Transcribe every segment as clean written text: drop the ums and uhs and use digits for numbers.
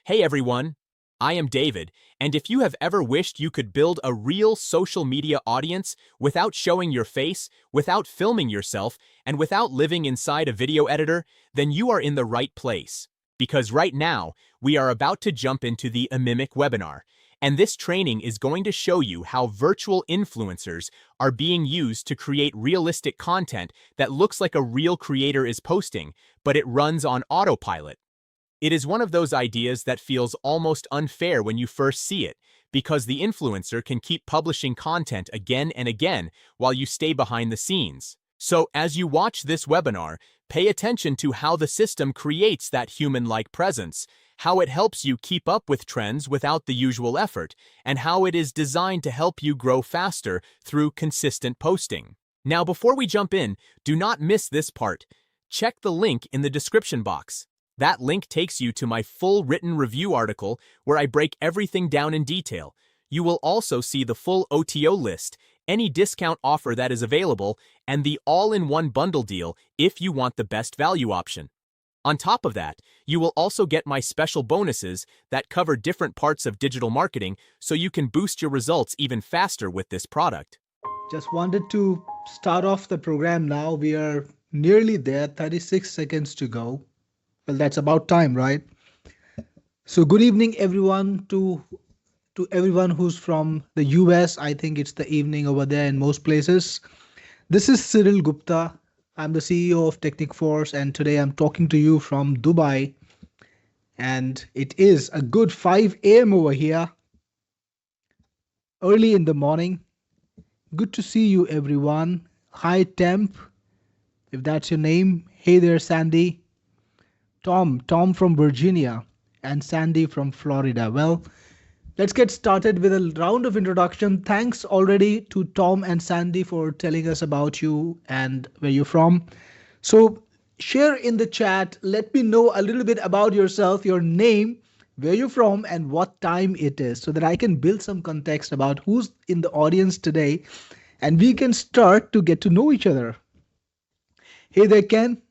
Hey everyone, I am David, and if you have ever wished you could build a real social media audience without showing your face, without filming yourself, and without living inside a video editor, then you are in the right place. Because right now, we are about to jump into the Imimic Webinar, and this training is going to show you how virtual influencers are being used to create realistic content that looks like a real creator is posting, but it runs on autopilot. It is one of those ideas that feels almost unfair when you first see it, because the influencer can keep publishing content again and again while you stay behind the scenes. So, as you watch this webinar, pay attention to how the system creates that human-like presence, how it helps you keep up with trends without the usual effort, and how it is designed to help you grow faster through consistent posting. Now, before we jump in, do not miss this part. Check the link in the description box. That link takes you to my full written review article where I break everything down in detail. You will also see the full OTO list, any discount offer that is available, and the all-in-one bundle deal if you want the best value option. On top of that, you will also get my special bonuses that cover different parts of digital marketing so you can boost your results even faster with this product. Just wanted to start off the program now. We are nearly there, 36 seconds to go. Well, that's about time, right? So good evening, everyone, to everyone who's from the US. I think it's the evening over there in most places. This is Cyril Gupta. I'm the CEO of Technic Force, and today I'm talking to you from Dubai. And it is a good 5 a.m. over here, early in the morning. Good to see you, everyone. Hi, Temp, if that's your name. Hey there, Sandy. Tom from Virginia, and Sandy from Florida. Well, let's get started with a round of introduction. Thanks already to Tom and Sandy for telling us about you and where you're from. So share in the chat. Let me know a little bit about yourself, your name, where you're from, and what time it is, so that I can build some context about who's in the audience today, and we can start to get to know each other. Hey there, Ken.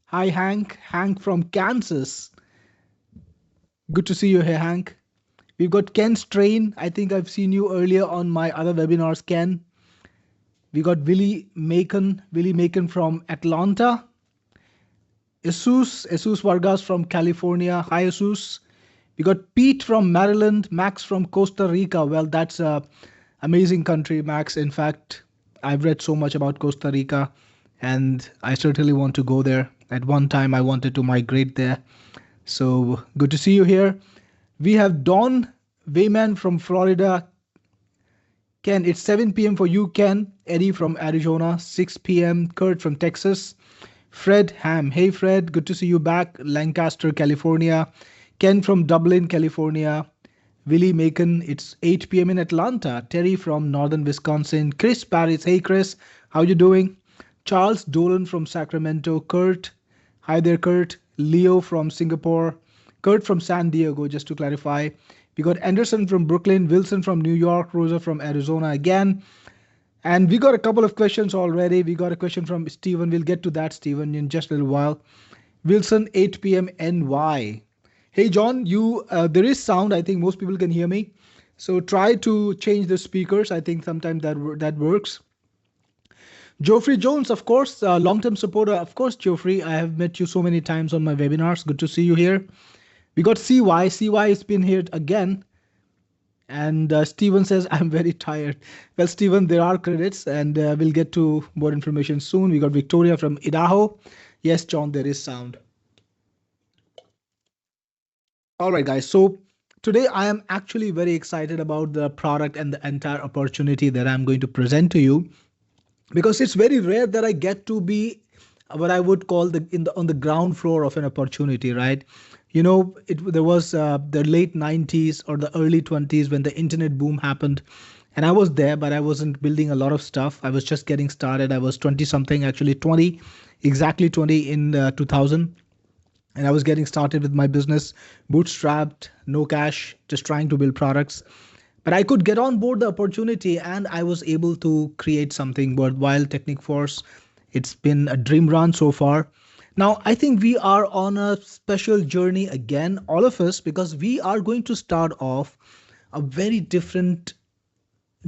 Hi, Hank from Kansas. Good to see you here, Hank. We've got Ken Strain. I think I've seen you earlier on my other webinars, Ken. We got Willie Macon from Atlanta. Jesus Vargas from California. Hi, Jesus. We got Pete from Maryland, Max from Costa Rica. Well, that's an amazing country, Max. In fact, I've read so much about Costa Rica, and I certainly want to go there. At one time, I wanted to migrate there. So good to see you here. We have Don Wayman from Florida. Ken, it's 7 p.m. for you, Ken. Eddie from Arizona, 6 p.m. Kurt from Texas. Fred Ham. Hey, Fred. Good to see you back. Lancaster, California. Ken from Dublin, California. Willie Macon, it's 8 p.m. in Atlanta. Terry from Northern Wisconsin. Chris Paris. Hey, Chris. How you doing? Charles Dolan from Sacramento. Kurt. Hi there, Kurt. Leo from Singapore. Kurt from San Diego, just to clarify. We got Anderson from Brooklyn. Wilson from New York. Rosa from Arizona again. And we got a couple of questions already. We got a question from Stephen. We'll get to that, Stephen, in just a little while. Wilson, 8 p.m. NY. Hey, John, there is sound. I think most people can hear me. So try to change the speakers. I think sometimes that works. Geoffrey Jones, of course, long-term supporter. Of course, Geoffrey, I have met you so many times on my webinars. Good to see you here. We got CY. CY has been here again. And Steven says, I'm very tired. Well, Steven, there are credits, and we'll get to more information soon. We got Victoria from Idaho. Yes, John, there is sound. All right, guys. So today I am actually very excited about the product and the entire opportunity that I'm going to present to you, because it's very rare that I get to be what I would call on the ground floor of an opportunity, right? You know, there was the late 90s or the early 20s when the internet boom happened, and I was there, but I wasn't building a lot of stuff. I was just getting started. I was 20 something, actually 20, exactly 20 in 2000. And I was getting started with my business, bootstrapped, no cash, just trying to build products. But I could get on board the opportunity, and I was able to create something worthwhile. Technic Force, it's been a dream run so far. Now, I think we are on a special journey again, all of us, because we are going to start off a very different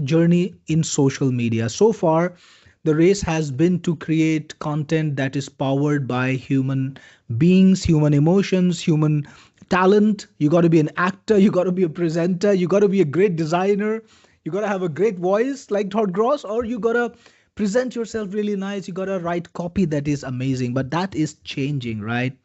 journey in social media. So far, the race has been to create content that is powered by human beings, human emotions, human talent. You got to be an actor, you got to be a presenter, you got to be a great designer, you got to have a great voice like Todd Gross, or you got to present yourself really nice, you got to write copy that is amazing. But that is changing, right?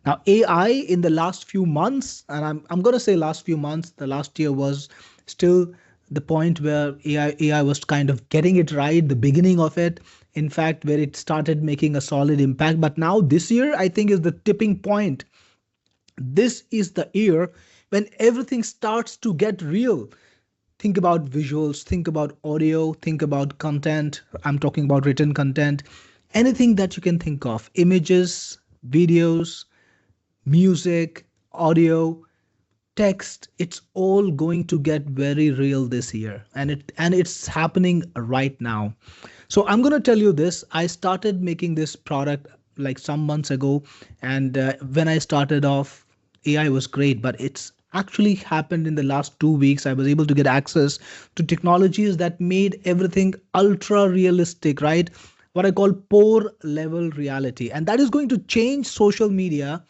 Now, AI in the last few months, and I'm going to say last few months, the last year was still the point where AI was kind of getting it right, the beginning of it, in fact, where it started making a solid impact. But now this year, I think, is the tipping point. This is the year when everything starts to get real. Think about visuals, think about audio, think about content. I'm talking about written content, anything that you can think of, images, videos, music, audio, text. It's all going to get very real this year, and it's happening right now. So I'm going to tell you this. I started making this product like some months ago, and when I started off, AI was great, but it's actually happened in the last 2 weeks. I was able to get access to technologies that made everything ultra realistic, right? What I call pore level reality. And that is going to change social media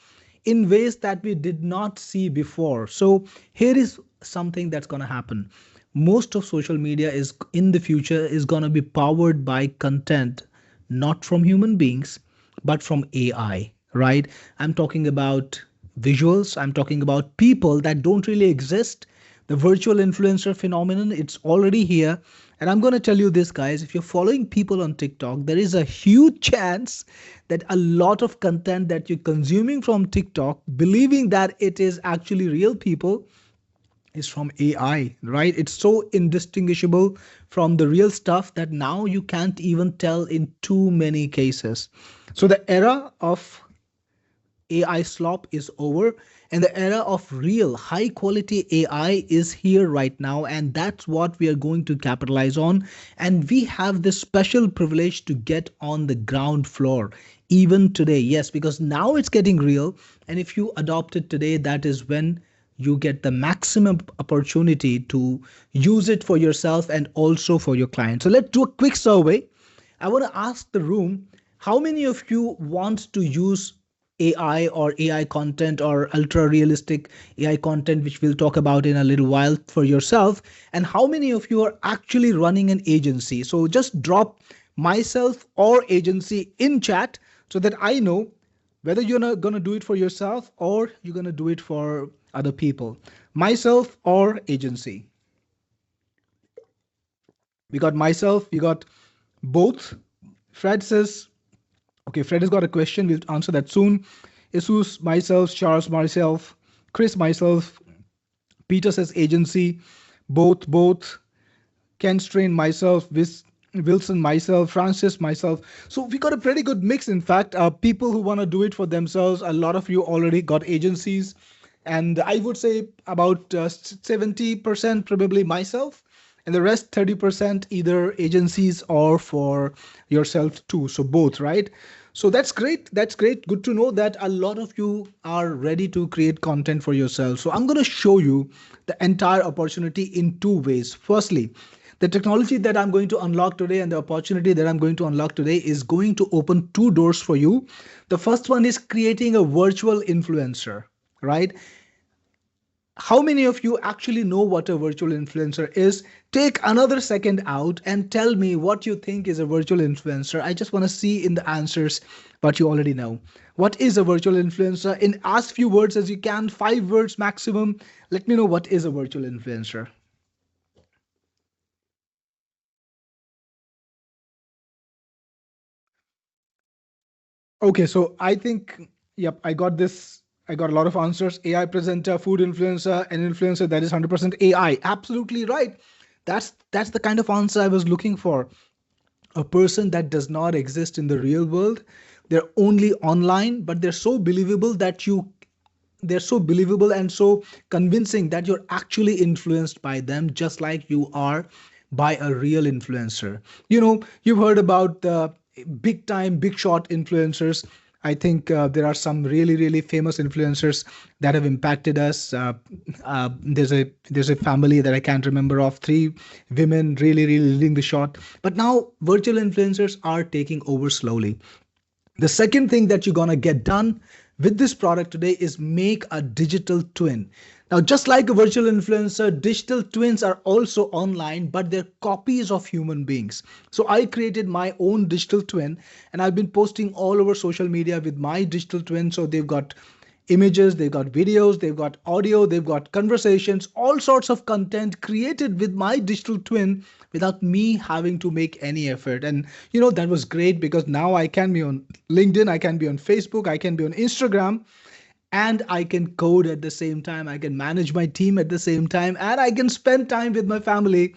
in ways that we did not see before. So here is something that's going to happen. Most of social media is in the future is going to be powered by content not from human beings but from AI, right? I'm talking about visuals, I'm talking about people that don't really exist. The virtual influencer phenomenon, it's already here. And I'm going to tell you this, guys, if you're following people on TikTok, there is a huge chance that a lot of content that you're consuming from TikTok, believing that it is actually real people, is from AI, right? It's so indistinguishable from the real stuff that now you can't even tell in too many cases. So the era of AI slop is over, and the era of real high quality AI is here right now, and that's what we are going to capitalize on. And we have this special privilege to get on the ground floor even today. Yes, because now it's getting real, and if you adopt it today, that is when you get the maximum opportunity to use it for yourself and also for your client. So let's do a quick survey. I want to ask the room, how many of you want to use AI or AI content or ultra realistic AI content, which we'll talk about in a little while, for yourself? And how many of you are actually running an agency? So just drop myself or agency in chat so that I know whether you're not going to do it for yourself or you're going to do it for other people. Myself or agency. We got myself, we got both. Fred says, okay, Fred has got a question. We'll answer that soon. Jesus, myself, Charles, myself, Chris, myself. Peter says agency, both. Ken Strain, myself, Wilson, myself, Francis, myself. So we got a pretty good mix. In fact, people who want to do it for themselves, a lot of you already got agencies. And I would say about 70% probably myself, and the rest 30% either agencies or for yourself too. So both, right? So that's great. That's great. Good to know that a lot of you are ready to create content for yourself. So I'm going to show you the entire opportunity in two ways. Firstly, the technology that I'm going to unlock today and the opportunity that I'm going to unlock today is going to open two doors for you. The first one is creating a virtual influencer, right? How many of you actually know what a virtual influencer is? Take another second out and tell me what you think is a virtual influencer. I just want to see in the answers what you already know. What is a virtual influencer? In as few words as you can, 5 words maximum. Let me know what is a virtual influencer. Okay, so I think, yep, I got this. I got a lot of answers. AI presenter, food influencer, an influencer that is 100% AI. Absolutely right. That's the kind of answer I was looking for. A person that does not exist in the real world. They're only online, but they're so believable and so convincing that you're actually influenced by them, just like you are by a real influencer. You've heard about the big time, big shot influencers. I think there are some really, really famous influencers that have impacted us. There's a family that I can't remember of, three women really, really leading the shot. But now virtual influencers are taking over slowly. The second thing that you're going to get done with this product today is make a digital twin. Now, just like a virtual influencer, digital twins are also online, but they're copies of human beings. So I created my own digital twin and I've been posting all over social media with my digital twin. So they've got images, they've got videos, they've got audio, they've got conversations, all sorts of content created with my digital twin without me having to make any effort. And that was great because now I can be on LinkedIn, I can be on Facebook, I can be on Instagram, and I can code at the same time. I can manage my team at the same time, and I can spend time with my family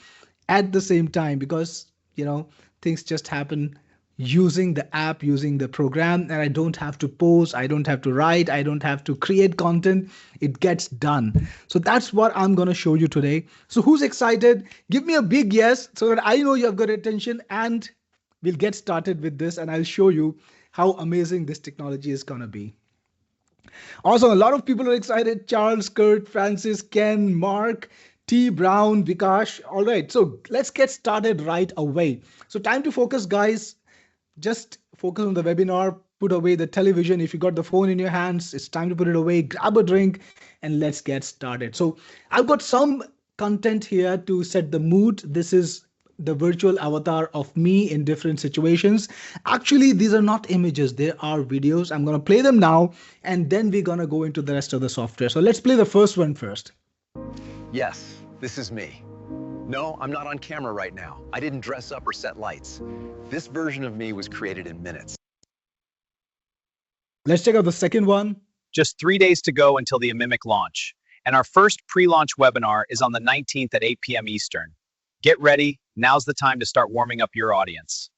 at the same time because, things just happen using the app, using the program, and I don't have to post, I don't have to write, I don't have to create content. It gets done. So that's what I'm going to show you today. So who's excited? Give me a big yes so that I know you have got attention, and we'll get started with this and I'll show you how amazing this technology is going to be. Also, a lot of people are excited. Charles, Kurt, Francis, Ken, Mark, T. Brown, Vikash. All right, so let's get started right away. So time to focus, guys. Just focus on the webinar, put away the television. If you got the phone in your hands, it's time to put it away, grab a drink, and let's get started. So I've got some content here to set the mood. This is the virtual avatar of me in different situations. Actually, these are not images, they are videos. I'm going to play them now, and then we're going to go into the rest of the software. So let's play the first one first. Yes, this is me. No, I'm not on camera right now. I didn't dress up or set lights. This version of me was created in minutes. Let's check out the second one. Just 3 days to go until the Imimic launch. And our first pre-launch webinar is on the 19th at 8 p.m. Eastern. Get ready. Now's the time to start warming up your audience.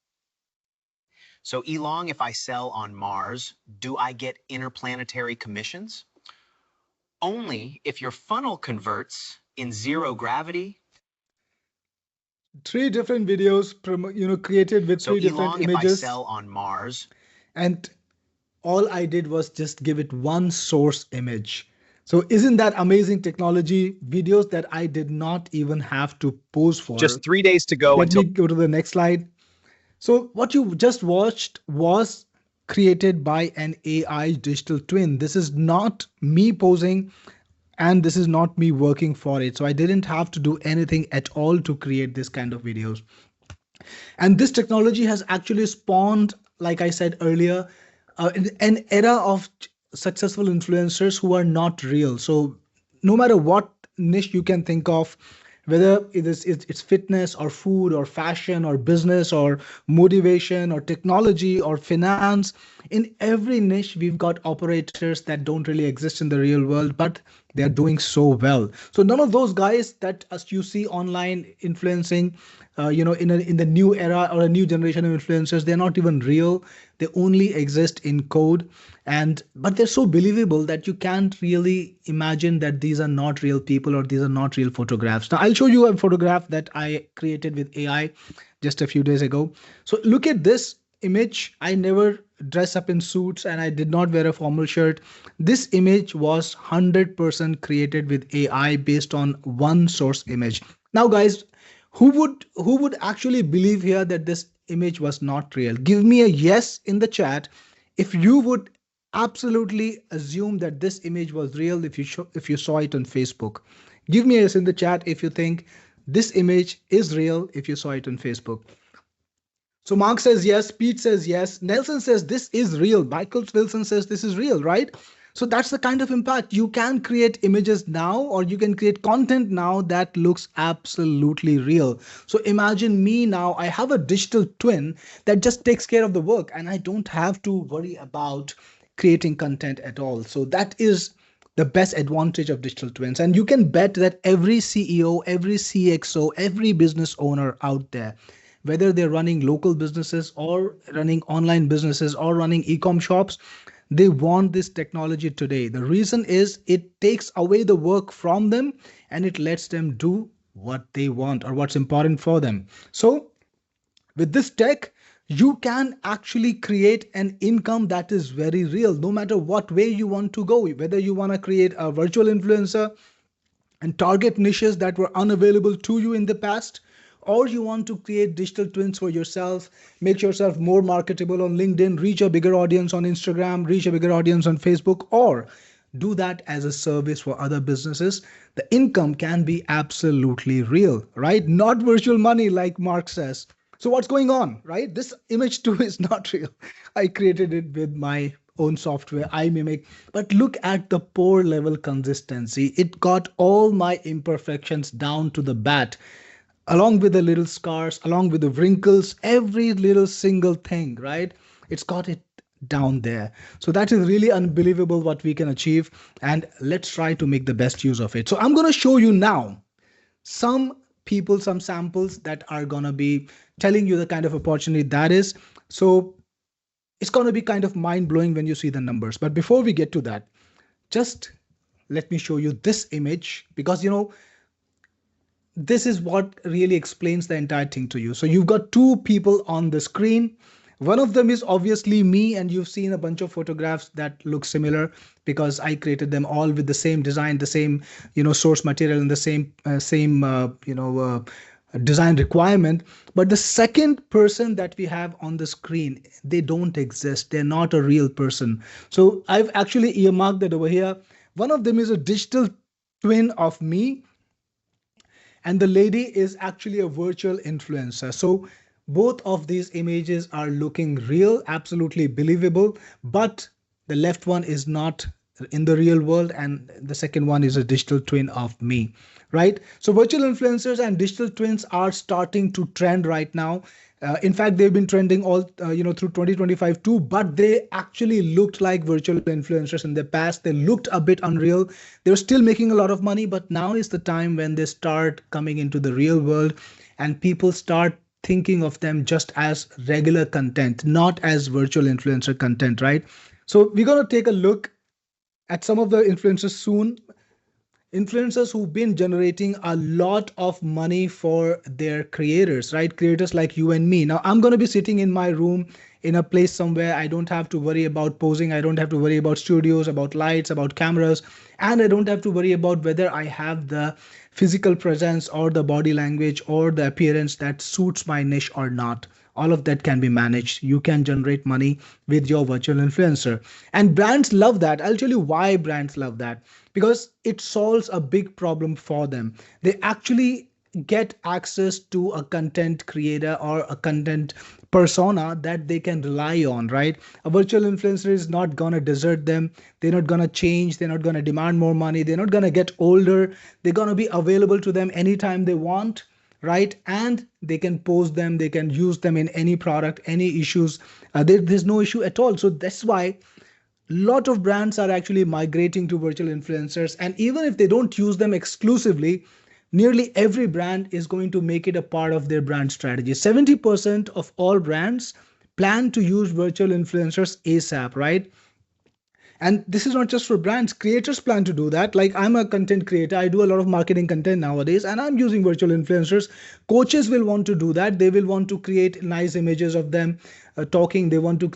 So Elong, if I sell on Mars, do I get interplanetary commissions? Only if your funnel converts in zero gravity. Three different videos, created with So three different Elong, images. if I sell on Mars. And all I did was just give it one source image. So isn't that amazing technology? Videos that I did not even have to pose for. Just 3 days to go Let me go to the next slide. So what you just watched was created by an AI digital twin. This is not me posing, and this is not me working for it. So I didn't have to do anything at all to create this kind of videos. And this technology has actually spawned, like I said earlier, an era of successful influencers who are not real. So no matter what niche you can think of, whether it's fitness or food or fashion or business or motivation or technology or finance, in every niche we've got operators that don't really exist in the real world, but they're doing so well. So none of those guys that as you see online influencing, in the new era or a new generation of influencers, they're not even real. They only exist in code, but they're so believable that you can't really imagine that these are not real people or these are not real photographs. Now I'll show you a photograph that I created with AI just a few days ago. So look at this image. I never dress up in suits and I did not wear a formal shirt. This image was 100% created with AI based on one source image. Now guys, who would actually believe here that this image was not real? Give me a yes in the chat if you would absolutely assume that this image was real if you saw it on Facebook. Give me a yes in the chat if you think this image is real if you saw it on Facebook. So Mark says yes, Pete says yes, Nelson says this is real, Michael Wilson says this is real, right? So that's the kind of impact. You can create images now, or you can create content now that looks absolutely real. So imagine me now, I have a digital twin that just takes care of the work and I don't have to worry about creating content at all. So that is the best advantage of digital twins. And you can bet that every CEO, every CXO, every business owner out there, whether they're running local businesses or running online businesses or running e-com shops, they want this technology today. The reason is it takes away the work from them and it lets them do what they want or what's important for them. So with this tech, you can actually create an income that is very real, no matter what way you want to go. Whether you want to create a virtual influencer and target niches that were unavailable to you in the past, or you want to create digital twins for yourself, make yourself more marketable on LinkedIn, reach a bigger audience on Instagram, reach a bigger audience on Facebook, or do that as a service for other businesses, the income can be absolutely real, right? Not virtual money like Mark says. So what's going on, right? This image too is not real. I created it with my own software, Imimic. But look at the poor level consistency. It got all my imperfections down to the bat, along with the little scars, along with the wrinkles, every little single thing, right? It's got it down there. So that is really unbelievable what we can achieve. And let's try to make the best use of it. So I'm going to show you now some people, some samples that are going to be telling you the kind of opportunity that is. So it's going to be kind of mind blowing when you see the numbers. But before we get to that, just let me show you this image, because this is what really explains the entire thing to you. So you've got two people on the screen. One of them is obviously me, and you've seen a bunch of photographs that look similar because I created them all with the same design, the same source material, and the same design requirement. But the second person that we have on the screen, they don't exist. They're not a real person. So I've actually earmarked that over here. One of them is a digital twin of me, and the lady is actually a virtual influencer. So both of these images are looking real, absolutely believable, but the left one is not in the real world, and the second one is a digital twin of me, right? So virtual influencers and digital twins are starting to trend right now. In fact, they've been trending all through 2025 too, but they actually looked like virtual influencers in the past. They looked a bit unreal. They were still making a lot of money, but now is the time when they start coming into the real world and people start thinking of them just as regular content, not as virtual influencer content, right? So we're going to take a look at some of the influencers soon. Influencers who've been generating a lot of money for their creators, right? Creators like you and me. Now, I'm going to be sitting in my room in a place somewhere. I don't have to worry about posing. I don't have to worry about studios, about lights, about cameras. And I don't have to worry about whether I have the physical presence or the body language or the appearance that suits my niche or not. All of that can be managed. You can generate money with your virtual influencer. And brands love that. I'll tell you why brands love that. Because it solves a big problem for them. They actually get access to a content creator or a content persona that they can rely on, right? A virtual influencer is not going to desert them. They're not going to change. They're not going to demand more money. They're not going to get older. They're going to be available to them anytime they want, right? And they can post them, they can use them in any product, any issues. There's no issue at all. So that's why a lot of brands are actually migrating to virtual influencers. And even if they don't use them exclusively, nearly every brand is going to make it a part of their brand strategy. 70% of all brands plan to use virtual influencers ASAP, right? And this is not just for brands. Creators plan to do that. Like, I'm a content creator. I do a lot of marketing content nowadays, and I'm using virtual influencers. Coaches will want to do that. They will want to create nice images of them talking. They will want to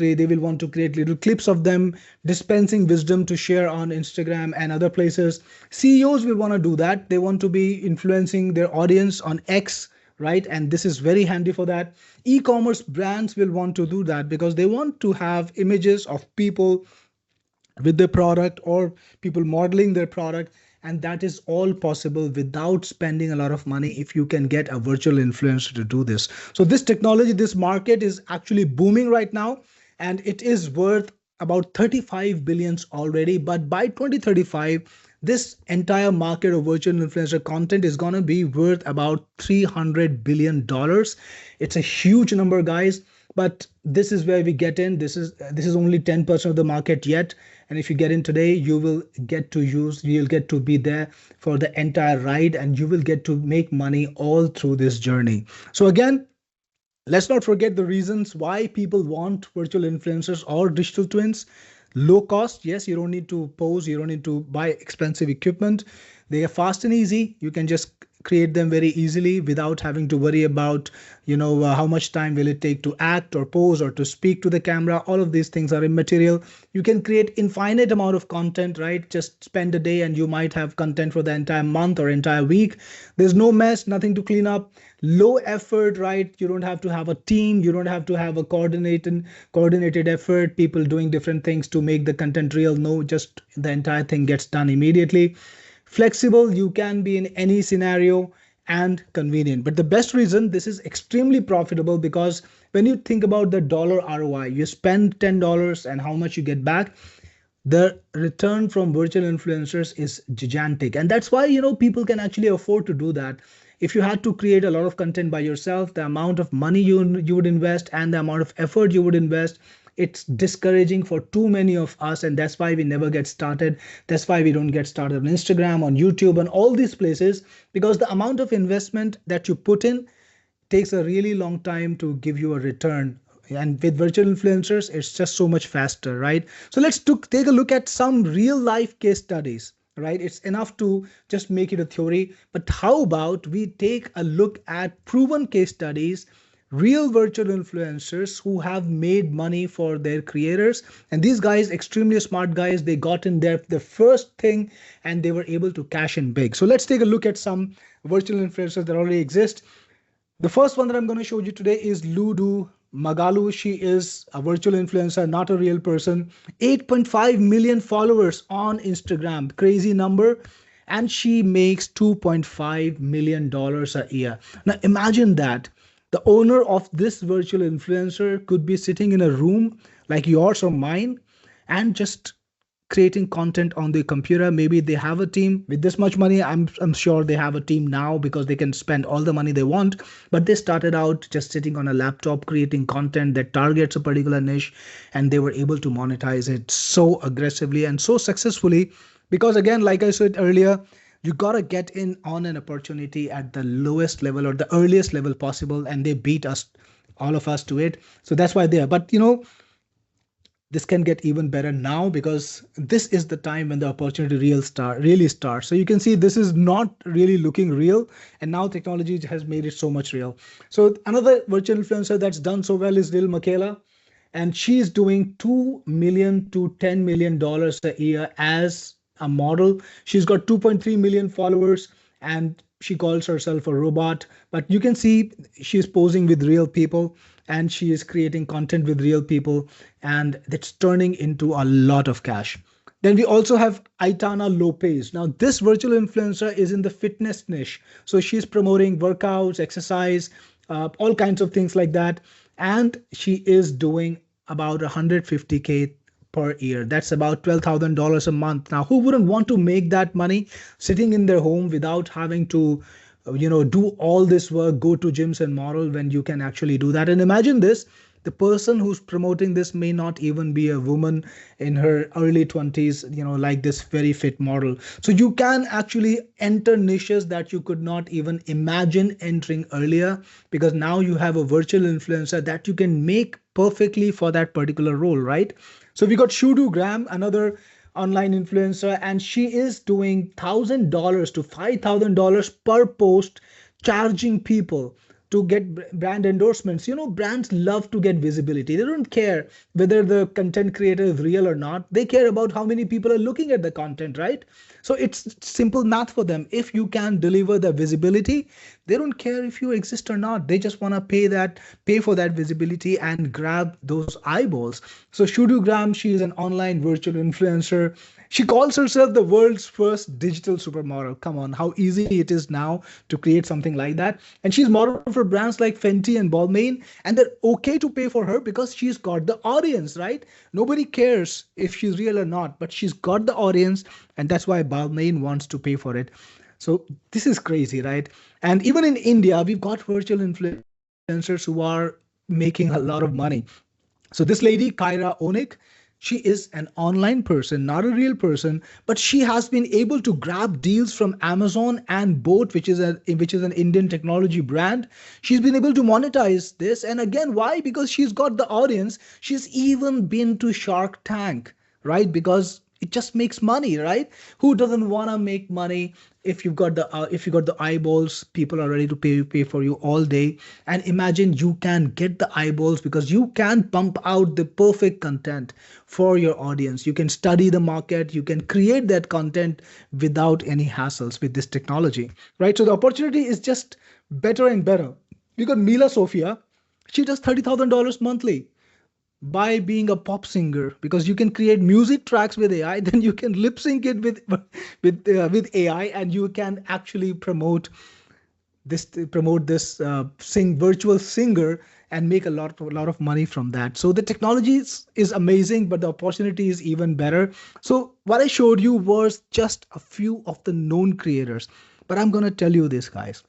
create little clips of them dispensing wisdom to share on Instagram and other places. CEOs will want to do that. They want to be influencing their audience on X, right? And this is very handy for that. E-commerce brands will want to do that because they want to have images of people with their product or people modeling their product. And that is all possible without spending a lot of money if you can get a virtual influencer to do this. So this technology, this market is actually booming right now, and it is worth about 35 billions already. But by 2035, this entire market of virtual influencer content is going to be worth about $300 billion. It's a huge number, guys. But this is where we get in. This is only 10% of the market yet. And if you get in today, you'll get to be there for the entire ride, and you will get to make money all through this journey. So again, let's not forget the reasons why people want virtual influencers or digital twins. Low cost. Yes, you don't need to pose. You don't need to buy expensive equipment. They are fast and easy. You can just create them very easily without having to worry about, how much time will it take to act or pose or to speak to the camera. All of these things are immaterial. You can create infinite amount of content, right? Just spend a day and you might have content for the entire month or entire week. There's no mess, nothing to clean up, low effort, right? You don't have to have a team. You don't have to have a coordinated effort, people doing different things to make the content real. No, just the entire thing gets done immediately. Flexible, you can be in any scenario, and convenient. But the best reason this is extremely profitable, because when you think about the dollar ROI, you spend $10 and how much you get back, the return from virtual influencers is gigantic. And that's why, people can actually afford to do that. If you had to create a lot of content by yourself, the amount of money you would invest and the amount of effort you would invest, it's discouraging for too many of us, and that's why we never get started. That's why we don't get started on Instagram, on YouTube, and all these places, because the amount of investment that you put in takes a really long time to give you a return. And with virtual influencers, it's just so much faster, right? So let's take a look at some real life case studies, right? It's enough to just make it a theory, but how about we take a look at proven case studies, real virtual influencers who have made money for their creators. And these guys, extremely smart guys, they got in there the first thing and they were able to cash in big. So let's take a look at some virtual influencers that already exist. The first one that I'm going to show you today is Ludu Magalu. She is a virtual influencer, not a real person. 8.5 million followers on Instagram, crazy number. And she makes $2.5 million a year. Now imagine that. The owner of this virtual influencer could be sitting in a room like yours or mine and just creating content on the computer. Maybe they have a team with this much money. I'm sure they have a team now because they can spend all the money they want. But they started out just sitting on a laptop creating content that targets a particular niche, and they were able to monetize it so aggressively and so successfully. Because again, like I said earlier, you gotta get in on an opportunity at the lowest level or the earliest level possible, and they beat us, all of us, to it. So that's why they are. But this can get even better now, because this is the time when the opportunity really starts. So you can see this is not really looking real, and now technology has made it so much real. So another virtual influencer that's done so well is Lil Michaela, and she's doing $2 million to $10 million a year as a model. She's got 2.3 million followers and she calls herself a robot, but you can see she's posing with real people and she is creating content with real people, and it's turning into a lot of cash. Then we also have Aitana Lopez. Now this virtual influencer is in the fitness niche. So she's promoting workouts, exercise, all kinds of things like that. And she is doing about 150K per year. That's about $12,000 a month. Now, who wouldn't want to make that money sitting in their home without having to, do all this work, go to gyms and model, when you can actually do that? And imagine this, the person who's promoting this may not even be a woman in her early 20s, like this very fit model. So you can actually enter niches that you could not even imagine entering earlier, because now you have a virtual influencer that you can make perfectly for that particular role, right? So we got Shudu Graham, another online influencer, and she is doing $1,000 to $5,000 per post, charging people to get brand endorsements. Brands love to get visibility. They don't care whether the content creator is real or not. They care about how many people are looking at the content, right? So it's simple math for them. If you can deliver the visibility, they don't care if you exist or not. They just want to pay for that visibility and grab those eyeballs. So Shudu Graham, she is an online virtual influencer. She calls herself the world's first digital supermodel. Come on, how easy it is now to create something like that. And she's modeled for brands like Fenty and Balmain, and they're okay to pay for her because she's got the audience, right? Nobody cares if she's real or not, but she's got the audience, and that's why Balmain wants to pay for it. So this is crazy, right? And even in India, we've got virtual influencers who are making a lot of money. So this lady, Kyra Onik, she is an online person, not a real person, but she has been able to grab deals from Amazon and Boat, which is an Indian technology brand. She's been able to monetize this. And again, why? Because she's got the audience. She's even been to Shark Tank, right? Because it just makes money, right? Who doesn't want to make money? If you got the eyeballs, people are ready to pay for you all day. And imagine you can get the eyeballs because you can pump out the perfect content for your audience. You can study the market, you can create that content without any hassles with this technology, right? So the opportunity is just better and better. You got Mila Sofia, she does $30,000 monthly by being a pop singer, because you can create music tracks with AI, then you can lip sync it with AI, and you can actually promote this sing virtual singer and make a lot of money from that. So the technology is amazing, but the opportunity is even better. So what I showed you was just a few of the known creators, but I'm going to tell you this, guys.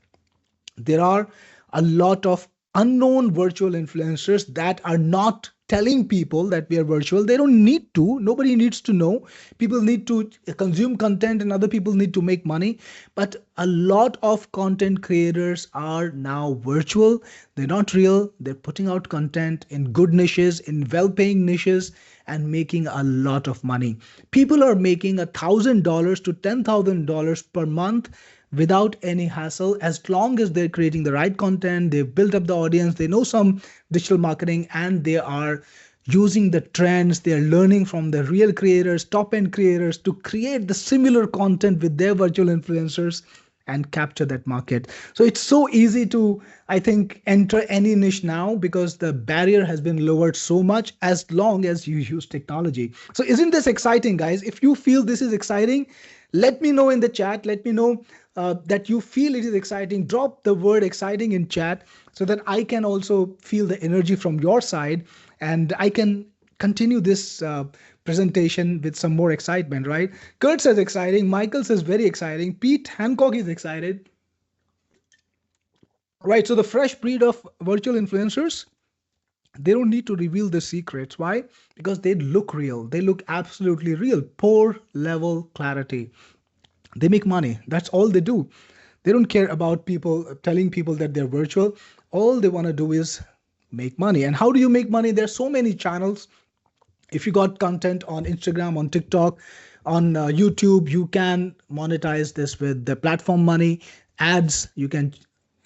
There are a lot of unknown virtual influencers that are not telling people that we are virtual. They don't need to. Nobody needs to know. People need to consume content and other people need to make money. But a lot of content creators are now virtual. They're not real. They're putting out content in good niches, in well-paying niches, and making a lot of money. People are making $1,000 to $10,000 per month without any hassle, as long as they're creating the right content, they've built up the audience, they know some digital marketing, and they are using the trends, they're learning from the real creators, top-end creators, to create the similar content with their virtual influencers and capture that market. So it's so easy to, I think, enter any niche now because the barrier has been lowered so much as long as you use technology. So isn't this exciting, guys? If you feel this is exciting, let me know in the chat. Let me know that you feel it is exciting. Drop the word exciting in chat so that I can also feel the energy from your side and I can continue this presentation with some more excitement, right? Kurt says exciting. Michael says very exciting. Pete Hancock is excited. Right, so the fresh breed of virtual influencers, they don't need to reveal the secrets. Why? Because they look real. They look absolutely real. Poor level clarity. They make money. That's all they do. They don't care about people telling people that they're virtual. All they want to do is make money. And how do you make money? There's so many channels. If you got content on Instagram, on TikTok, on YouTube, you can monetize this with the platform money. Ads, you can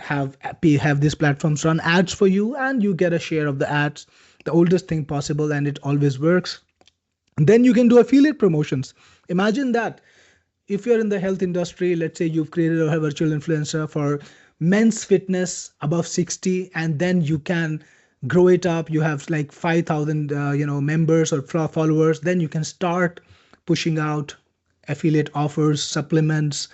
have these platforms run ads for you and you get a share of the ads, the oldest thing possible, and it always works. And then you can do affiliate promotions. Imagine that. If you're in the health industry, let's say you've created a virtual influencer for men's fitness above 60, and then you can grow it up. You have like 5,000 members or followers. Then you can start pushing out affiliate offers, supplements,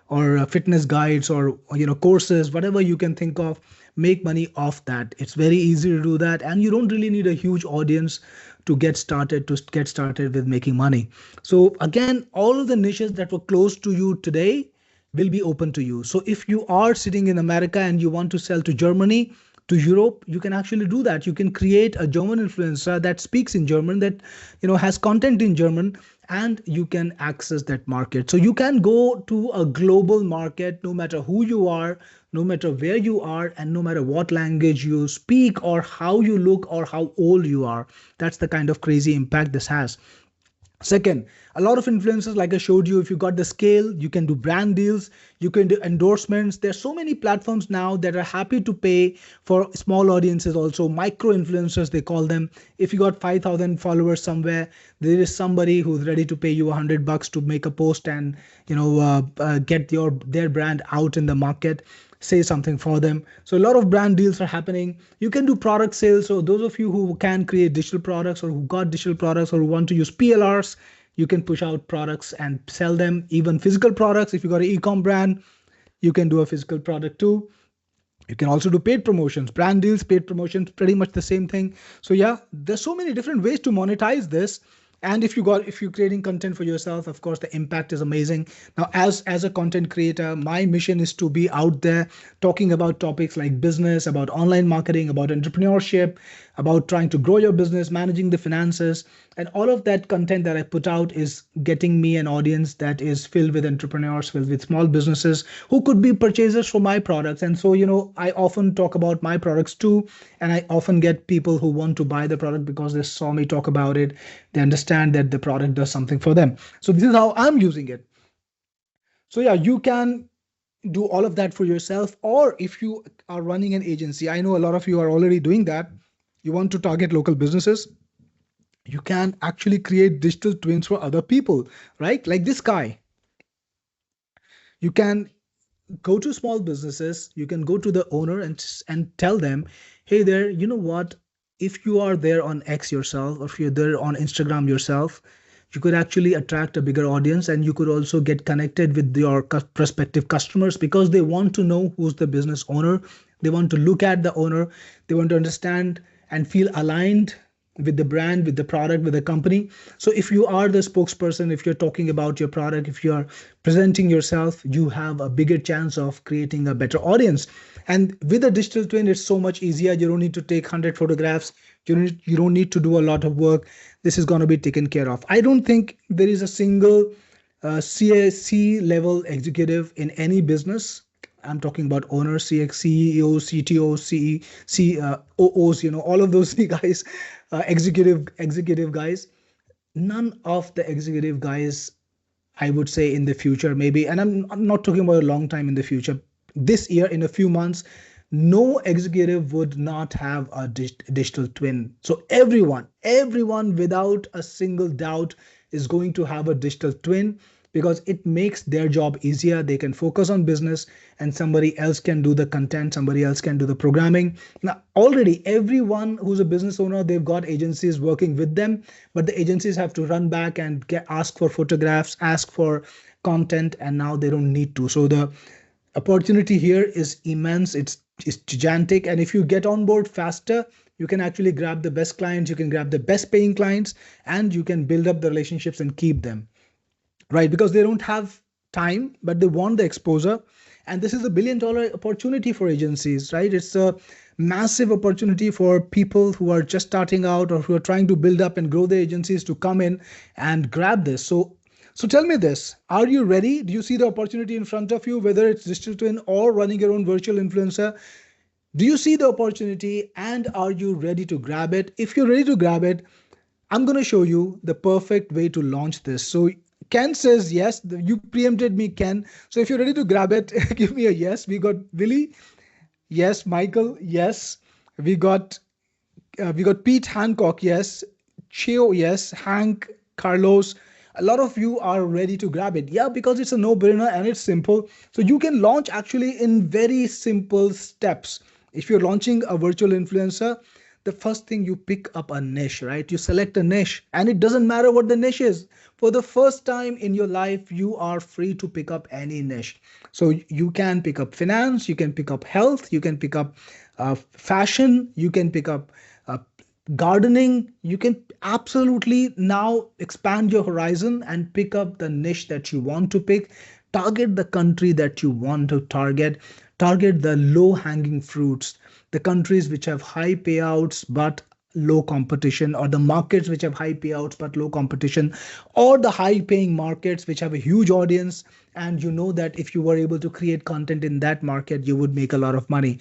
or fitness guides, or courses, whatever you can think of. Make money off that. It's very easy to do that, and you don't really need a huge audience to get started with making money. So again, all of the niches that were close to you today will be open to you. So if you are sitting in America and you want to sell to Germany, to Europe, you can actually do that. You can create a German influencer that speaks in German, that has content in German, and you can access that market. So you can go to a global market no matter who you are, no matter where you are, and no matter what language you speak or how you look or how old you are. That's the kind of crazy impact this has. Second, a lot of influencers, like I showed you, if you got the scale, you can do brand deals, you can do endorsements. There's so many platforms now that are happy to pay for small audiences also, micro influencers, they call them. If you got 5,000 followers somewhere, there is somebody who's ready to pay you $100 to make a post and get their brand out in the market. Say something for them. So a lot of brand deals are happening. You can do product sales. So those of you who can create digital products or who got digital products or who want to use PLRs, you can push out products and sell them. Even physical products. If you got an e-com brand, you can do a physical product too. You can also do paid promotions, brand deals, paid promotions, pretty much the same thing. So yeah, there's so many different ways to monetize this. And if you're creating content for yourself, of course, the impact is amazing. Now, as a content creator, my mission is to be out there talking about topics like business, about online marketing, about entrepreneurship, about trying to grow your business, managing the finances, And all of that content that I put out is getting me an audience that is filled with entrepreneurs, filled with small businesses who could be purchasers for my products. And so, I often talk about my products too. And I often get people who want to buy the product because they saw me talk about it. They understand that the product does something for them. So this is how I'm using it. So yeah, you can do all of that for yourself. Or if you are running an agency, I know a lot of you are already doing that. You want to target local businesses. You can actually create digital twins for other people, right? Like this guy. You can go to small businesses. You can go to the owner and tell them, hey there, you know what? If you are there on X yourself, or if you're there on Instagram yourself, you could actually attract a bigger audience, and you could also get connected with your prospective customers because they want to know who's the business owner. They want to look at the owner. They want to understand and feel aligned with the brand, with the product, with the company. So if you are the spokesperson, if you're talking about your product, if you are presenting yourself, you have a bigger chance of creating a better audience. And with a digital twin, it's so much easier. You don't need to take 100 photographs. You don't need to do a lot of work. This is going to be taken care of. I don't think there is a single CAC level executive in any business. I'm talking about owners, CEOs, CTOs, COOs, all of those guys, executive guys. None of the executive guys, I would say in the future, maybe, and I'm not talking about a long time in the future. This year, in a few months, no executive would not have a digital twin. So everyone without a single doubt is going to have a digital twin because it makes their job easier. They can focus on business and somebody else can do the content. Somebody else can do the programming. Now, already everyone who's a business owner, they've got agencies working with them, but the agencies have to run back and ask for photographs, ask for content, and now they don't need to. So the opportunity here is immense. It's gigantic. And if you get on board faster, you can actually grab the best clients, you can grab the best paying clients, and you can build up the relationships and keep them, right? Because they don't have time, but they want the exposure. And this is $1 billion opportunity for agencies, right? It's a massive opportunity for people who are just starting out or who are trying to build up and grow their agencies to come in and grab this. So tell me this, are you ready? Do you see the opportunity in front of you, whether it's digital twin or running your own virtual influencer? Do you see the opportunity and are you ready to grab it? If you're ready to grab it, I'm going to show you the perfect way to launch this. So Ken says yes. You preempted me, Ken. So if you're ready to grab it, give me a yes. We got Willie. Yes. Michael. Yes. We got Pete Hancock. Yes. Chio. Yes. Hank. Carlos. A lot of you are ready to grab it. Yeah, because it's a no-brainer and it's simple. So you can launch actually in very simple steps. If you're launching a virtual influencer, the first thing, you pick up a niche, right? You select a niche and it doesn't matter what the niche is. For the first time in your life, you are free to pick up any niche. So you can pick up finance, you can pick up health, you can pick up fashion, you can pick up gardening. You can absolutely now expand your horizon and pick up the niche that you want to pick. Target the country that you want to target. Target the low-hanging fruits, the countries which have high payouts but low competition, or the markets which have high payouts but low competition, or the high-paying markets which have a huge audience, and you know that if you were able to create content in that market, you would make a lot of money.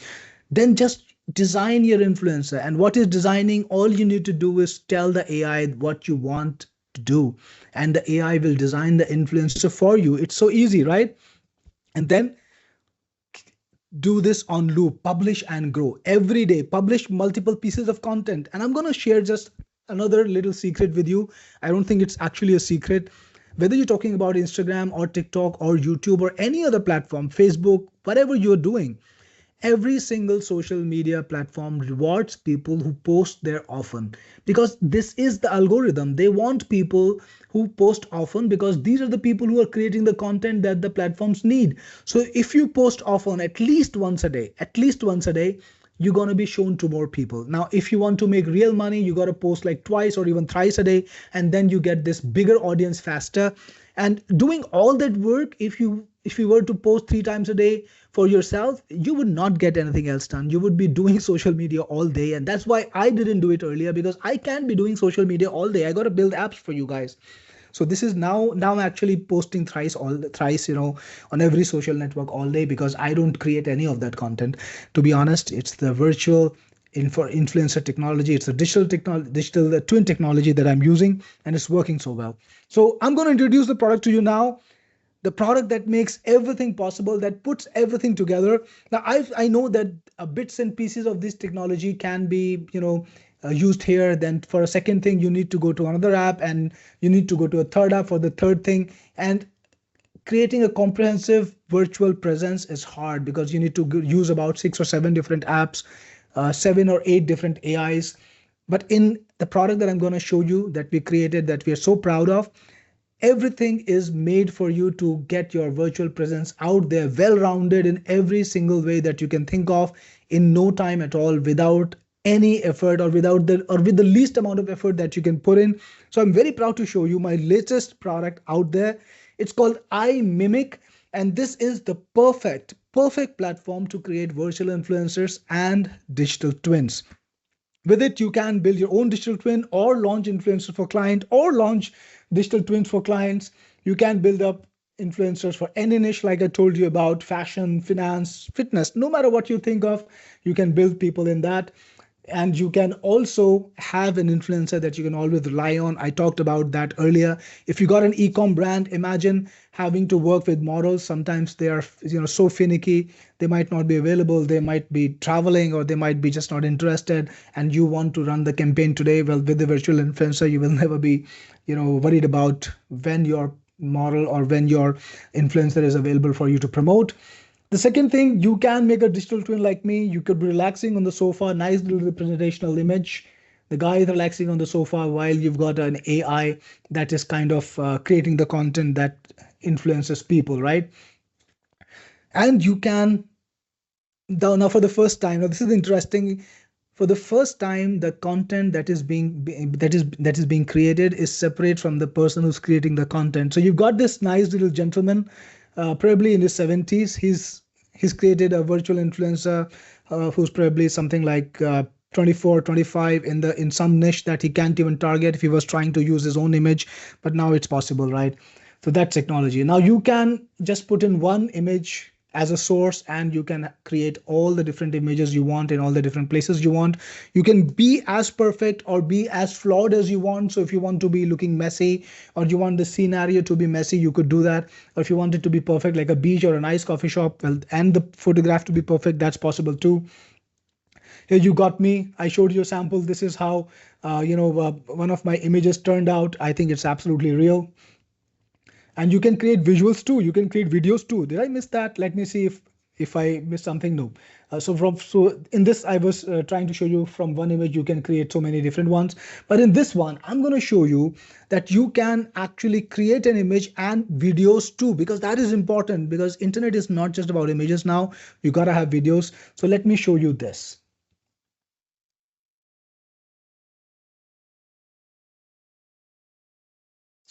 Then just design your influencer. And what is designing? All you need to do is tell the AI what you want to do, and the AI will design the influencer for you. It's so easy, right? And then do this on loop, publish and grow every day, publish multiple pieces of content. And I'm going to share just another little secret with you. I don't think it's actually a secret. Whether you're talking about Instagram or TikTok or YouTube or any other platform, Facebook, whatever you're doing, every single social media platform rewards people who post there often, because this is the algorithm. They want people who post often because these are the people who are creating the content that the platforms need. So if you post often, at least once a day, you're going to be shown to more people. Now, if you want to make real money, you got to post like twice or even thrice a day, and then you get this bigger audience faster. And doing all that work, if you if you were to post 3 times a day for yourself, you would not get anything else done. You would be doing social media all day. And that's why I didn't do it earlier, because I can't be doing social media all day. I got to build apps for you guys. So this is now I'm actually posting thrice, on every social network all day, because I don't create any of that content. To be honest, it's the virtual influencer technology. It's a digital twin technology that I'm using, and it's working so well. So I'm going to introduce the product to you now, the product that makes everything possible, that puts everything together. Now, I know that bits and pieces of this technology can be, used here. Then for a second thing, you need to go to another app, and you need to go to a third app for the third thing. And creating a comprehensive virtual presence is hard, because you need to use about 6 or 7 different apps, 7 or 8 different AIs. But in the product that I'm going to show you, that we created, that we are so proud of, everything is made for you to get your virtual presence out there, well-rounded in every single way that you can think of, in no time at all, without any effort, or with the least amount of effort that you can put in. So I'm very proud to show you my latest product out there. It's called Imimic, and this is the perfect platform to create virtual influencers and digital twins. With it, you can build your own digital twin, or launch influencers for client, or launch digital twins for clients. You can build up influencers for any niche, like I told you about: fashion, finance, fitness. No matter what you think of, you can build people in that. And you can also have an influencer that you can always rely on. I talked about that earlier. If you got an e-com brand, imagine having to work with models. Sometimes they are, so finicky. They might not be available. They might be traveling, or they might be just not interested. And you want to run the campaign today. Well, with the virtual influencer, you will never be, worried about when your model or when your influencer is available for you to promote. The second thing, you can make a digital twin like me. You could be relaxing on the sofa, nice little representational image. The guy is relaxing on the sofa while you've got an AI that is kind of creating the content that influences people, right? And you can, now for the first time, now this is interesting. For the first time, the content that is being created is separate from the person who's creating the content. So you've got this nice little gentleman, probably in his 70s. He's created a virtual influencer who's probably something like 24, 25 in some niche that he can't even target if he was trying to use his own image. But now it's possible, right? So that's technology. Now you can just put in one image as a source, and you can create all the different images you want in all the different places you want. You can be as perfect or be as flawed as you want. So if you want to be looking messy, or you want the scenario to be messy, you could do that. Or if you want it to be perfect, like a beach or a nice coffee shop, well, and the photograph to be perfect, that's possible too. Here you got me. I showed you a sample. This is how one of my images turned out. I think it's absolutely real. And you can create visuals too. You can create videos too. Did I miss that? Let me see if I missed something. No. So in this, I was trying to show you from one image, you can create so many different ones. But in this one, I'm going to show you that you can actually create an image and videos too, because that is important, because internet is not just about images now. You got to have videos. So let me show you this.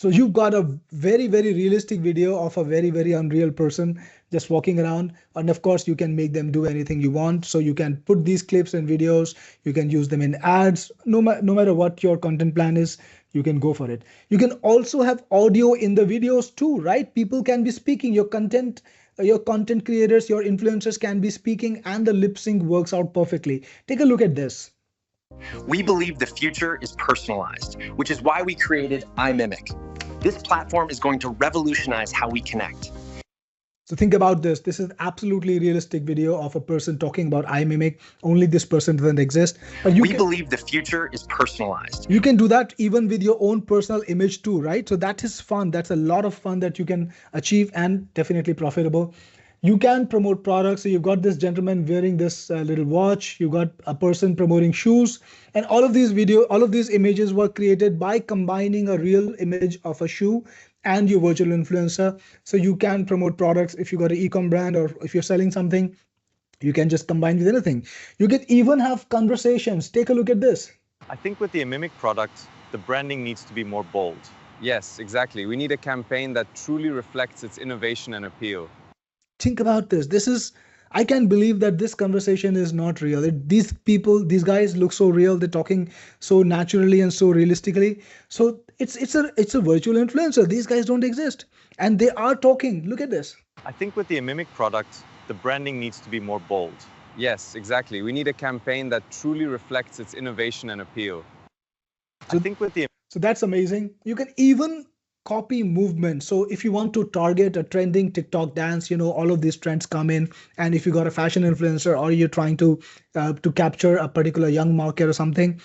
So you've got a very, very realistic video of a very, very unreal person just walking around. And of course, you can make them do anything you want. So you can put these clips and videos, you can use them in ads. No matter what your content plan is, you can go for it. You can also have audio in the videos too, right? People can be speaking. Your content creators, your influencers can be speaking, and the lip sync works out perfectly. Take a look at this. We believe the future is personalized, which is why we created Imimic. This platform is going to revolutionize how we connect. So think about this. This is absolutely realistic video of a person talking about Imimic. Only this person doesn't exist. But we believe the future is personalized. You can do that even with your own personal image too, right? So that is fun. That's a lot of fun that you can achieve, and definitely profitable. You can promote products. So you've got this gentleman wearing this little watch. You got a person promoting shoes, and all of these images were created by combining a real image of a shoe and your virtual influencer. So you can promote products. If you got an e-com brand, or if you're selling something, you can just combine with anything. You can even have conversations. Take a look at this. I think with the Imimic product, the branding needs to be more bold. Yes, exactly. We need a campaign that truly reflects its innovation and appeal. Think about this. I can't believe that this conversation is not real. These people, these guys look so real. They're talking so naturally and so realistically. So it's a virtual influencer. These guys don't exist, and they are talking. Look at this. I think with the Imimic product, the branding needs to be more bold. Yes, exactly. We need a campaign that truly reflects its innovation and appeal. I think with the So that's amazing. You can even copy movement. So if you want to target a trending TikTok dance, all of these trends come in. And if you got a fashion influencer or you're trying to capture a particular young market or something,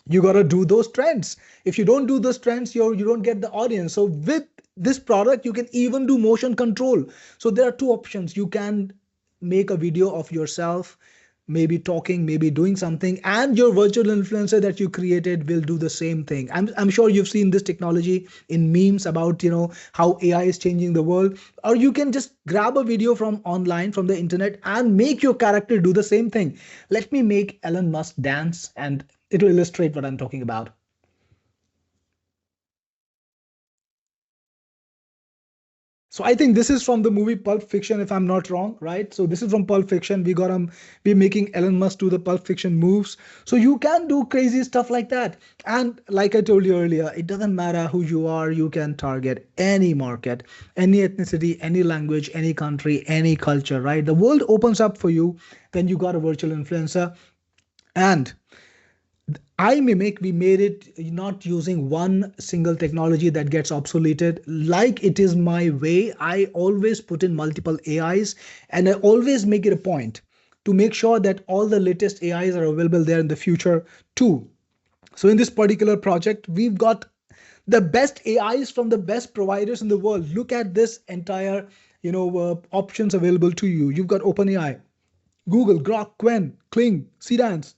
you got to do those trends. If you don't do those trends, you don't get the audience. So with this product, you can even do motion control. So there are two options. You can make a video of yourself, maybe talking, maybe doing something, and your virtual influencer that you created will do the same thing. I'm sure you've seen this technology in memes about how AI is changing the world. Or you can just grab a video from online, from the internet, and make your character do the same thing. Let me make Elon Musk dance, and it will illustrate what I'm talking about. So I think this is from the movie Pulp Fiction, if I'm not wrong, right? So this is from Pulp Fiction. We're making Elon Musk do the Pulp Fiction moves. So you can do crazy stuff like that. And like I told you earlier, it doesn't matter who you are. You can target any market, any ethnicity, any language, any country, any culture, right? The world opens up for you when you got a virtual influencer. And Imimic, we made it not using one single technology that gets obsoleted. Like it is my way, I always put in multiple AIs, and I always make it a point to make sure that all the latest AIs are available there in the future too. So in this particular project, we've got the best AIs from the best providers in the world. Look at this entire, options available to you. You've got OpenAI, Google, Grok, Qwen, Kling, Cdance,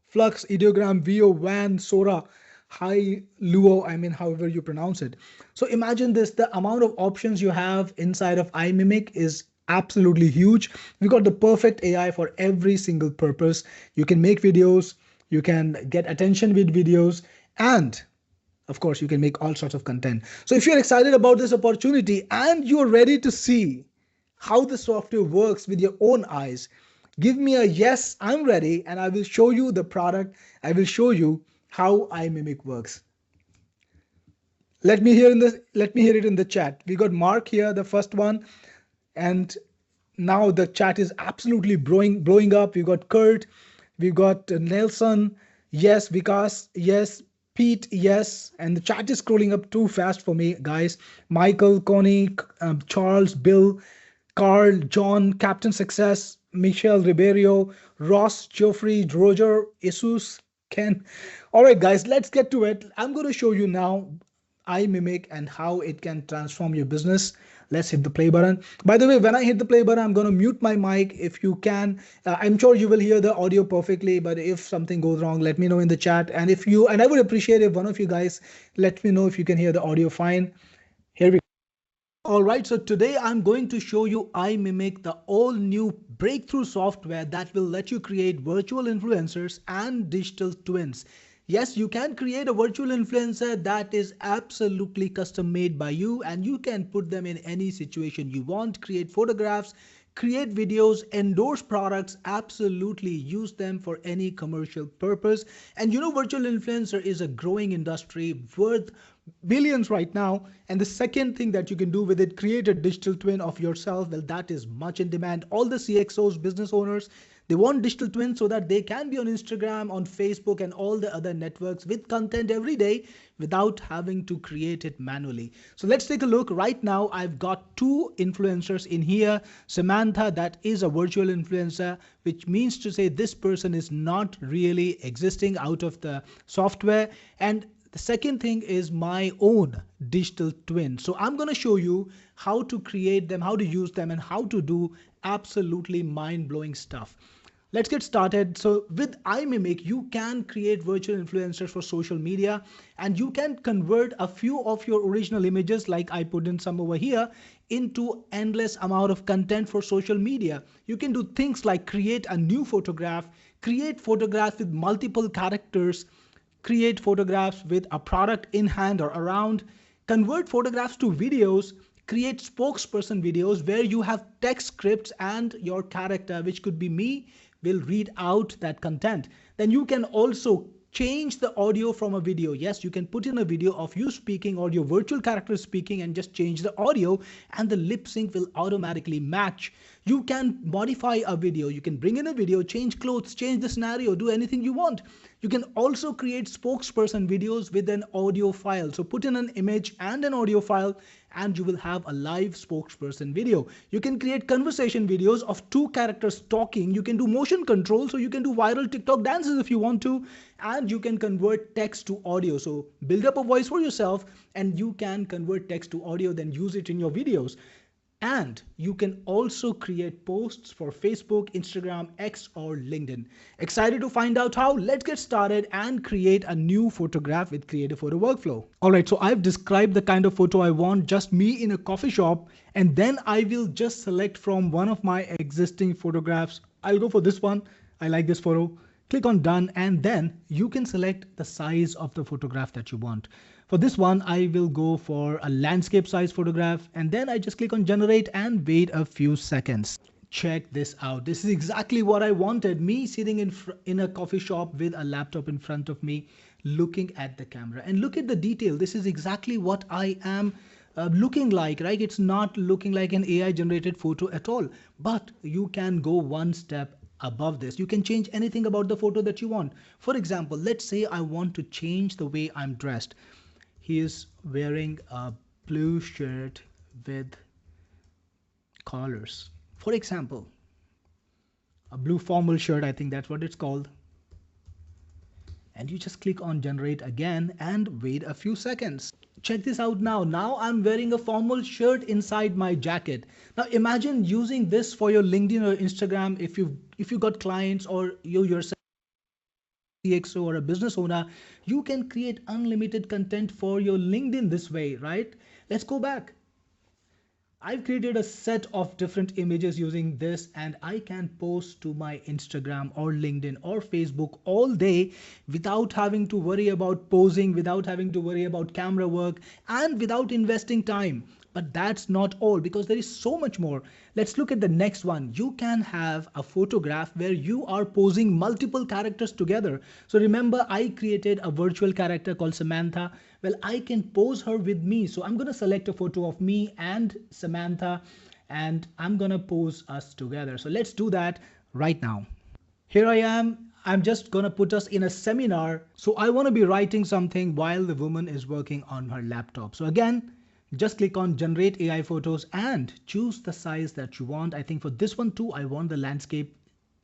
Flux, Ideogram, Vio, Van, Sora, Hi, Luo, however you pronounce it. So imagine this, the amount of options you have inside of Imimic is absolutely huge. We got the perfect AI for every single purpose. You can make videos, you can get attention with videos, and of course, you can make all sorts of content. So if you're excited about this opportunity and you're ready to see how the software works with your own eyes, give me a yes, I'm ready, and I will show you the product. I will show you how Imimic works. Let me hear it in the chat. We got Mark here, the first one, and now the chat is absolutely blowing up. We got Kurt, we got Nelson, yes, Vikas, yes, Pete, yes, and the chat is scrolling up too fast for me, guys. Michael, Connie, Charles, Bill, Carl, John, Captain Success, Michelle Ribeiro, Ross, Geoffrey, Roger, Jesus, Ken. All right, guys, let's get to it. I'm going to show you now Imimic and how it can transform your business. Let's hit the play button. By the way, when I hit the play button, I'm going to mute my mic if you can. I'm sure you will hear the audio perfectly, but if something goes wrong, let me know in the chat. And I would appreciate if one of you guys let me know if you can hear the audio fine. Here we go. All right, so today I'm going to show you Imimic, the all new breakthrough software that will let you create virtual influencers and digital twins. Yes, you can create a virtual influencer that is absolutely custom made by you, and you can put them in any situation you want, create photographs, create videos, endorse products, absolutely use them for any commercial purpose. And virtual influencer is a growing industry worth billions right now. And the second thing that you can do with it, create a digital twin of yourself. Well, that is much in demand. All the CXOs, business owners, they want digital twins so that they can be on Instagram, on Facebook, and all the other networks with content every day without having to create it manually. So let's take a look. Right now, I've got two influencers in here. Samantha, that is a virtual influencer, which means to say this person is not really existing out of the software. And the second thing is my own digital twin. So I'm going to show you how to create them, how to use them, and how to do absolutely mind-blowing stuff. Let's get started. So with Imimic, you can create virtual influencers for social media, and you can convert a few of your original images, like I put in some over here, into endless amount of content for social media. You can do things like create a new photograph, create photographs with multiple characters, create photographs with a product in hand or around, convert photographs to videos, create spokesperson videos where you have text scripts and your character, which could be me, will read out that content. Then you can also change the audio from a video. Yes, you can put in a video of you speaking or your virtual character speaking and just change the audio and the lip sync will automatically match. You can modify a video. You can bring in a video, change clothes, change the scenario, do anything you want. You can also create spokesperson videos with an audio file. So put in an image and an audio file and you will have a live spokesperson video. You can create conversation videos of two characters talking. You can do motion control, so you can do viral TikTok dances if you want to, and you can convert text to audio. So build up a voice for yourself and you can convert text to audio, then use it in your videos. And you can also create posts for Facebook, Instagram, X, or LinkedIn. Excited to find out how? Let's get started and create a new photograph with Creative Photo Workflow. All right, so I've described the kind of photo I want, just me in a coffee shop, and then I will just select from one of my existing photographs. I'll go for this one. I like this photo. Click on done, and then you can select the size of the photograph that you want. For this one, I will go for a landscape size photograph, and then I just click on generate and wait a few seconds. Check this out. This is exactly what I wanted. Me sitting in a coffee shop with a laptop in front of me, looking at the camera. And look at the detail. This is exactly what I am looking like, right? It's not looking like an AI generated photo at all, but you can go one step above this. You can change anything about the photo that you want. For example, let's say I want to change the way I'm dressed. He is wearing a blue shirt with collars. For example, a blue formal shirt, I think that's what it's called. And you just click on generate again and wait a few seconds. Check this out now. Now I'm wearing a formal shirt inside my jacket. Now imagine using this for your LinkedIn or Instagram if you got clients or you yourself CXO or a business owner, you can create unlimited content for your LinkedIn this way, right? Let's go back. I've created a set of different images using this, and I can post to my Instagram or LinkedIn or Facebook all day without having to worry about posing, without having to worry about camera work, and without investing time. But that's not all, because there is so much more. Let's look at the next one. You can have a photograph where you are posing multiple characters together. So remember, I created a virtual character called Samantha. Well, I can pose her with me. So I'm going to select a photo of me and Samantha, and I'm going to pose us together. So let's do that right now. Here I am. I'm just going to put us in a seminar. So I want to be writing something while the woman is working on her laptop. So again, just click on generate AI photos and choose the size that you want. I think for this one too, I want the landscape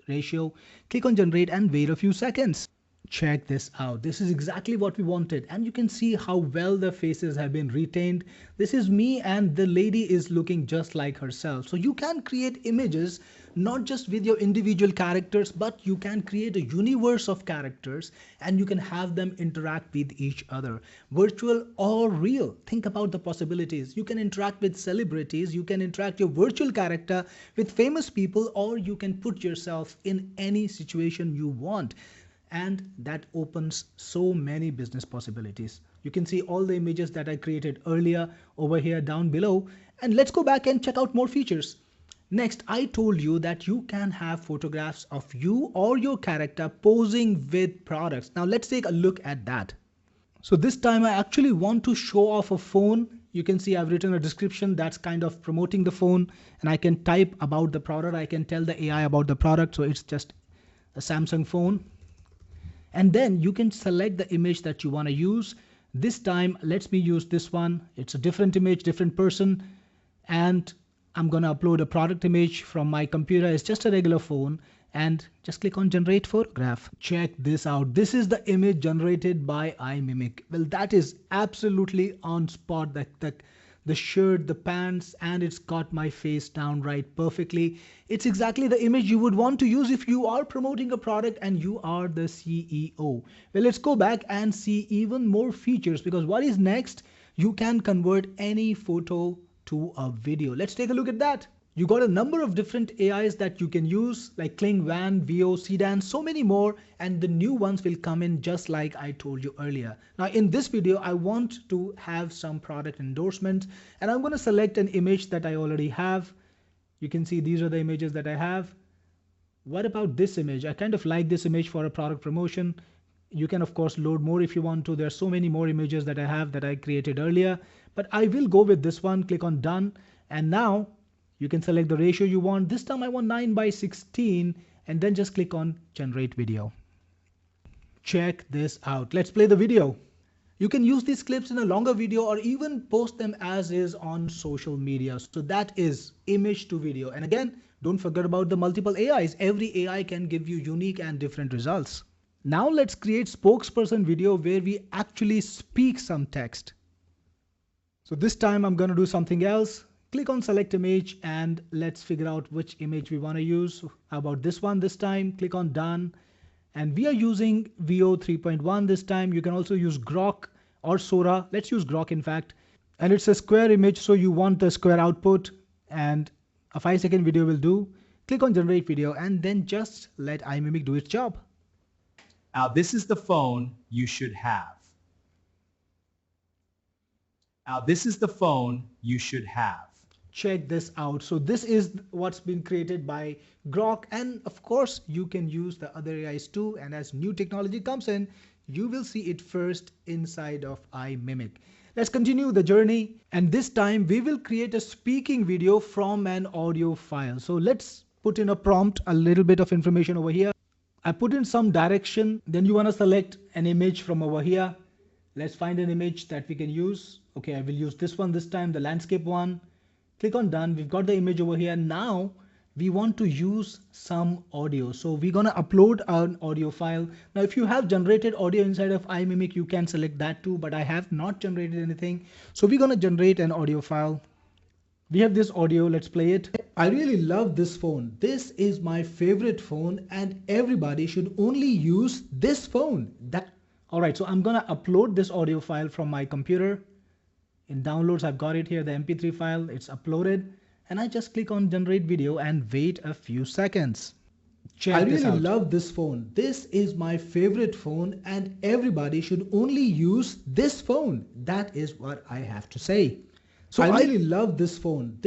ratio. Click on generate and wait a few seconds. Check this out. This is exactly what we wanted. And you can see how well the faces have been retained. This is me and the lady is looking just like herself. So you can create images not just with your individual characters, but you can create a universe of characters and you can have them interact with each other, virtual or real. Think about the possibilities. You can interact with celebrities, you can interact your virtual character with famous people, or you can put yourself in any situation you want. And that opens so many business possibilities. You can see all the images that I created earlier over here down below. And let's go back and check out more features. Next, I told you that you can have photographs of you or your character posing with products. Now let's take a look at that. So this time I actually want to show off a phone. You can see I've written a description that's kind of promoting the phone, and I can type about the product. I can tell the AI about the product. So it's just a Samsung phone. And then you can select the image that you want to use. This time, let me use this one. It's a different image, different person. And I'm going to upload a product image from my computer. It's just a regular phone. And just click on generate photograph. Check this out. This is the image generated by Imimic. Well, that is absolutely on spot. The shirt, the pants, and it's got my face down right perfectly. It's exactly the image you would want to use if you are promoting a product and you are the CEO. Well, let's go back and see even more features, because what is next? You can convert any photo to a video. Let's take a look at that. You got a number of different AIs that you can use like Kling, Van, VO, Sedan, so many more, and the new ones will come in just like I told you earlier. Now in this video, I want to have some product endorsement, and I'm going to select an image that I already have. You can see these are the images that I have. What about this image? I kind of like this image for a product promotion. You can of course load more if you want to. There are so many more images that I have that I created earlier, but I will go with this one. Click on done, and now you can select the ratio you want. This time I want 9:16, and then just click on generate video. Check this out. Let's play the video. You can use these clips in a longer video or even post them as is on social media. So that is image to video. And again, don't forget about the multiple AIs. Every AI can give you unique and different results. Now let's create spokesperson video where we actually speak some text. So this time I'm going to do something else. Click on select image and let's figure out which image we want to use. How about this one this time? Click on done. And we are using VO 3.1 this time. You can also use Grok or Sora. Let's use Grok in fact. And it's a square image, so you want the square output, and a 5-second video will do. Click on generate video and then just let iMimic do its job. Now this is the phone you should have. Now this is the phone you should have. Check this out. So this is what's been created by Grok, and of course you can use the other AIs too, and as new technology comes in, you will see it first inside of iMimic. Let's continue the journey, and this time we will create a speaking video from an audio file. So let's put in a prompt, a little bit of information over here. I put in some direction, then you want to select an image from over here. Let's find an image that we can use. Okay, I will use this one this time, the landscape one. Click on done. We've got the image over here. Now we want to use some audio. So we're going to upload an audio file. Now, if you have generated audio inside of iMimic, you can select that too, but I have not generated anything. So we're going to generate an audio file. We have this audio. Let's play it. I really love this phone. This is my favorite phone, and everybody should only use this phone. All right. So I'm going to upload this audio file from my computer. In downloads, I've got it here, the MP3 file. It's uploaded, and I just click on generate video and wait a few seconds. Check this out. I really love this phone. This is my favorite phone, and everybody should only use this phone. That is what I have to say. So I really love this phone.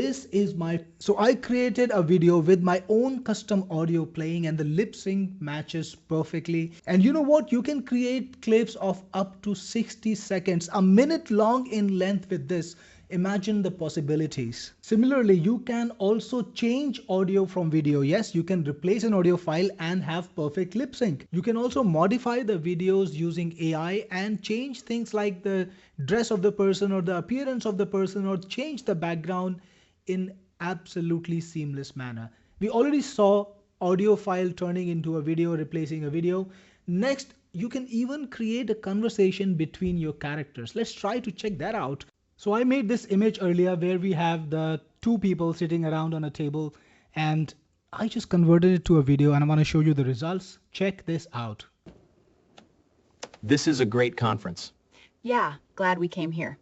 So I created a video with my own custom audio playing, and the lip sync matches perfectly. And you know what? You can create clips of up to 60 seconds, a minute long in length with this. Imagine the possibilities. Similarly, you can also change audio from video. Yes, you can replace an audio file and have perfect lip sync. You can also modify the videos using AI and change things like the dress of the person or the appearance of the person, or change the background in absolutely seamless manner. We already saw audio file turning into a video, replacing a video. Next, you can even create a conversation between your characters. Let's try to check that out. So I made this image earlier where we have the two people sitting around on a table, and I just converted it to a video, and I want to show you the results. Check this out. This is a great conference. Yeah, glad we came here.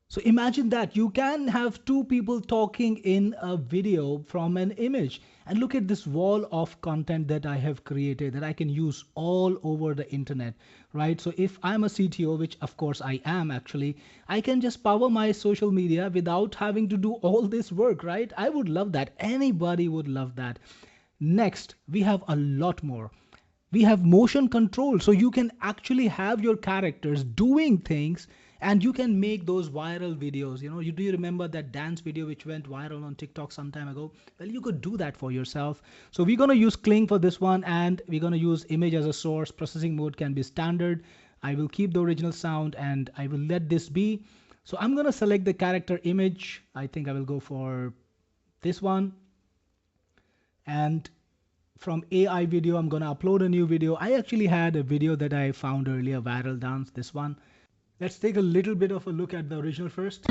So imagine that you can have two people talking in a video from an image, and look at this wall of content that I have created that I can use all over the internet, right? So if I'm a CTO, which of course I am actually, I can just power my social media without having to do all this work, right? I would love that. Anybody would love that. Next, we have a lot more. We have motion control, so you can actually have your characters doing things, and you can make those viral videos. You know, do you remember that dance video which went viral on TikTok some time ago? Well, you could do that for yourself. So we're going to use Kling for this one, and we're going to use image as a source. Processing mode can be standard. I will keep the original sound, and I will let this be. So I'm going to select the character image. I think I will go for this one. And from AI video, I'm going to upload a new video. I actually had a video that I found earlier, viral dance, this one. Let's take a little bit of a look at the original first.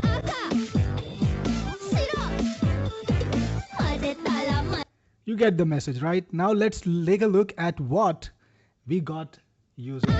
You get the message, right? Now let's take a look at what we got using.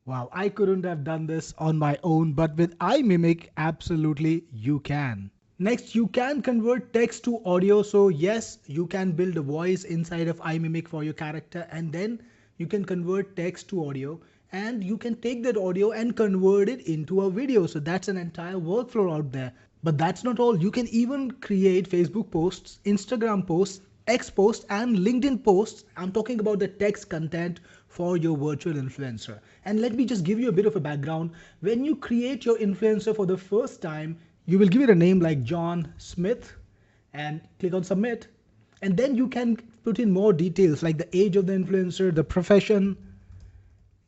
Wow, I couldn't have done this on my own, but with iMimic, absolutely you can. Next, you can convert text to audio. So yes, you can build a voice inside of iMimic for your character, and then you can convert text to audio, and you can take that audio and convert it into a video. So that's an entire workflow out there. But that's not all. You can even create Facebook posts, Instagram posts, X posts, and LinkedIn posts. I'm talking about the text content for your virtual influencer. And let me just give you a bit of a background. When you create your influencer for the first time, you will give it a name like John Smith and click on submit. And then you can put in more details like the age of the influencer, the profession,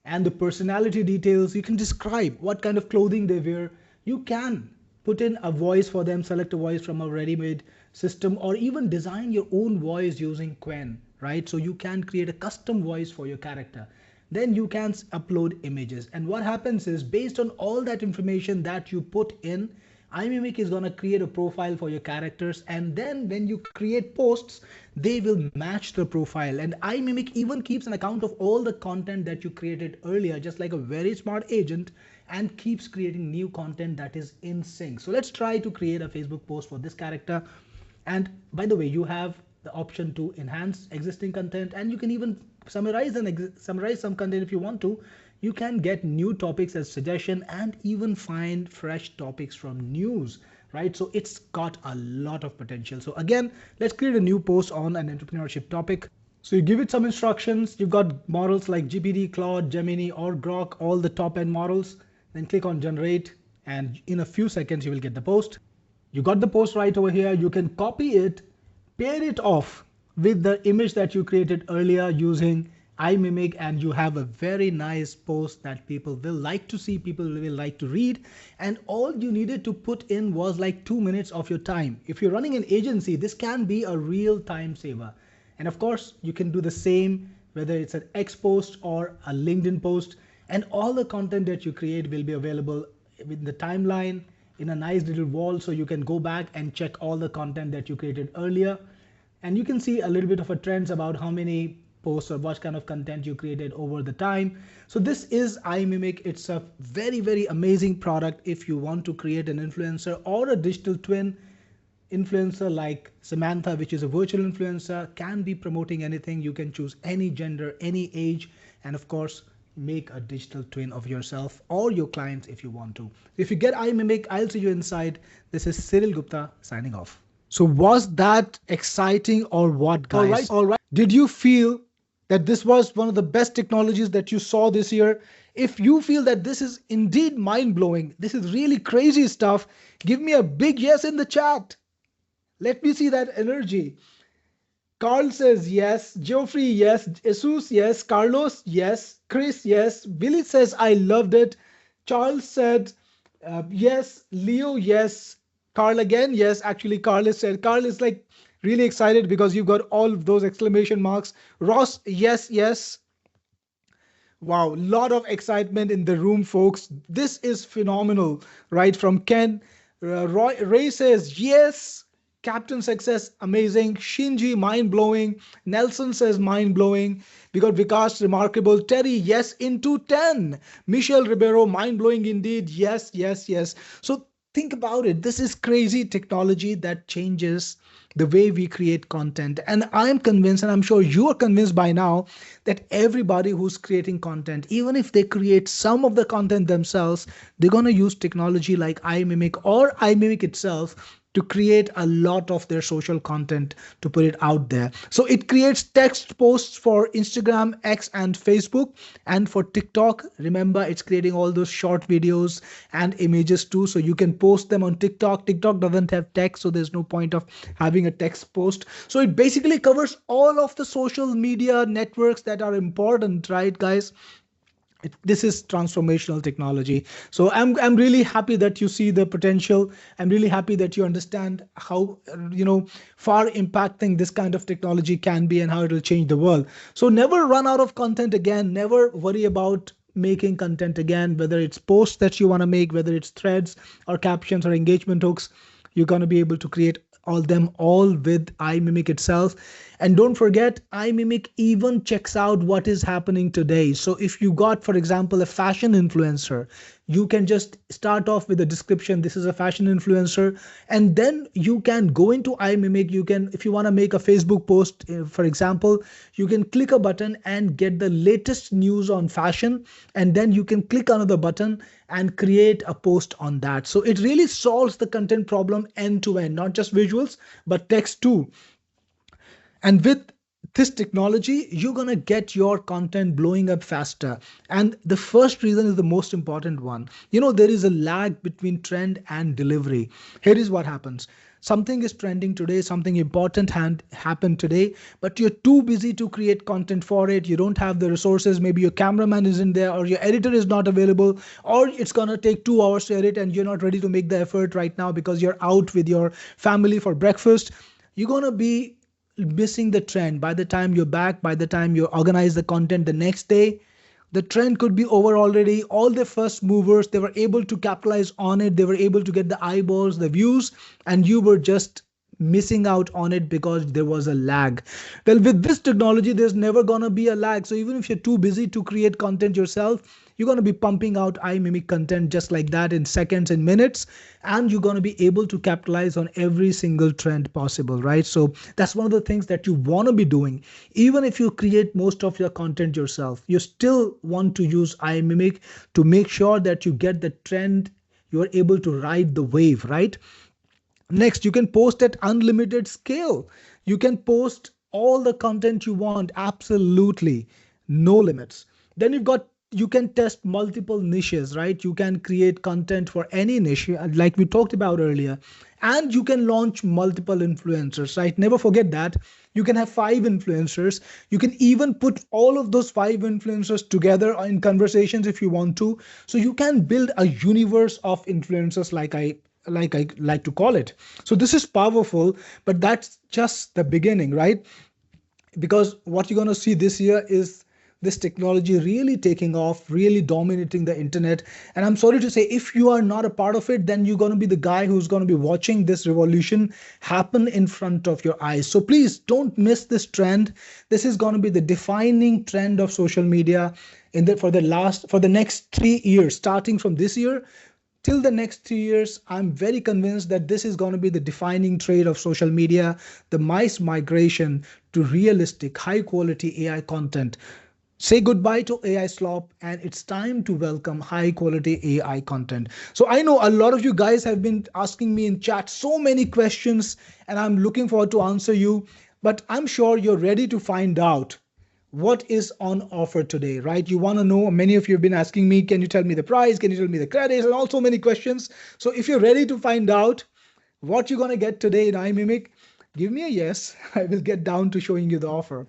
and the personality details. You can describe what kind of clothing they wear. You can put in a voice for them, select a voice from a ready-made system, or even design your own voice using Quen, right? So you can create a custom voice for your character. Then you can upload images. And what happens is, based on all that information that you put in, iMimic is going to create a profile for your characters, and then when you create posts, they will match the profile. And iMimic even keeps an account of all the content that you created earlier, just like a very smart agent, and keeps creating new content that is in sync. So let's try to create a Facebook post for this character. And by the way, you have the option to enhance existing content, and you can even summarize some content if you want to. You can get new topics as suggestion and even find fresh topics from news, right? So it's got a lot of potential. So again, let's create a new post on an entrepreneurship topic. So you give it some instructions. You've got models like GPT, Claude, Gemini, or Grok, all the top end models. Then click on generate, and in a few seconds you will get the post. You got the post right over here. You can copy it, pair it off with the image that you created earlier using iMimic, and you have a very nice post that people will like to see, people will like to read. And all you needed to put in was like 2 minutes of your time. If you're running an agency, this can be a real time saver. And of course, you can do the same whether it's an X post or a LinkedIn post, and all the content that you create will be available in the timeline in a nice little wall, so you can go back and check all the content that you created earlier. And you can see a little bit of a trends about how many posts or what kind of content you created over the time. So this is iMimic. It's a very, very amazing product if you want to create an influencer or a digital twin influencer like Samantha, which is a virtual influencer, can be promoting anything. You can choose any gender, any age, and of course, make a digital twin of yourself or your clients if you want to. If you get iMimic, I'll see you inside. This is Cyril Gupta signing off. So was that exciting or what, guys? All right. Did you feel that this was one of the best technologies that you saw this year? If you feel that this is indeed mind-blowing, this is really crazy stuff, give me a big yes in the chat. Let me see that energy. Carl says yes, Geoffrey yes, Jesus yes, Carlos yes, Chris yes, Billy says I loved it, Charles said yes, Leo yes, Carl again yes. Actually, Carl is like really excited because you've got all of those exclamation marks. Ross yes, yes. Wow, lot of excitement in the room, folks. This is phenomenal, right? From Ken, Ray says yes. Captain Success, amazing. Shinji, mind-blowing. Nelson says mind-blowing. We got Vikas, remarkable. Terry, yes, into 10. Michelle Ribeiro, mind-blowing indeed. Yes, yes, yes. So think about it. This is crazy technology that changes the way we create content. And I'm convinced, and I'm sure you are convinced by now, that everybody who's creating content, even if they create some of the content themselves, they're going to use technology like iMimic or iMimic itself to create a lot of their social content to put it out there. So it creates text posts for Instagram, X, and Facebook. And for TikTok, remember, it's creating all those short videos and images too. So you can post them on TikTok. TikTok doesn't have text, so there's no point of having a text post. So it basically covers all of the social media networks that are important, right, guys? This is transformational technology. So I'm really happy that you see the potential. I'm really happy that you understand how far impacting this kind of technology can be and how it will change the world. So never run out of content again. Never worry about making content again, whether it's posts that you want to make, whether it's threads or captions or engagement hooks. You're going to be able to create all with iMimic itself. And don't forget, iMimic even checks out what is happening today. So if you got, for example, a fashion influencer, you can just start off with a description. This is a fashion influencer. And then you can go into iMimic. You can, if you want to make a Facebook post, for example, you can click a button and get the latest news on fashion. And then you can click another button and create a post on that. So it really solves the content problem end to end, not just visuals, but text too. And with this technology, you're going to get your content blowing up faster. And the first reason is the most important one. There is a lag between trend and delivery. Here is what happens. Something is trending today, something important happened today, but you're too busy to create content for it. You don't have the resources. Maybe your cameraman isn't there, or your editor is not available, or it's going to take 2 hours to edit and you're not ready to make the effort right now because you're out with your family for breakfast. You're going to be missing the trend. By the time you're back, by the time you organize the content the next day, the trend could be over already. All the first movers, they were able to capitalize on it. They were able to get the eyeballs, the views, and you were just missing out on it because there was a lag. Well, with this technology, there's never going to be a lag. So even if you're too busy to create content yourself, you're going to be pumping out iMimic content just like that in seconds and minutes, and you're going to be able to capitalize on every single trend possible, right? So that's one of the things that you want to be doing. Even if you create most of your content yourself, you still want to use iMimic to make sure that you get the trend. You're able to ride the wave, right? Next, you can post at unlimited scale. You can post all the content you want, absolutely no limits. Then you can test multiple niches, right? You can create content for any niche, like we talked about earlier, and you can launch multiple influencers, right? Never forget that. You can have 5 influencers. You can even put all of those 5 influencers together in conversations if you want to. So you can build a universe of influencers, like I like to call it. So this is powerful, but that's just the beginning, right? Because what you're going to see this year is this technology really taking off, really dominating the internet. And I'm sorry to say, if you are not a part of it, then you're going to be the guy who's going to be watching this revolution happen in front of your eyes. So please don't miss this trend. This is going to be the defining trend of social media for the next 3 years, starting from this year till the next 3 years. I'm very convinced that this is going to be the defining trait of social media, the mass migration to realistic, high quality AI content. Say goodbye to AI slop, and it's time to welcome high quality AI content. So I know a lot of you guys have been asking me in chat so many questions, and I'm looking forward to answer you, but I'm sure you're ready to find out what is on offer today, right? You want to know, many of you have been asking me, can you tell me the price? Can you tell me the credits? And also many questions. So if you're ready to find out what you're going to get today in iMimic, give me a yes. I will get down to showing you the offer.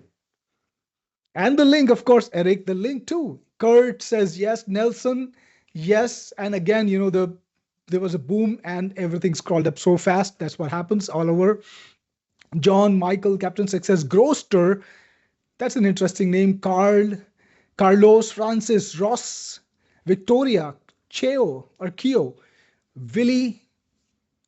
And the link, of course, Eric, the link too. Kurt says yes, Nelson, yes. And again, there was a boom and everything scrolled up so fast. That's what happens all over. John, Michael, Captain Success, Groster. That's an interesting name. Carlos, Francis, Ross, Victoria, Cheo or Keo, Willie,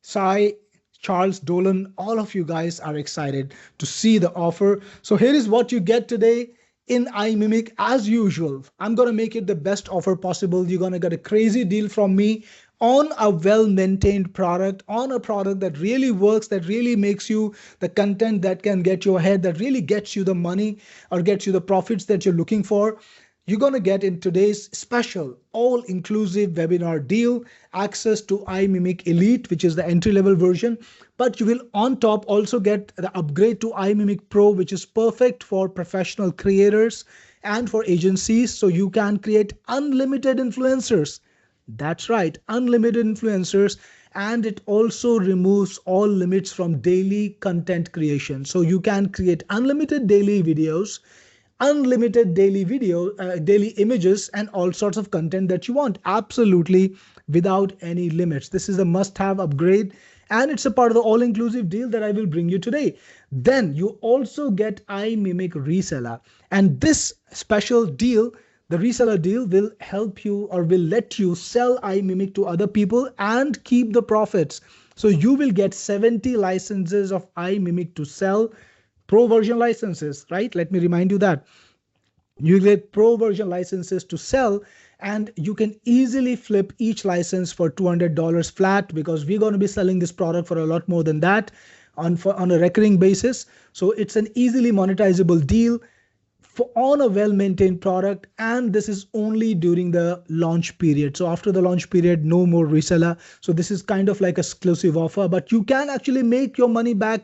Sai, Charles, Dolan, all of you guys are excited to see the offer. So here is what you get today in iMimic. As usual, I'm going to make it the best offer possible. You're going to get a crazy deal from me on a well-maintained product, on a product that really works, that really makes you the content that can get you ahead, that really gets you the money or gets you the profits that you're looking for. You're going to get in today's special all-inclusive webinar deal access to iMimic Elite, which is the entry-level version. But you will on top also get the upgrade to iMimic Pro, which is perfect for professional creators and for agencies. So you can create unlimited influencers. That's right, unlimited influencers. And it also removes all limits from daily content creation. So you can create unlimited daily videos, unlimited daily images, and all sorts of content that you want, absolutely without any limits. This is a must-have upgrade, and it's a part of the all-inclusive deal that I will bring you today. Then you also get iMimic Reseller, and this special deal, the reseller deal, will help you or will let you sell iMimic to other people and keep the profits. So you will get 70 licenses of iMimic to sell Pro version licenses, right? Let me remind you that you get pro version licenses to sell, and you can easily flip each license for $200 flat, because we're going to be selling this product for a lot more than that on a recurring basis. So it's an easily monetizable deal on a well-maintained product, and this is only during the launch period. So after the launch period, no more reseller. So this is kind of like exclusive offer, but you can actually make your money back,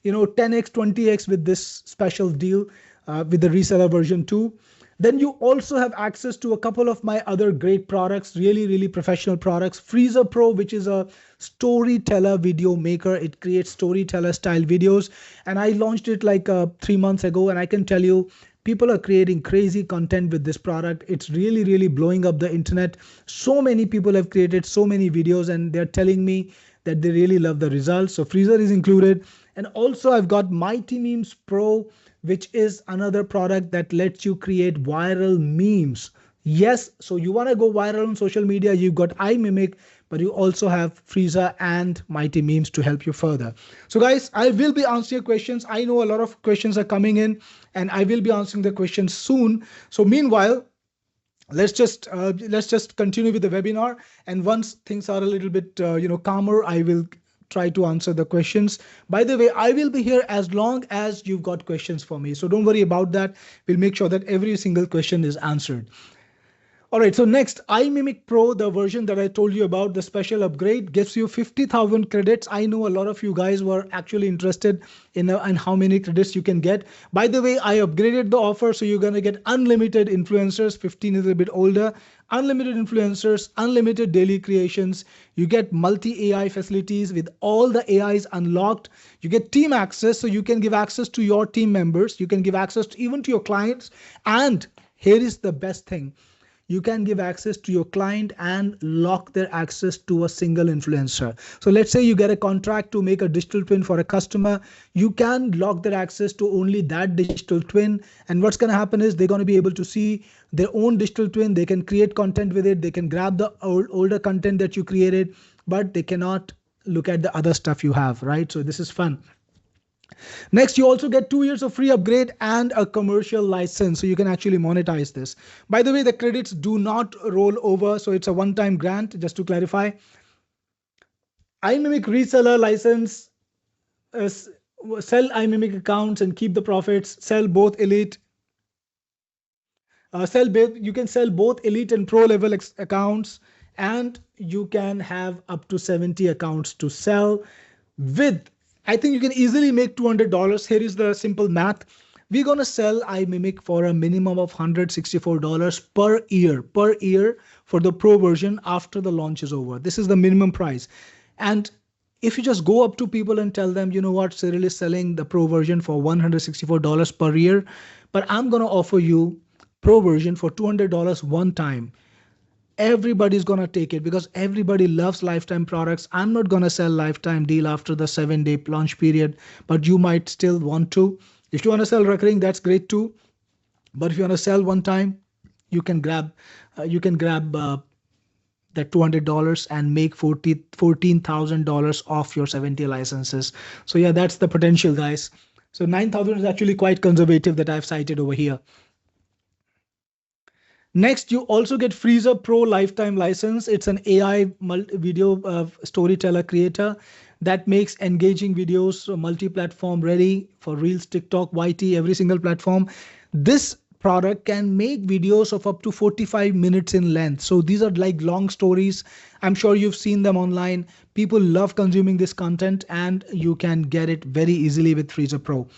10x, 20x with this special deal with the reseller version 2. Then you also have access to a couple of my other great products, really, really professional products. Freezer Pro, which is a storyteller video maker. It creates storyteller style videos. And I launched it like 3 months ago. And I can tell you, people are creating crazy content with this product. It's really, really blowing up the internet. So many people have created so many videos, and they're telling me that they really love the results. So Freezer is included. And also I've got Mighty Memes Pro, which is another product that lets you create viral memes. Yes, so you want to go viral on social media, you've got iMimic, but you also have Freezer and Mighty Memes to help you further. So guys, I will be answering your questions. I know a lot of questions are coming in, and I will be answering the questions soon. So meanwhile, let's just continue with the webinar. And once things are a little bit calmer, I will try to answer the questions. By the way, I will be here as long as you've got questions for me. So don't worry about that. We'll make sure that every single question is answered. All right, so next, iMimic Pro, the version that I told you about, the special upgrade, gives you 50,000 credits. I know a lot of you guys were actually interested in how many credits you can get. By the way, I upgraded the offer, so you're going to get unlimited influencers. 15 is a bit older. Unlimited influencers, unlimited daily creations. You get multi-AI facilities with all the AIs unlocked. You get team access, so you can give access to your team members. You can give access even to your clients. And here is the best thing. You can give access to your client and lock their access to a single influencer. So let's say you get a contract to make a digital twin for a customer. You can lock their access to only that digital twin. And what's going to happen is they're going to be able to see their own digital twin. They can create content with it. They can grab the older content that you created, but they cannot look at the other stuff you have, right? So this is fun. Next, you also get 2 years of free upgrade and a commercial license, so you can actually monetize this. By the way, the credits do not roll over, so it's a one-time grant, just to clarify. iMimic reseller license, sell iMimic accounts and keep the profits, sell both elite. You can sell both elite and pro level accounts, and you can have up to 70 accounts to sell with. I think you can easily make $200. Here is the simple math. We're going to sell iMimic for a minimum of $164 per year for the pro version after the launch is over. This is the minimum price. And if you just go up to people and tell them, you know what, Cyril is selling the pro version for $164 per year, but I'm going to offer you pro version for $200 one time. Everybody's going to take it because everybody loves lifetime products. I'm not going to sell lifetime deal after the 7-day launch period, but you might still want to. If you want to sell recurring, that's great too. But if you want to sell one time, you can grab that $200 and make $14,000 off your 70 licenses. So yeah, that's the potential, guys. So 9,000 is actually quite conservative that I've cited over here. Next, you also get Freezer Pro lifetime license. It's an AI video storyteller creator that makes engaging videos multi-platform ready for Reels, TikTok, YT, every single platform. This product can make videos of up to 45 minutes in length. So these are like long stories. I'm sure you've seen them online. People love consuming this content, and you can get it very easily with Freezer Pro.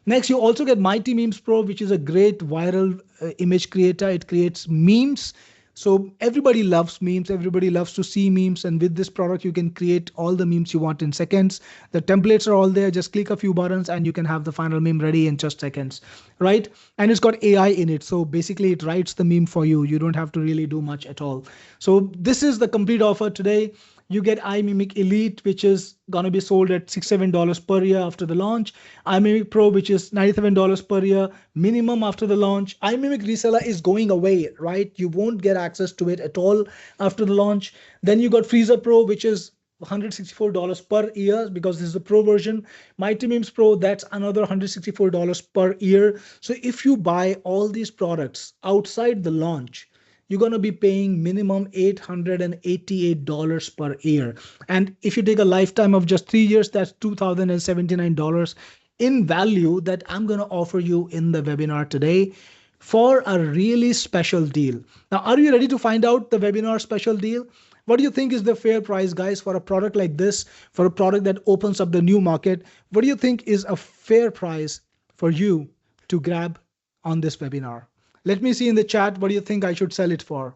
Next, you also get Mighty Memes Pro, which is a great viral image creator. It creates memes. So everybody loves memes. Everybody loves to see memes. And with this product, you can create all the memes you want in seconds. The templates are all there. Just click a few buttons and you can have the final meme ready in just seconds, right? And it's got AI in it. So basically it writes the meme for you. You don't have to really do much at all. So this is the complete offer today. You get iMimic Elite, which is going to be sold at $67 per year after the launch. iMimic Pro, which is $97 per year minimum after the launch. iMimic Reseller is going away, right? You won't get access to it at all after the launch. Then you got Freezer Pro, which is $164 per year because this is the pro version. Mighty Memes Pro, that's another $164 per year. So if you buy all these products outside the launch, you're going to be paying minimum $888 per year. And if you take a lifetime of just 3 years, that's $2,079 in value that I'm going to offer you in the webinar today for a really special deal. Now, are you ready to find out the webinar special deal? What do you think is the fair price, guys, for a product like this, for a product that opens up the new market? What do you think is a fair price for you to grab on this webinar? Let me see in the chat, what do you think I should sell it for?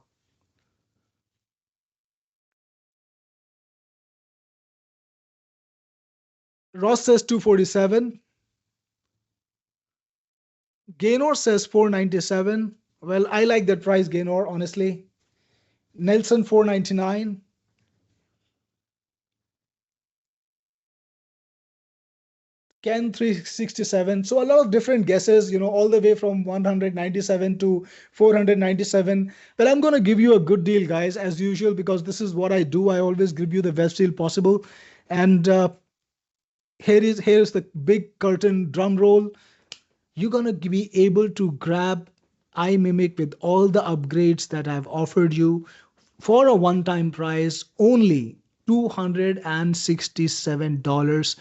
Ross says 247. Gaynor says 497. Well, I like that price, Gaynor, honestly. Nelson 499. Ken 367. So a lot of different guesses, all the way from 197 to 497. Well, I'm going to give you a good deal, guys, as usual, because this is what I do. I always give you the best deal possible. And here's the big curtain drum roll. You're going to be able to grab iMimic with all the upgrades that I've offered you for a one-time price, only $267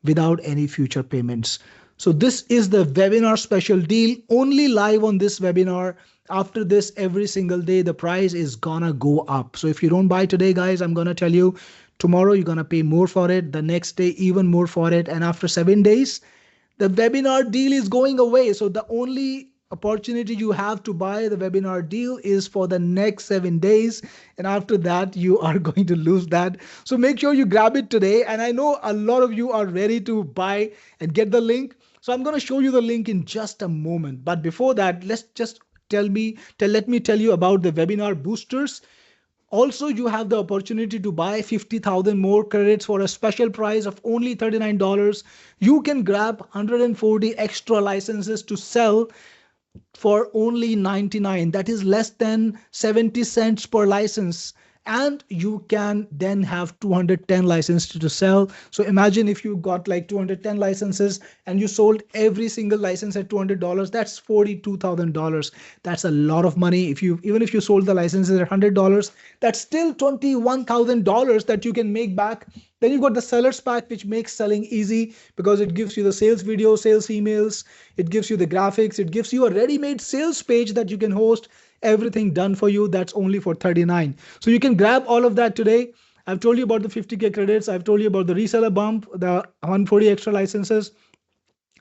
without any future payments. So this is the webinar special deal, only live on this webinar. After this, every single day, the price is gonna go up. So if you don't buy today, guys, I'm gonna tell you, tomorrow you're gonna pay more for it, the next day even more for it, and after 7 days, the webinar deal is going away. So the only opportunity you have to buy the webinar deal is for the next 7 days. And after that, you are going to lose that. So make sure you grab it today. And I know a lot of you are ready to buy and get the link. So I'm going to show you the link in just a moment. But before that, let me tell you about the webinar boosters. Also, you have the opportunity to buy 50,000 more credits for a special price of only $39. You can grab 140 extra licenses to sell for only 99. That is less than 70 cents per license. And you can then have 210 licenses to sell. So imagine if you got like 210 licenses and you sold every single license at $200, that's $42,000. That's a lot of money. Even if you sold the licenses at $100, that's still $21,000 that you can make back. Then you've got the sellers pack, which makes selling easy because it gives you the sales video, sales emails, it gives you the graphics, it gives you a ready-made sales page that you can host, everything done for you. That's only for $39. So you can grab all of that today. I've told you about the 50K credits. I've told you about the reseller bump, the 140 extra licenses.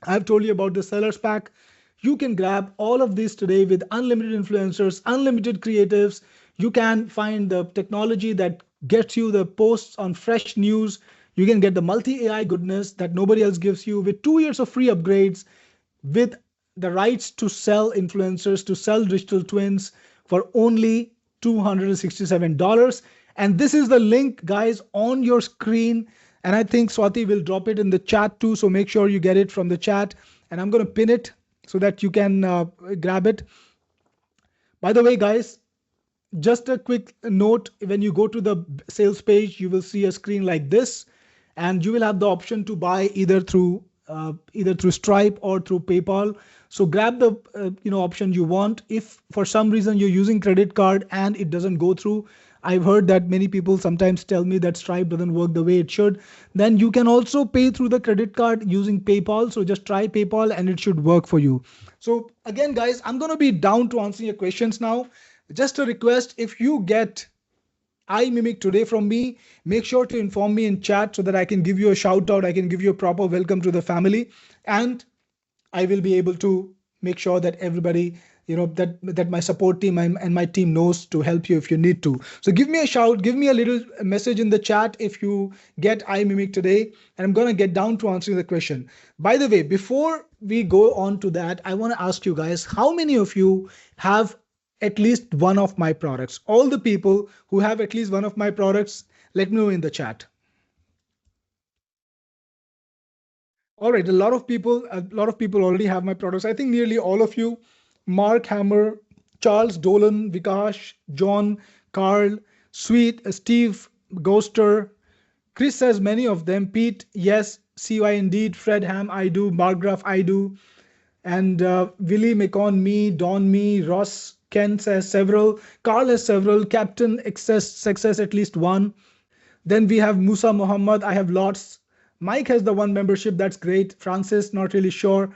I've told you about the sellers pack. You can grab all of this today with unlimited influencers, unlimited creatives. You can find the technology that gets you the posts on fresh news. You can get the multi-AI goodness that nobody else gives you with 2 years of free upgrades, with the rights to sell influencers, to sell digital twins for only $267. And this is the link, guys, on your screen. And I think Swati will drop it in the chat too. So make sure you get it from the chat. And I'm going to pin it so that you can grab it. By the way, guys, just a quick note, when you go to the sales page, you will see a screen like this, and you will have the option to buy either through Stripe or through PayPal. So grab the option you want. If for some reason you're using credit card and it doesn't go through, I've heard that many people sometimes tell me that Stripe doesn't work the way it should. Then you can also pay through the credit card using PayPal. So just try PayPal and it should work for you. So again, guys, I'm going to be down to answering your questions now. Just a request, if you get iMimic today from me, make sure to inform me in chat so that I can give you a shout out. I can give you a proper welcome to the family. And I will be able to make sure that everybody, that my support team and my team knows to help you if you need to. So give me a shout, give me a little message in the chat if you get iMimic today, and I'm going to get down to answering the question. By the way, before we go on to that, I want to ask you guys, how many of you have at least one of my products? All the people who have at least one of my products, let me know in the chat. All right, a lot of people already have my products. I think nearly all of you: Mark Hammer, Charles Dolan, Vikash, John, Carl, Sweet, Steve, Ghoster, Chris says many of them. Pete, yes. CY indeed. Fred Ham, I do. Margraf, I do. And Willie McCon, me. Don, me. Ross, Ken says several. Carl has several. Captain Success, at least one. Then we have Musa Muhammad. I have lots. Mike has the one membership. That's great. Francis, not really sure.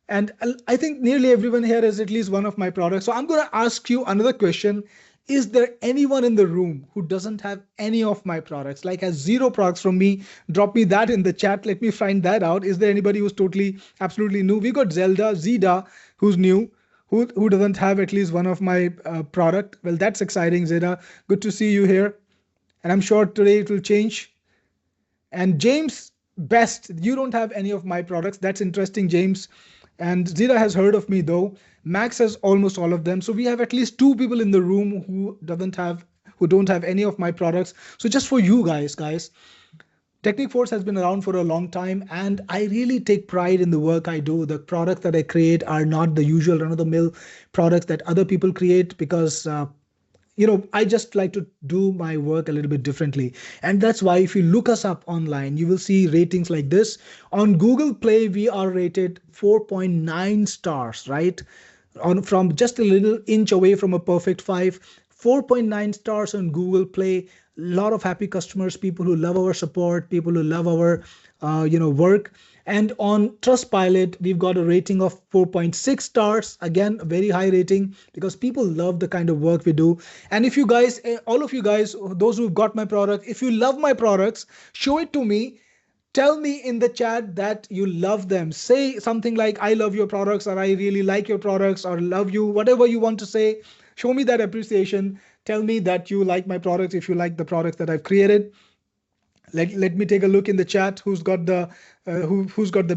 And I think nearly everyone here has at least one of my products. So I'm going to ask you another question. Is there anyone in the room who doesn't have any of my products, like has zero products from me? Drop me that in the chat. Let me find that out. Is there anybody who's totally, absolutely new? We got Zeda, who's new. Who doesn't have at least one of my product? Well, that's exciting, Zeda. Good to see you here. And I'm sure today it will change. And James Best, you don't have any of my products. That's interesting, James. And Zira has heard of me though. Max has almost all of them. So we have at least 2 people in the room who don't have any of my products. So just for you guys, Technic Force has been around for a long time, and I really take pride in the work I do. The products that I create are not the usual run-of-the-mill products that other people create, because I just like to do my work a little bit differently. And that's why if you look us up online, you will see ratings like this. On Google Play, we are rated 4.9 stars, right? From just a little inch away from a perfect 5. 4.9 stars on Google Play. A lot of happy customers, people who love our support, people who love our work. And on Trustpilot, we've got a rating of 4.6 stars. Again, a very high rating because people love the kind of work we do. And if you guys, all of you guys, those who've got my product, if you love my products, show it to me. Tell me in the chat that you love them. Say something like, I love your products, or I really like your products, or love you, whatever you want to say. Show me that appreciation. Tell me that you like my products if you like the products that I've created. Let me take a look in the chat. Who's got the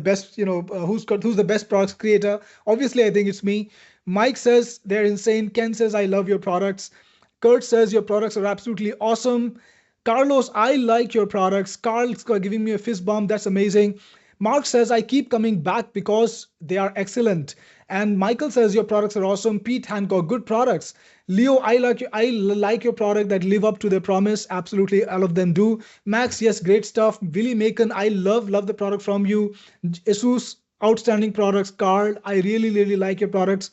best, who's the best products creator? Obviously, I think it's me. Mike says they're insane. Ken says I love your products. Kurt says your products are absolutely awesome. Carlos, I like your products. Carl's giving me a fist bump. That's amazing. Mark says I keep coming back because they are excellent. And Michael says your products are awesome. Pete Hancock, good products. Leo, I like your product that live up to their promise. Absolutely, all of them do. Max, yes, great stuff. Willie Macon, I love the product from you. Jesus, outstanding products. Carl, I really like your products.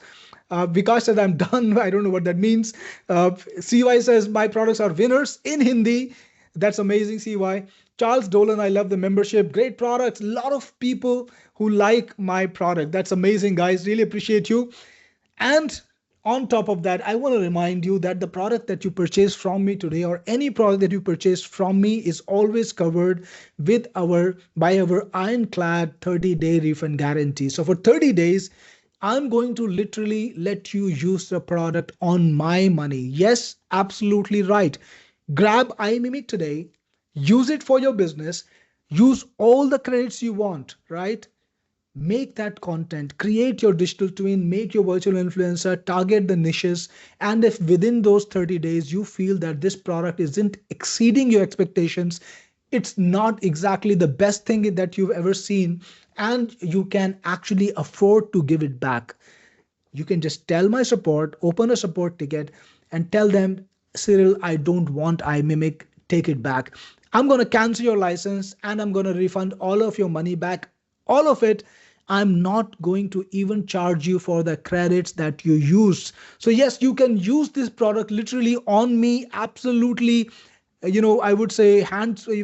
Vikas says I'm done. I don't know what that means. CY says my products are winners in Hindi. That's amazing, CY. Charles Dolan, I love the membership. Great products. A lot of people who like my product. That's amazing, guys. Really appreciate you. And on top of that, I want to remind you that the product that you purchase from me today, or any product that you purchase from me, is always covered by our ironclad 30-day refund guarantee. So for 30 days, I'm going to literally let you use the product on my money. Yes, absolutely right. Grab iMimic today, use it for your business, use all the credits you want, right? Make that content, create your digital twin, make your virtual influencer, target the niches. And if within those 30 days you feel that this product isn't exceeding your expectations, it's not exactly the best thing that you've ever seen, and you can actually afford to give it back, you can just tell my support, open a support ticket and tell them, Cyril, I don't want iMimic, take it back. I'm going to cancel your license and I'm going to refund all of your money back, all of it. I'm not going to even charge you for the credits that you used. So yes, you can use this product literally on me, absolutely, I would say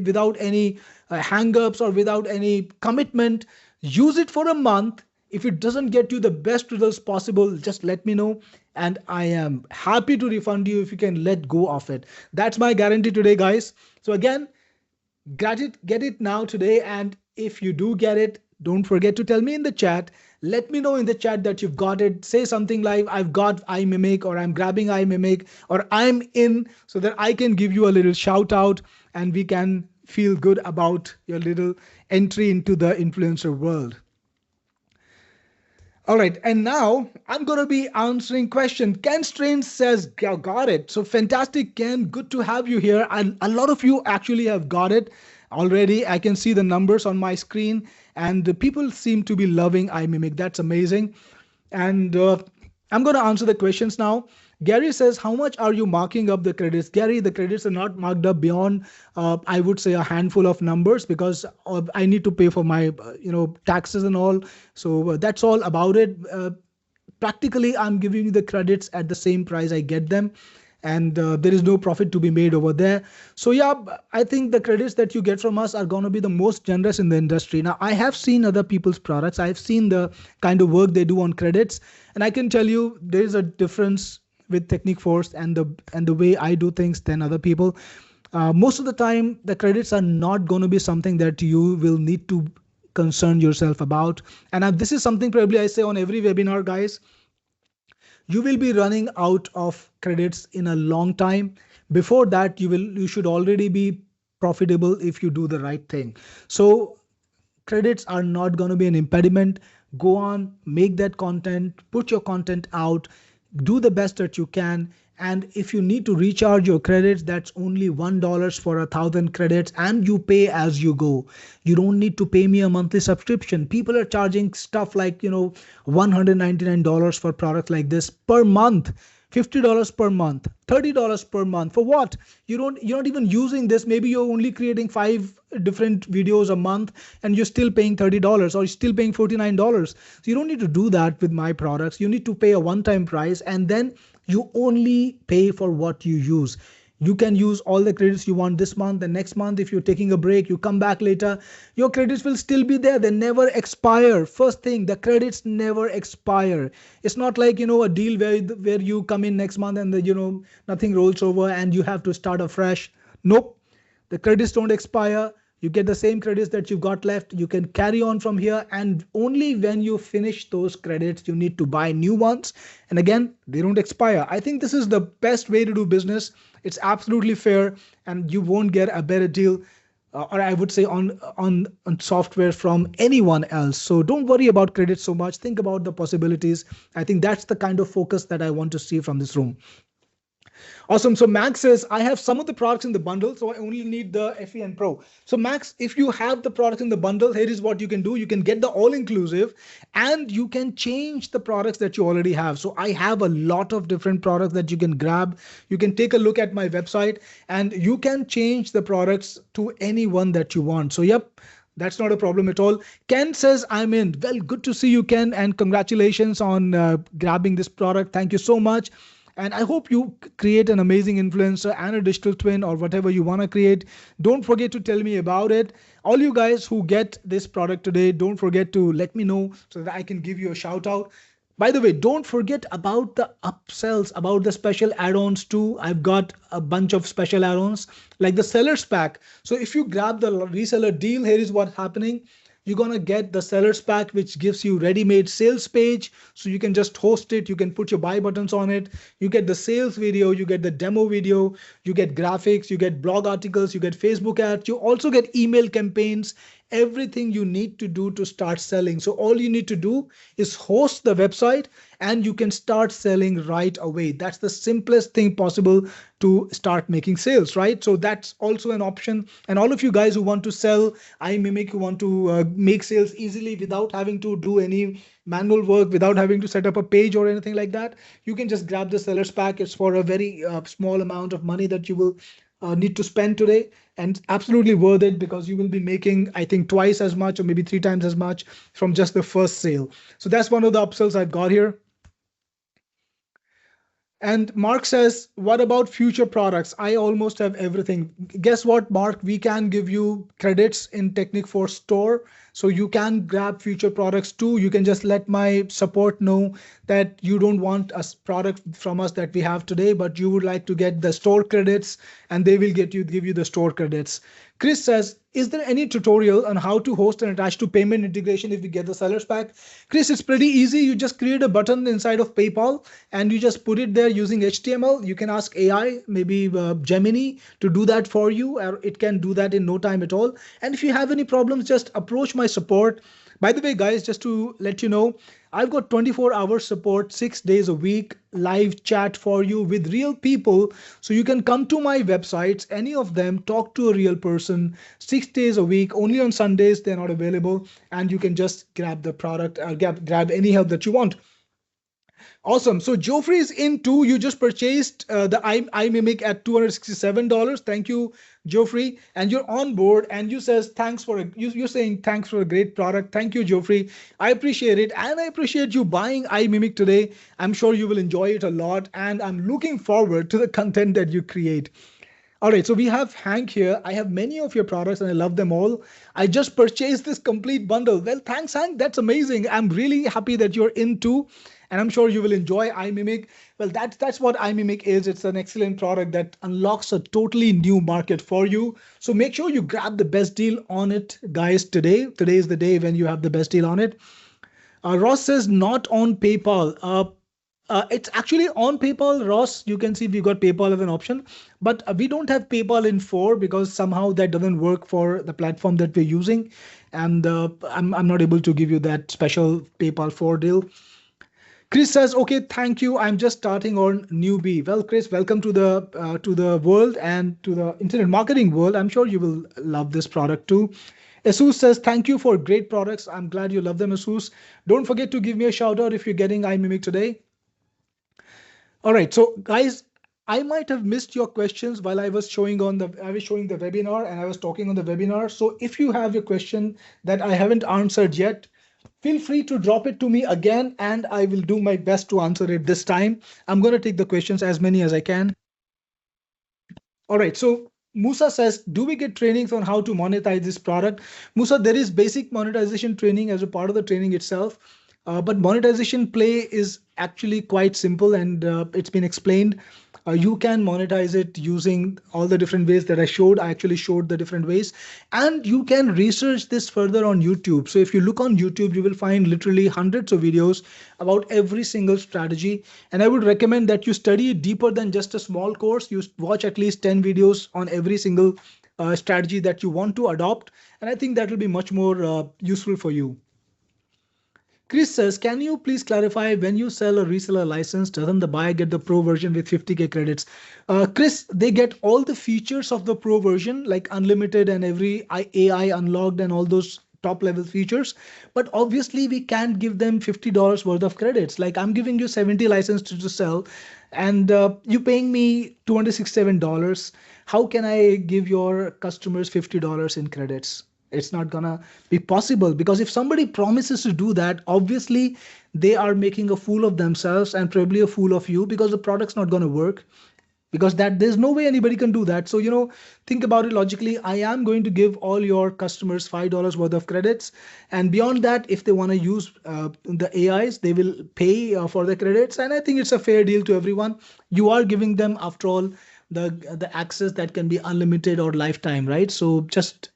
without any hang-ups or without any commitment. Use it for a month. If it doesn't get you the best results possible, just let me know. And I am happy to refund you if you can let go of it. That's my guarantee today, guys. So again, get it now today. And if you do get it, don't forget to tell me in the chat. Let me know in the chat that you've got it. Say something like, I've got iMimic, or I'm grabbing iMimic, or I'm in, so that I can give you a little shout out and we can feel good about your little entry into the influencer world. All right, and now I'm going to be answering questions. Ken Strain says, got it. So fantastic, Ken. Good to have you here. And a lot of you actually have got it already. I can see the numbers on my screen, and the people seem to be loving iMimic. That's amazing. And I'm going to answer the questions now. Gary says, how much are you marking up the credits? Gary, the credits are not marked up beyond, I would say, a handful of numbers, because I need to pay for my, taxes and all. So that's all about it. Practically, I'm giving you the credits at the same price I get them. And there is no profit to be made over there. So yeah, I think the credits that you get from us are going to be the most generous in the industry. Now, I have seen other people's products. I've seen the kind of work they do on credits. And I can tell you there is a difference with Technique Force and the way I do things than other people. Most of the time, the credits are not going to be something that you will need to concern yourself about. And this is something probably I say on every webinar, guys. You will be running out of credits in a long time. Before that, you should already be profitable if you do the right thing. So credits are not going to be an impediment. Go on, make that content, put your content out, do the best that you can. And if you need to recharge your credits, that's only $1 for 1,000 credits, and you pay as you go. You don't need to pay me a monthly subscription. People are charging stuff like, $199 for products like this per month. $50 per month, $30 per month. For what? You're not even using this. Maybe you're only creating 5 different videos a month and you're still paying $30 or you're still paying $49. So you don't need to do that with my products. You need to pay a one-time price, and then you only pay for what you use. You can use all the credits you want this month, and next month, if you're taking a break, you come back later, your credits will still be there. They never expire. First thing, the credits never expire. It's not like, a deal where you come in next month and nothing rolls over and you have to start afresh. Nope. The credits don't expire. You get the same credits that you've got left. You can carry on from here, and only when you finish those credits, you need to buy new ones. And again, they don't expire. I think this is the best way to do business. It's absolutely fair, and you won't get a better deal, or I would say on software from anyone else. So don't worry about credits so much. Think about the possibilities. I think that's the kind of focus that I want to see from this room. Awesome. So Max says, I have some of the products in the bundle, so I only need the FEN Pro. So Max, if you have the products in the bundle, here is what you can do. You can get the all-inclusive, and you can change the products that you already have. So I have a lot of different products that you can grab. You can take a look at my website, and you can change the products to any one that you want. So yep, that's not a problem at all. Ken says, I'm in. Well, good to see you, Ken, and congratulations on grabbing this product. Thank you so much. And I hope you create an amazing influencer and a digital twin or whatever you want to create. Don't forget to tell me about it. All you guys who get this product today, don't forget to let me know so that I can give you a shout out. By the way, don't forget about the upsells, about the special add-ons too. I've got a bunch of special add-ons like the seller's pack. So if you grab the reseller deal, here is what's happening. You're going to get the seller's pack, which gives you ready-made sales page. So you can just host it. You can put your buy buttons on it. You get the sales video. You get the demo video. You get graphics. You get blog articles. You get Facebook ads. You also get email campaigns. Everything you need to do to start selling. So all you need to do is host the website and you can start selling right away. That's the simplest thing possible to start making sales, right? So that's also an option. And all of you guys who want to sell Imimic, who want to make sales easily without having to do any manual work, without having to set up a page or anything like that, you can just grab the seller's pack. It's for a very small amount of money that you will need to spend today, and absolutely worth it because you will be making, I think, twice as much or maybe 3 times as much from just the first sale. So that's one of the upsells I've got here. And Mark says, what about future products? I almost have everything. Guess what, Mark? We can give you credits in Technique Force store. So you can grab future products too. You can just let my support know that you don't want a product from us that we have today, but you would like to get the store credits, and they will give you the store credits. Chris says, is there any tutorial on how to host and attach to payment integration if we get the seller's pack? Chris, it's pretty easy. You just create a button inside of PayPal and you just put it there using HTML. You can ask AI, maybe Gemini, to do that for you, or it can do that in no time at all. And if you have any problems, just approach my support. By the way, guys, just to let you know, I've got 24-hour support, 6 days a week, live chat for you with real people. So you can come to my websites, any of them, talk to a real person, 6 days a week. Only on Sundays, they're not available. And you can just grab the product, grab any help that you want. Awesome. So Geoffrey is in too. You just purchased the iMimic at $267. Thank you, Geoffrey. And you're on board. And you says thanks for you're saying thanks for a great product. Thank you, Geoffrey. I appreciate it, and I appreciate you buying iMimic today. I'm sure you will enjoy it a lot, and I'm looking forward to the content that you create. All right, so we have Hank here. I have many of your products and I love them all. I just purchased this complete bundle. Well, thanks, Hank. That's amazing. I'm really happy that you're in too. And I'm sure you will enjoy iMimic. Well, that's what iMimic is. It's an excellent product that unlocks a totally new market for you. So make sure you grab the best deal on it, guys, today. Today is the day when you have the best deal on it. Ross says not on PayPal. It's actually on PayPal, Ross. You can see we've got PayPal as an option, but we don't have PayPal in 4 because somehow that doesn't work for the platform that we're using. And I'm not able to give you that special PayPal 4 deal. Chris says, okay, thank you. I'm just starting on newbie. Well, Chris, welcome to the world and to the internet marketing world. I'm sure you will love this product too. Asus says, thank you for great products. I'm glad you love them, Asus. Don't forget to give me a shout out if you're getting iMimic today. All right, so guys, I might have missed your questions while I was showing the webinar and I was talking on the webinar. So if you have a question that I haven't answered yet, feel free to drop it to me again and I will do my best to answer it this time. I'm going to take the questions as many as I can. All right, so Musa says, do we get trainings on how to monetize this product? Musa, there is basic monetization training as a part of the training itself. But monetization play is actually quite simple and it's been explained. You can monetize it using all the different ways that I showed. I actually showed the different ways. And you can research this further on YouTube. So if you look on YouTube, you will find literally hundreds of videos about every single strategy. And I would recommend that you study it deeper than just a small course. You watch at least 10 videos on every single strategy that you want to adopt. And I think that will be much more useful for you. Chris says, can you please clarify when you sell a reseller license, doesn't the buyer get the pro version with 50K credits? Chris, they get all the features of the pro version, like unlimited and every AI unlocked and all those top level features. But obviously we can't give them $50 worth of credits. Like I'm giving you 70 licenses to sell and you paying me $267. How can I give your customers $50 in credits? It's not gonna be possible because if somebody promises to do that, obviously they are making a fool of themselves and probably a fool of you because the product's not gonna work. Because there's no way anybody can do that. So, think about it logically. I am going to give all your customers $5 worth of credits. And beyond that, if they want to use the AIs, they will pay for the credits. And I think it's a fair deal to everyone. You are giving them, after all, the access that can be unlimited or lifetime, right? So just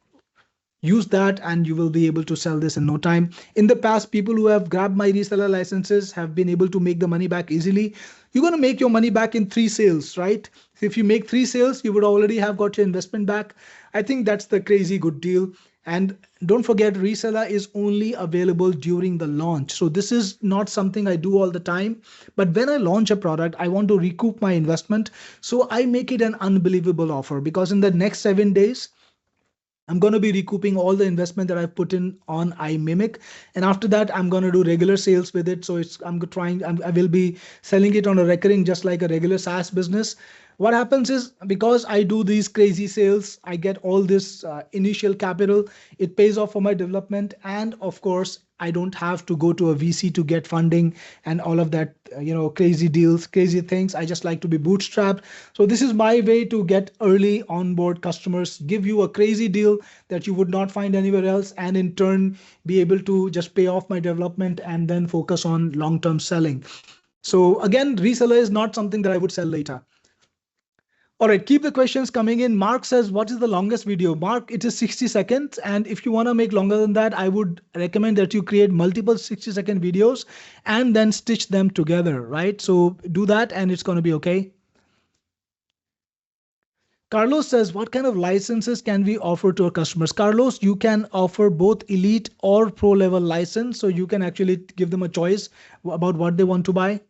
use that and you will be able to sell this in no time. In the past, people who have grabbed my reseller licenses have been able to make the money back easily. You're going to make your money back in 3 sales, right? So if you make 3 sales, you would already have got your investment back. I think that's the crazy good deal. And don't forget, reseller is only available during the launch. So this is not something I do all the time. But when I launch a product, I want to recoup my investment. So I make it an unbelievable offer because in the next 7 days, I'm going to be recouping all the investment that I've put in on iMimic. And after that, I'm going to do regular sales with it. So I will be selling it on a recurring, just like a regular SaaS business. What happens is because I do these crazy sales, I get all this initial capital. It pays off for my development. And of course, I don't have to go to a VC to get funding and all of that, crazy deals, crazy things. I just like to be bootstrapped. So this is my way to get early onboard customers, give you a crazy deal that you would not find anywhere else, and in turn, be able to just pay off my development and then focus on long-term selling. So again, reseller is not something that I would sell later. All right, keep the questions coming in. Mark says, what is the longest video? Mark, it is 60 seconds. And if you want to make longer than that, I would recommend that you create multiple 60-second videos and then stitch them together, right? So do that and it's going to be okay. Carlos says, what kind of licenses can we offer to our customers? Carlos, you can offer both elite or pro level license. So you can actually give them a choice about what they want to buy.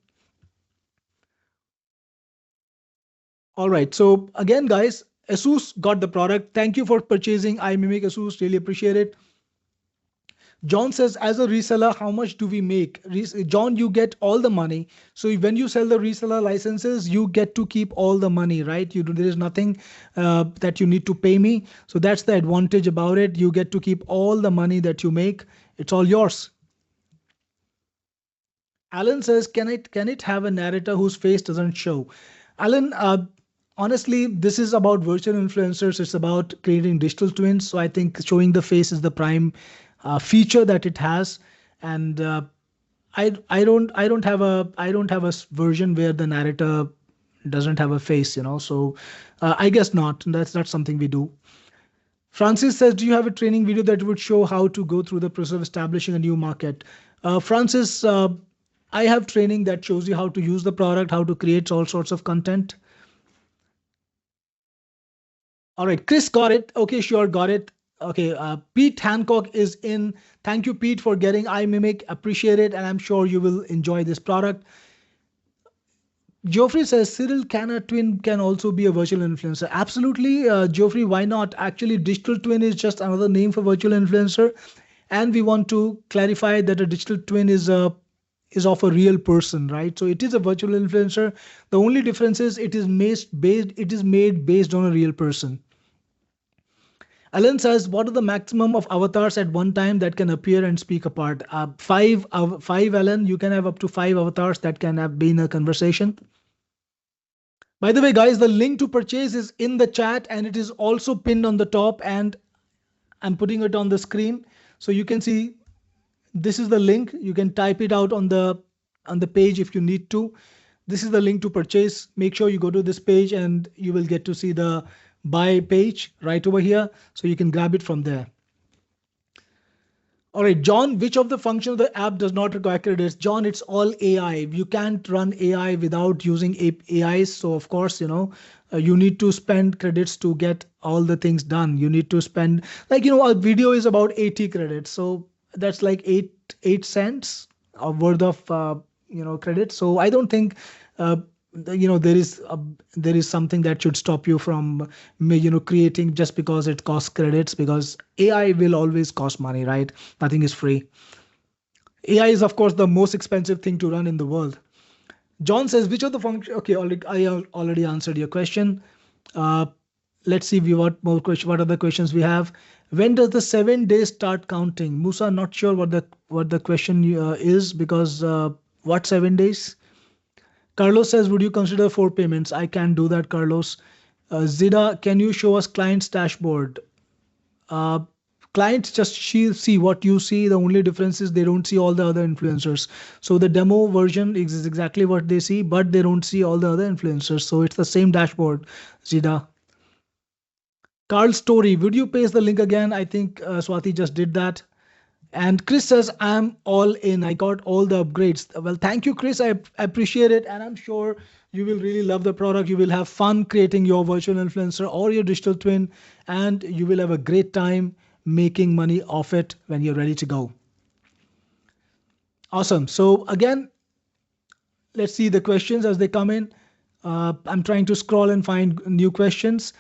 All right. So again, guys, Asus got the product. Thank you for purchasing iMimic, Asus. Really appreciate it. John says, as a reseller, how much do we make? John, you get all the money. So when you sell the reseller licenses, you get to keep all the money, right? There is nothing that you need to pay me. So that's the advantage about it. You get to keep all the money that you make. It's all yours. Alan says, can it have a narrator whose face doesn't show? Alan, honestly, this is about virtual influencers. It's about creating digital twins. So I think showing the face is the prime feature that it has. And I don't have a version where the narrator doesn't have a face, So I guess not. That's not something we do. Francis says, do you have a training video that would show how to go through the process of establishing a new market? Francis, I have training that shows you how to use the product, how to create all sorts of content. All right, Chris got it. Okay, sure, got it. Okay, Pete Hancock is in. Thank you, Pete, for getting iMimic. Appreciate it, and I'm sure you will enjoy this product. Geoffrey says, Cyril, can a twin can also be a virtual influencer? Absolutely, Geoffrey, why not? Actually, digital twin is just another name for virtual influencer. And we want to clarify that a digital twin is of a real person, right? So it is a virtual influencer. The only difference is it is made based on a real person. Alan says, what are the maximum of avatars at one time that can appear and speak apart? Five, Alan. You can have up to 5 avatars that can have been a conversation. By the way, guys, the link to purchase is in the chat and it is also pinned on the top, and I'm putting it on the screen. So you can see this is the link. You can type it out on the page if you need to. This is the link to purchase. Make sure you go to this page and you will get to see the buy page right over here. So you can grab it from there. All right, John, which of the functions of the app does not require credits? John, it's all AI. You can't run AI without using AIs. So of course, you need to spend credits to get all the things done. You need to spend, a video is about 80 credits. So that's like 8 cents worth of, credits. So I don't think, there is something that should stop you from, creating just because it costs credits, because AI will always cost money, right? Nothing is free. AI is, of course, the most expensive thing to run in the world. John says, which of the functions? Okay, I already answered your question. Let's see what other questions we have. When does the 7 days start counting? Musa, not sure what the question is, because what 7 days? Carlos says, would you consider 4 payments? I can do that, Carlos. Zida, can you show us client's dashboard? Clients just see what you see. The only difference is they don't see all the other influencers. So the demo version is exactly what they see, but they don't see all the other influencers. So it's the same dashboard, Zida. Carl's story, would you paste the link again? I think Swati just did that. And Chris says, I'm all in. I got all the upgrades. Well, thank you, Chris. I appreciate it. And I'm sure you will really love the product. You will have fun creating your virtual influencer or your digital twin, and you will have a great time making money off it when you're ready to go. Awesome. So again, let's see the questions as they come in. I'm trying to scroll and find new questions.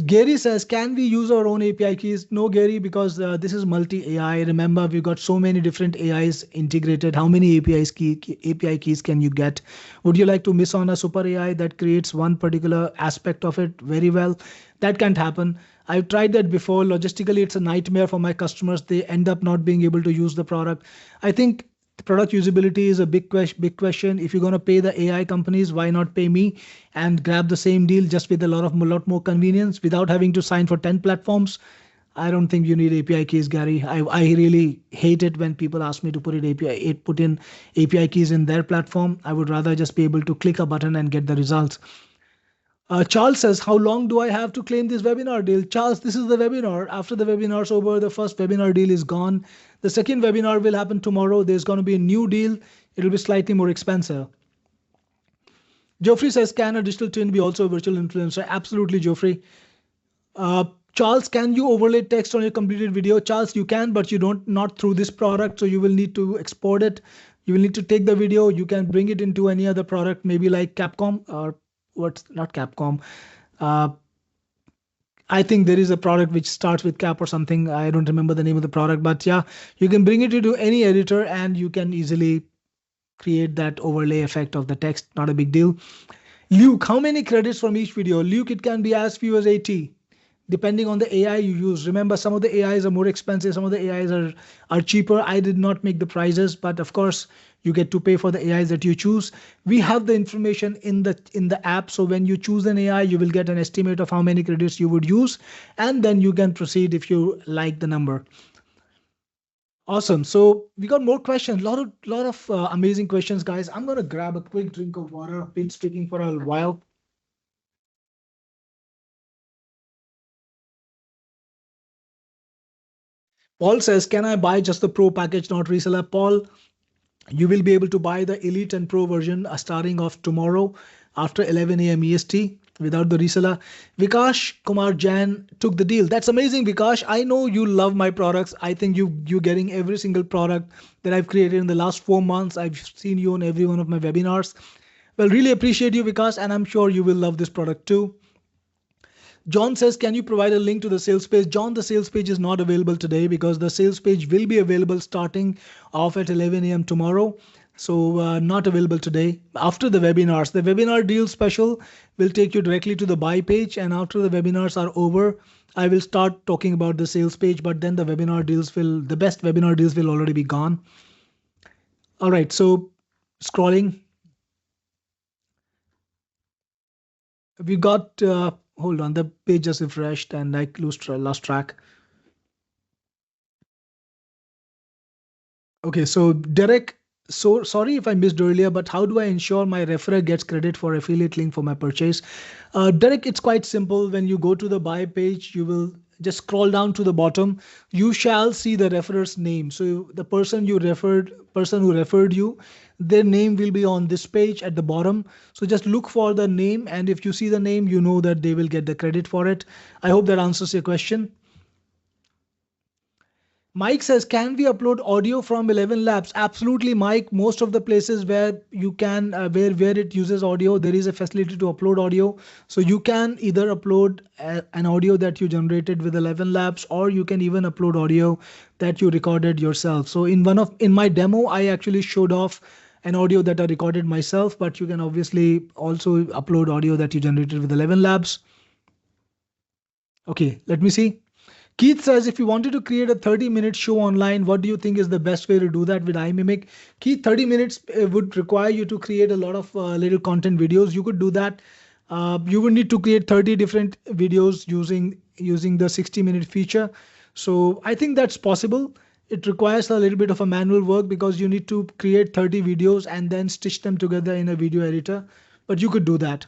Gary says, can we use our own API keys? No, Gary, because this is multi-AI. Remember, we've got so many different AIs integrated. How many API keys can you get? Would you like to miss on a super AI that creates one particular aspect of it very well? That can't happen. I've tried that before. Logistically, it's a nightmare for my customers. They end up not being able to use the product. I think the product usability is a big question. If you're going to pay the AI companies, why not pay me and grab the same deal just with a lot more convenience without having to sign for 10 platforms? I don't think you need API keys, Gary. I really hate it when people ask me to put in API keys in their platform. I would rather just be able to click a button and get the results. Charles says, how long do I have to claim this webinar deal? Charles, this is the webinar. After the webinar's over, the first webinar deal is gone. The second webinar will happen tomorrow. There's going to be a new deal. It'll be slightly more expensive. Geoffrey says, can a digital twin be also a virtual influencer? Absolutely, Geoffrey. Charles, can you overlay text on your completed video? Charles, you can, but not through this product. So you will need to export it. You will need to take the video. You can bring it into any other product, maybe like Capcom or not Capcom. I think there is a product which starts with cap or something. I don't remember the name of the product, but yeah, you can bring it into any editor and you can easily create that overlay effect of the text. Not a big deal. Luke, how many credits from each video? Luke, it can be as few as 80, depending on the AI you use. Remember, some of the AIs are more expensive, some of the AIs are cheaper. I did not make the prices, but of course, you get to pay for the AIs that you choose. We have the information in the app, so when you choose an AI, you will get an estimate of how many credits you would use, and then you can proceed if you like the number. Awesome. So we got more questions. Lot of amazing questions, guys. I'm gonna grab a quick drink of water. I've been speaking for a while. Paul says, can I buy just the pro package, not reseller? Paul, you will be able to buy the Elite and Pro version starting off tomorrow after 11 a.m. EST without the reseller. Vikash Kumar Jain took the deal. That's amazing, Vikash. I know you love my products. I think you're getting every single product that I've created in the last 4 months. I've seen you on every one of my webinars. Well, really appreciate you, Vikash, and I'm sure you will love this product too. John says, can you provide a link to the sales page? John, the sales page is not available today because the sales page will be available starting off at 11 a.m. tomorrow. So not available today. After the webinars, the webinar deal special will take you directly to the buy page. And after the webinars are over, I will start talking about the sales page, but then the best webinar deals will already be gone. All right, so scrolling. We got, hold on, the page just refreshed and I lost track. Okay, so Derek, so sorry if I missed earlier, but how do I ensure my referrer gets credit for affiliate link for my purchase? Derek, it's quite simple. When you go to the buy page, you will just scroll down to the bottom. You shall see the referrer's name. So the person who referred you, their name will be on this page at the bottom. So just look for the name, and if you see the name, you know that they will get the credit for it. I hope that answers your question. Mike says, can we upload audio from 11 Labs? Absolutely, Mike. Most of the places where you can, where it uses audio, there is a facility to upload audio. So you can either upload an audio that you generated with 11 Labs, or you can even upload audio that you recorded yourself. So in my demo, I actually showed off an audio that I recorded myself, but you can obviously also upload audio that you generated with 11 Labs. Okay, let me see. Keith says, if you wanted to create a 30-minute show online, what do you think is the best way to do that with iMimic? Keith, 30 minutes would require you to create a lot of little content videos. You could do that. You would need to create 30 different videos using the 60-minute feature. So I think that's possible. It requires a little bit of a manual work because you need to create 30 videos and then stitch them together in a video editor. But you could do that.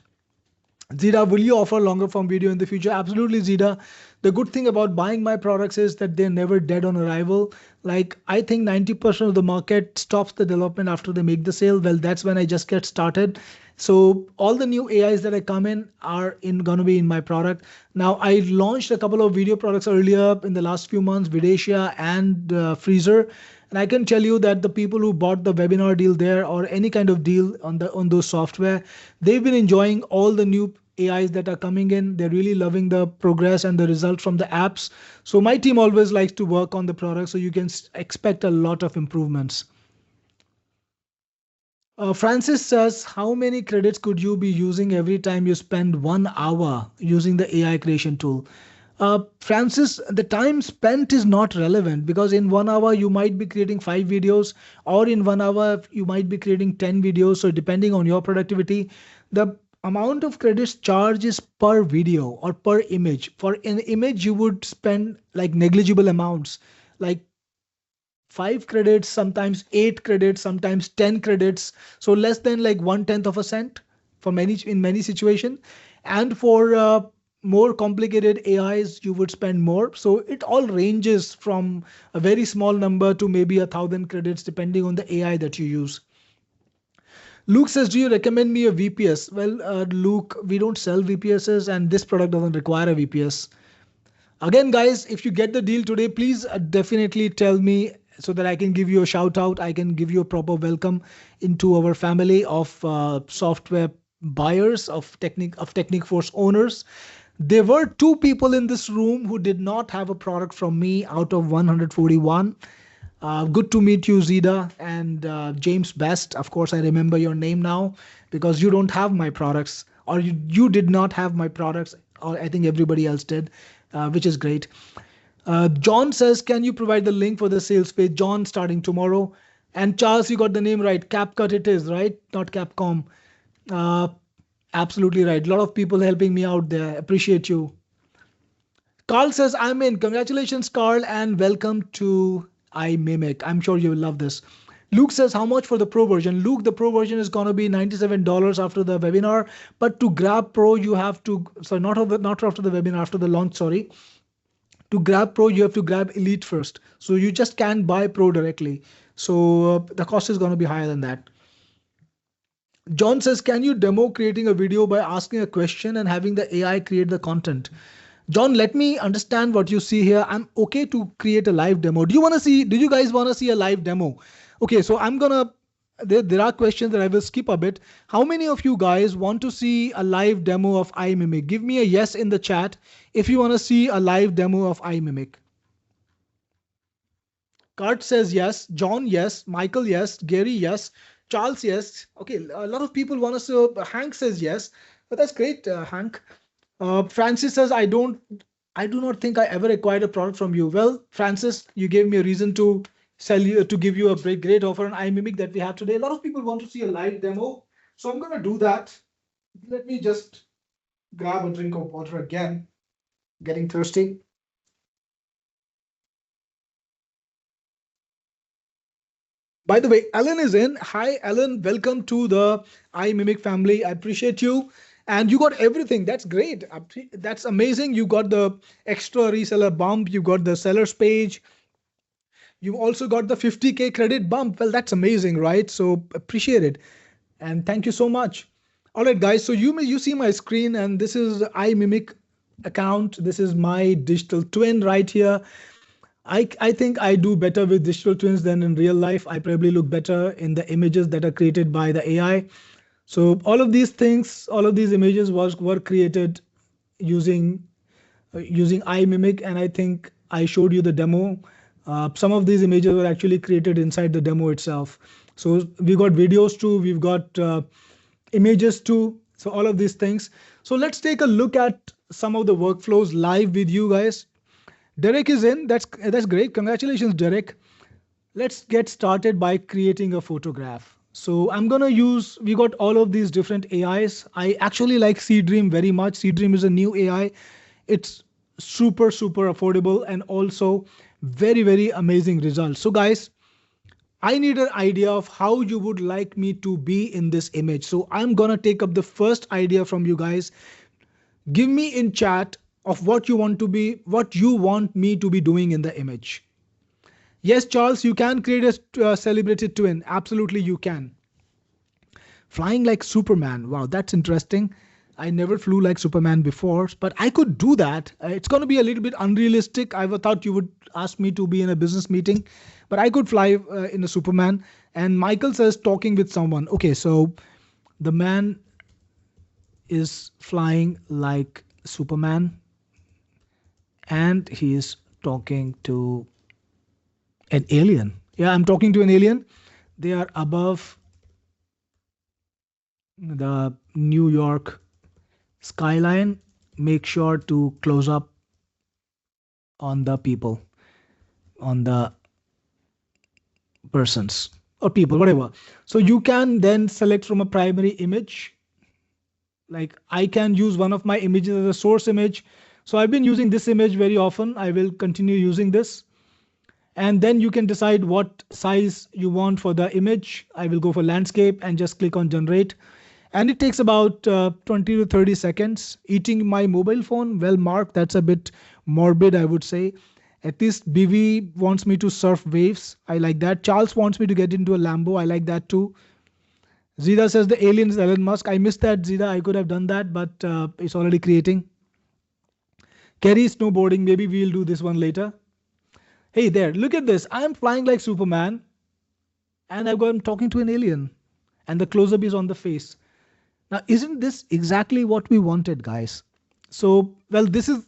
Zida, will you offer longer form video in the future? Absolutely, Zida. The good thing about buying my products is that they're never dead on arrival. Like, I think 90% of the market stops the development after they make the sale. Well, that's when I just get started. So all the new AIs that I come in are gonna be in my product. Now, I launched a couple of video products earlier in the last few months, Videsia and Freezer. And I can tell you that the people who bought the webinar deal there or any kind of deal on those software, they've been enjoying all the new AIs that are coming in. They're really loving the progress and the result from the apps. So my team always likes to work on the product, so you can expect a lot of improvements. Francis says, how many credits could you be using every time you spend 1 hour using the AI creation tool? Francis, the time spent is not relevant because in 1 hour you might be creating 5 videos, or in 1 hour you might be creating 10 videos. So depending on your productivity, the amount of credits charged is per video or per image. For an image, you would spend like negligible amounts, like 5 credits, sometimes 8 credits, sometimes 10 credits. So less than like 1/10 of a cent in many situations. And for more complicated AIs, you would spend more. So it all ranges from a very small number to maybe 1,000 credits, depending on the AI that you use. Luke says, do you recommend me a VPS? Well, Luke, we don't sell VPSs and this product doesn't require a VPS. Again, guys, if you get the deal today, please definitely tell me so that I can give you a shout out. I can give you a proper welcome into our family of software buyers, of Technic Force owners. There were 2 people in this room who did not have a product from me out of 141. Good to meet you, Zida and James Best. Of course, I remember your name now because you don't have my products, or you did not have my products, or I think everybody else did, which is great. John says, can you provide the link for the sales page? John, starting tomorrow. And Charles, you got the name right. CapCut it is, right? Not Capcom. Uh, Absolutely right. A lot of people helping me out there. Appreciate you. Carl says, I'm in. Congratulations, Carl, and welcome to iMimic. I'm sure you will love this. Luke says, how much for the pro version? Luke, the pro version is going to be $97 after the webinar. But to grab pro, you have to, sorry, not after the webinar, after the launch, sorry. To grab pro, you have to grab elite first. So you just can't buy pro directly. So the cost is going to be higher than that. John says, can you demo creating a video by asking a question and having the AI create the content? John, let me understand what you see here. I'm okay to create a live demo. Do you guys want to see a live demo? Okay, so there are questions that I will skip a bit. How many of you guys want to see a live demo of iMimic? Give me a yes in the chat if you want to see a live demo of iMimic. Kurt says yes. John, yes. Michael, yes. Gary, yes. Charles, yes. Okay, a lot of people want to see. Hank says yes, but that's great, Hank. Francis says, I do not think I ever acquired a product from you. Well, Francis, you gave me a reason to give you a great offer on iMimic that we have today. A lot of people want to see a live demo, so I'm going to do that. Let me just grab a drink of water again. Getting thirsty. By the way, Ellen is in. Hi, Ellen. Welcome to the iMimic family. I appreciate you. And you got everything. That's great. That's amazing. You got the extra reseller bump. You got the seller's page. You've also got the 50K credit bump. Well, that's amazing, right? So appreciate it. And thank you so much. All right, guys. So you see my screen, and this is iMimic account. This is my digital twin right here. I think I do better with digital twins than in real life. I probably look better in the images that are created by the AI. So all of these things, all of these images were created using iMimic, and I think I showed you the demo. Some of these images were actually created inside the demo itself. So we got videos too, we've got images too. So all of these things. So let's take a look at some of the workflows live with you guys. Derek is in. That's great. Congratulations, Derek. Let's get started by creating a photograph. So I'm going to we got all of these different AIs. I actually like Seedream very much. Seedream is a new AI. It's super affordable and also very amazing results. So guys, I need an idea of how you would like me to be in this image. So I'm going to take up the first idea from you guys. Give me in chat of what you want me to be doing in the image. Yes, Charles, you can create a celebrated twin. Absolutely, you can. Flying like Superman. Wow, that's interesting. I never flew like Superman before, but I could do that. It's going to be a little bit unrealistic. I thought you would ask me to be in a business meeting, but I could fly in a Superman. And Michael says talking with someone. Okay, so the man is flying like Superman, and he is talking to an alien. Yeah, I'm talking to an alien. They are above the New York skyline. Make sure to close up on the people, on the persons or people, whatever. So you can then select from a primary image. Like I can use one of my images as a source image. So I've been using this image very often. I will continue using this. And then you can decide what size you want for the image. I will go for landscape and just click on generate. And it takes about 20 to 30 seconds. Eating my mobile phone, well, Mark, that's a bit morbid, I would say. At least BV wants me to surf waves. I like that. Charles wants me to get into a Lambo. I like that too. Zida says the alien is Elon Musk. I missed that, Zida. I could have done that, but it's already creating. Kerry, snowboarding. Maybe we'll do this one later. Hey there, look at this. I'm flying like Superman, and I'm talking to an alien, and the close-up is on the face. Now, isn't this exactly what we wanted, guys? So, well, this is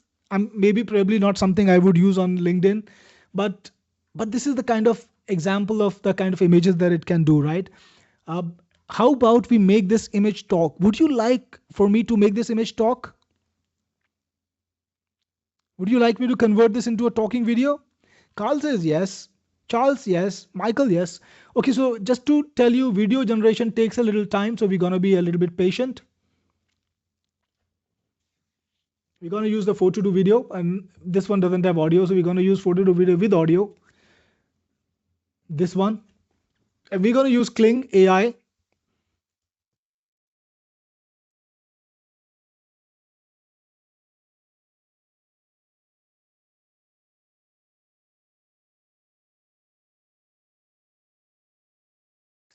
maybe probably not something I would use on LinkedIn, but this is the kind of example of the kind of images that it can do, right? Uh, how about we make this image talk? Would you like for me to make this image talk? Would you like me to convert this into a talking video? Carl says yes. Charles, yes. Michael, yes. Okay, so just to tell you, video generation takes a little time, so we're going to be a little bit patient. We're going to use the photo to video, and this one doesn't have audio, so we're going to use photo to video with audio. This one. And we're going to use Kling AI.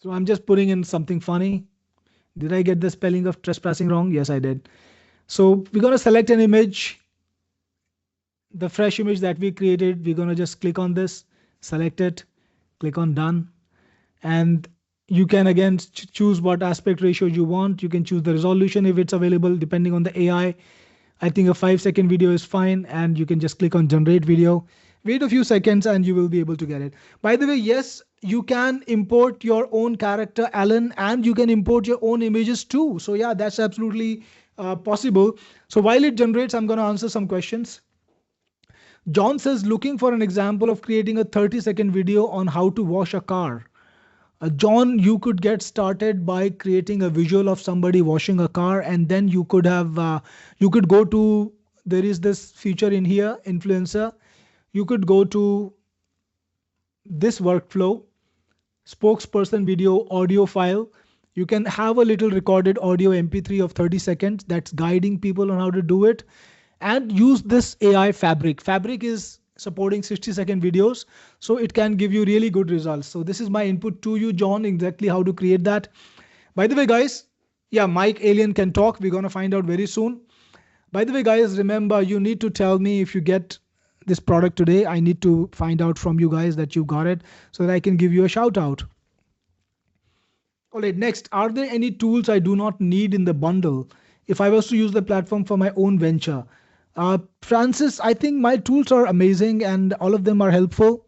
So I'm just putting in something funny. Did I get the spelling of trespassing wrong? Yes, I did. So we're going to select an image, the fresh image that we created. We're going to just click on this, select it, click on done. And you can again choose what aspect ratio you want. You can choose the resolution if it's available, depending on the AI. I think a 5-second video is fine. And you can just click on generate video. Wait a few seconds and you will be able to get it. By the way, yes, you can import your own character, Alan, and you can import your own images too. So yeah, that's absolutely possible. So while it generates, I'm going to answer some questions. John says, looking for an example of creating a 30-second video on how to wash a car. John, you could get started by creating a visual of somebody washing a car, and then you could have, you could go to, there is this feature in here, influencer. You could go to this workflow, spokesperson video audio file. You can have a little recorded audio MP3 of 30 seconds that's guiding people on how to do it, and use this AI Fabric. Fabric is supporting 60-second videos, so it can give you really good results. So this is my input to you, John, exactly how to create that. By the way, guys, yeah, Mike Alien can talk. We're going to find out very soon. By the way, guys, remember, you need to tell me if you get this product today. I need to find out from you guys that you got it so that I can give you a shout out. All right, next, are there any tools I do not need in the bundle if I was to use the platform for my own venture? Francis, I think my tools are amazing and all of them are helpful.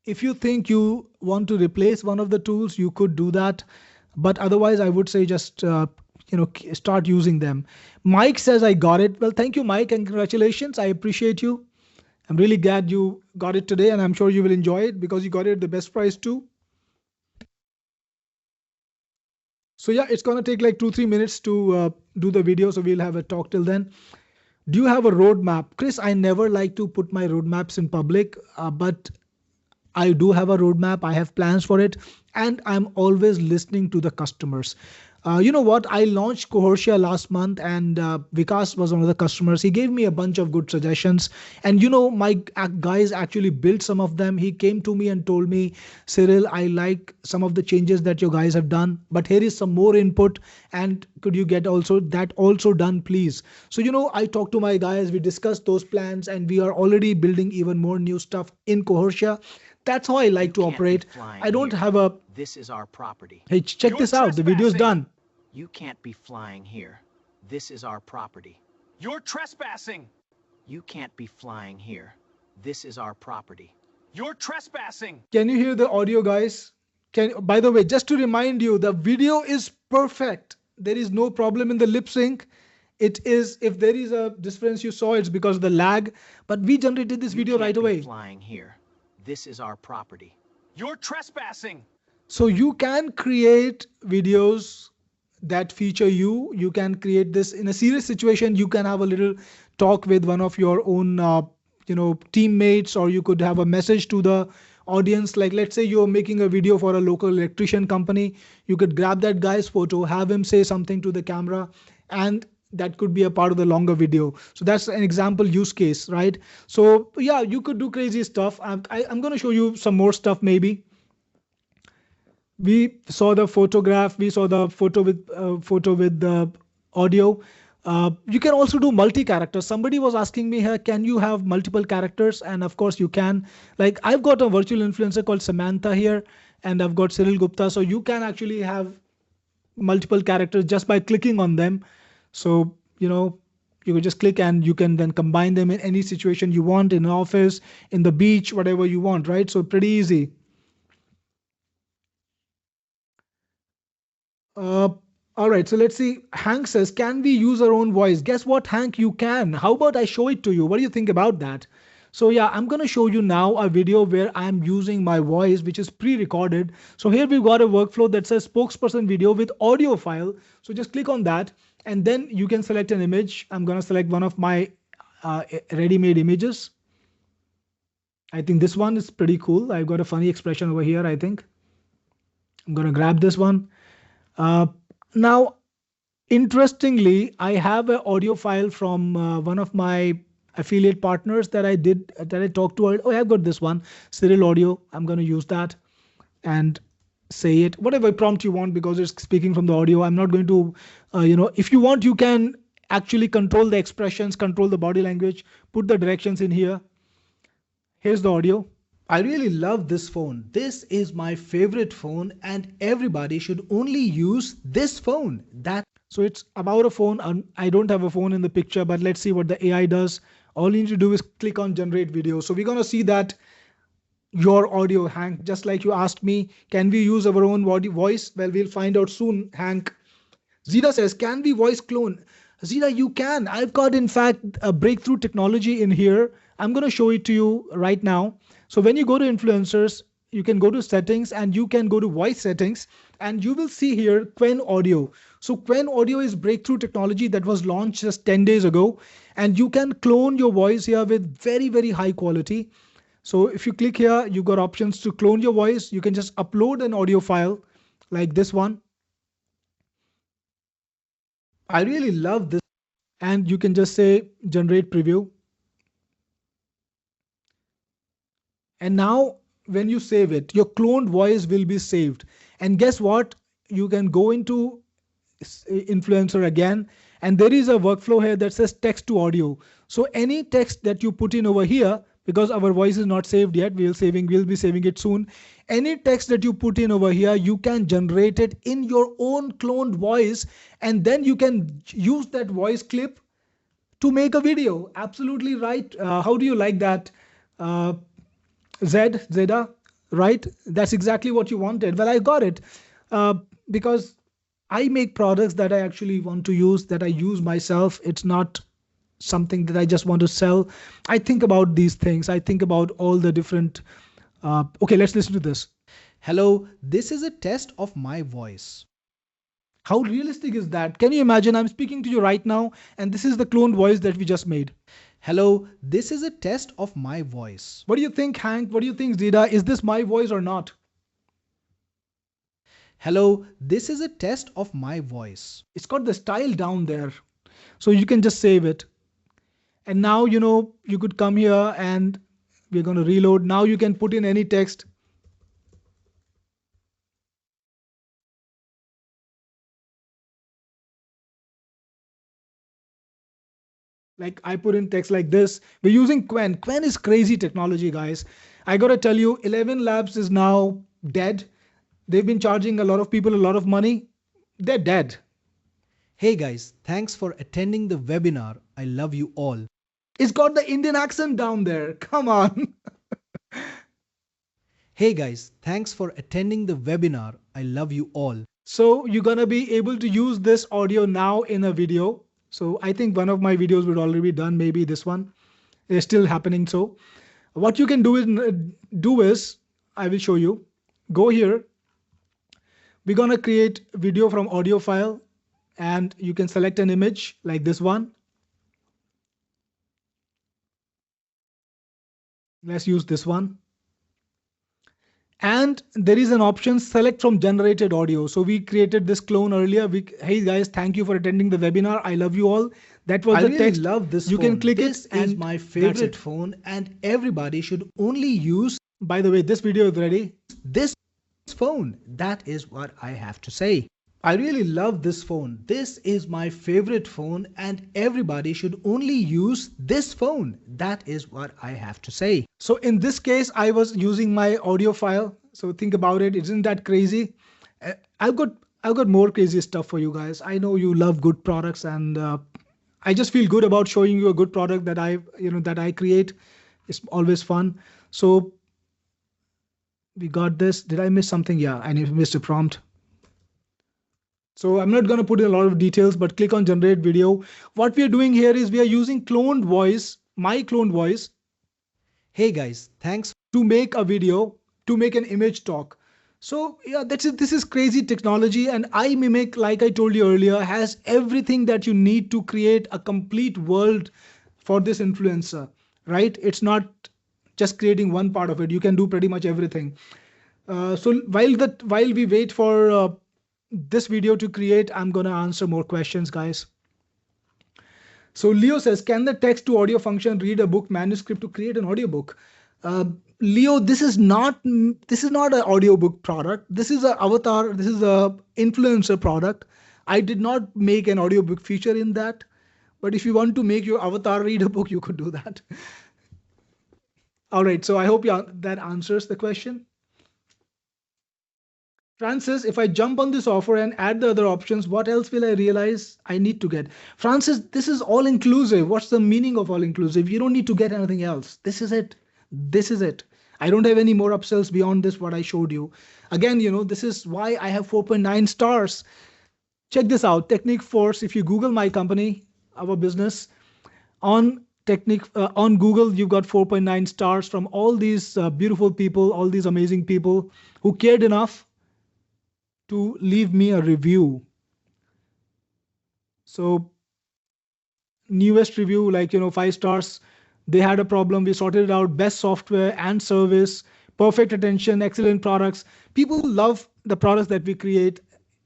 If you think you want to replace one of the tools, you could do that. But otherwise, I would say just start using them. Mike says I got it. Well, thank you, Mike, and congratulations. I appreciate you. I'm really glad you got it today, and I'm sure you will enjoy it because you got it at the best price too. So yeah, it's going to take like 2-3 minutes to do the video. So we'll have a talk till then. Do you have a roadmap? Chris, I never like to put my roadmaps in public, but I do have a roadmap. I have plans for it, and I'm always listening to the customers. You know what? I launched Cohortia last month, and Vikas was one of the customers. He gave me a bunch of good suggestions, and my guys actually built some of them. He came to me and told me, Cyril, I like some of the changes that your guys have done, but here is some more input, and could you get that also done, please? So I talked to my guys. We discussed those plans, and we are already building even more new stuff in Cohortia. That's how I like to operate. I don't have a. This is our property. Hey, check this out. The video is done. You can't be flying here. This is our property. You're trespassing. You can't be flying here. This is our property. You're trespassing. Can you hear the audio, guys? By the way, just to remind you, the video is perfect. There is no problem in the lip sync. It is, if there is a difference you saw, it's because of the lag. But we generated this video right away. Flying here. This is our property. You're trespassing. So you can create videos that feature you. You can create this in a serious situation. You can have a little talk with one of your own, teammates, or you could have a message to the audience. Like, let's say you're making a video for a local electrician company. You could grab that guy's photo, have him say something to the camera, and that could be a part of the longer video. So that's an example use case, right? So yeah, you could do crazy stuff. I'm going to show you some more stuff maybe. We saw the photograph. We saw the photo with the audio. You can also do multi-characters. Somebody was asking me here, can you have multiple characters? And of course you can. Like, I've got a virtual influencer called Samantha here, and I've got Cyril Gupta. So you can actually have multiple characters just by clicking on them. So, you You can just click and you can then combine them in any situation you want, in an office, in the beach, whatever you want, right? So pretty easy. All right, so let's see. Hank says, can we use our own voice? Guess what, Hank? You can. How about I show it to you? What do you think about that? So yeah, I'm going to show you now a video where I'm using my voice, which is pre-recorded. So here we've got a workflow that says spokesperson video with audio file. So just click on that and then you can select an image. I'm going to select one of my ready-made images. I think this one is pretty cool. I've got a funny expression over here, I think. I'm going to grab this one. Now, interestingly, I have an audio file from one of my affiliate partners that I talked to. Oh, I've got this one, Cyril Audio. I'm going to use that and say it, whatever prompt you want, because it's speaking from the audio. I'm not going to, if you want, you can actually control the expressions, control the body language, put the directions in here. Here's the audio. I really love this phone. This is my favorite phone and everybody should only use this phone. So it's about a phone. I don't have a phone in the picture, but let's see what the AI does. All you need to do is click on generate video. So we're going to see that your audio, Hank, just like you asked me, can we use our own voice? Well, we'll find out soon, Hank. Zida says, can we voice clone? Zida, you can. I've got, in fact, a breakthrough technology in here. I'm going to show it to you right now. So when you go to influencers, you can go to settings and you can go to voice settings and you will see here Quen Audio. So Quen Audio is breakthrough technology that was launched just 10 days ago. And you can clone your voice here with very, very high quality. So if you click here, you've got options to clone your voice. You can just upload an audio file like this one. I really love this. And you can just say generate preview. And now when you save it, your cloned voice will be saved. And guess what? You can go into influencer again. And there is a workflow here that says text to audio. So any text that you put in over here, because our voice is not saved yet, we'll be saving it soon. Any text that you put in over here, you can generate it in your own cloned voice. And then you can use that voice clip to make a video. Absolutely right. How do you like that? Zeda, right? That's exactly what you wanted. Well, I got it because I make products that I actually want to use, that I use myself. It's not something that I just want to sell. I think about these things. I think about all the different. Okay, let's listen to this. Hello, this is a test of my voice. How realistic is that? Can you imagine? I'm speaking to you right now, and this is the cloned voice that we just made. Hello, this is a test of my voice. What do you think, Hank? What do you think, Zida? Is this my voice or not? Hello, this is a test of my voice. It's got the style down there. So you can just save it. And now, you could come here and we're going to reload. Now you can put in any text. Like I put in text like this. We're using Quen. Quen is crazy technology, guys. I got to tell you, 11 Labs is now dead. They've been charging a lot of people a lot of money. They're dead. Hey guys, thanks for attending the webinar. I love you all. It's got the Indian accent down there. Come on. Hey guys, thanks for attending the webinar. I love you all. So you're going to be able to use this audio now in a video. So I think one of my videos would already be done. Maybe this one is still happening. So what you can do is I will show you. Go here. We're going to create video from audio file and you can select an image like this one. Let's use this one. And there is an option select from generated audio. So we created this clone earlier. Hey guys, thank you for attending the webinar. I love you all. That was the text. I love this. You can click it. This is my favorite phone and everybody should only use. By the way, this video is ready. This phone. That is what I have to say. I really love this phone. This is my favorite phone and everybody should only use this phone. That is what I have to say. So in this case, I was using my audio file. So think about it. Isn't that crazy? I've got more crazy stuff for you guys. I know you love good products and I just feel good about showing you a good product that I create. It's always fun. So we got this. Did I miss something? Yeah, I missed a prompt. So I'm not going to put in a lot of details, but click on generate video. What we are doing here is we are using cloned voice, my cloned voice. Hey guys, thanks. To make a video, to make an image talk. So yeah, that's it. This is crazy technology, and iMimic, like I told you earlier, has everything that you need to create a complete world for this influencer, right? It's not just creating one part of it. You can do pretty much everything. So while we wait for this video to create, I'm gonna answer more questions, guys. So Leo says, can the text to audio function read a book manuscript to create an audiobook? Leo, this is not an audiobook product. This is an avatar. This is a influencer product. I did not make an audiobook feature in that. But if you want to make your avatar read a book, you could do that. All right. So I hope that answers the question. Francis, if I jump on this offer and add the other options, what else will I realize I need to get? Francis, this is all inclusive. What's the meaning of all inclusive? You don't need to get anything else. This is it. This is it. I don't have any more upsells beyond this, what I showed you. Again, this is why I have 4.9 stars. Check this out. Technique Force. If you Google my company, our business, on Google, you've got 4.9 stars from all these beautiful people, all these amazing people who cared enough to leave me a review. So newest review, 5 stars. They had a problem. We sorted it out. Best software and service, perfect attention, excellent products. People love the products that we create.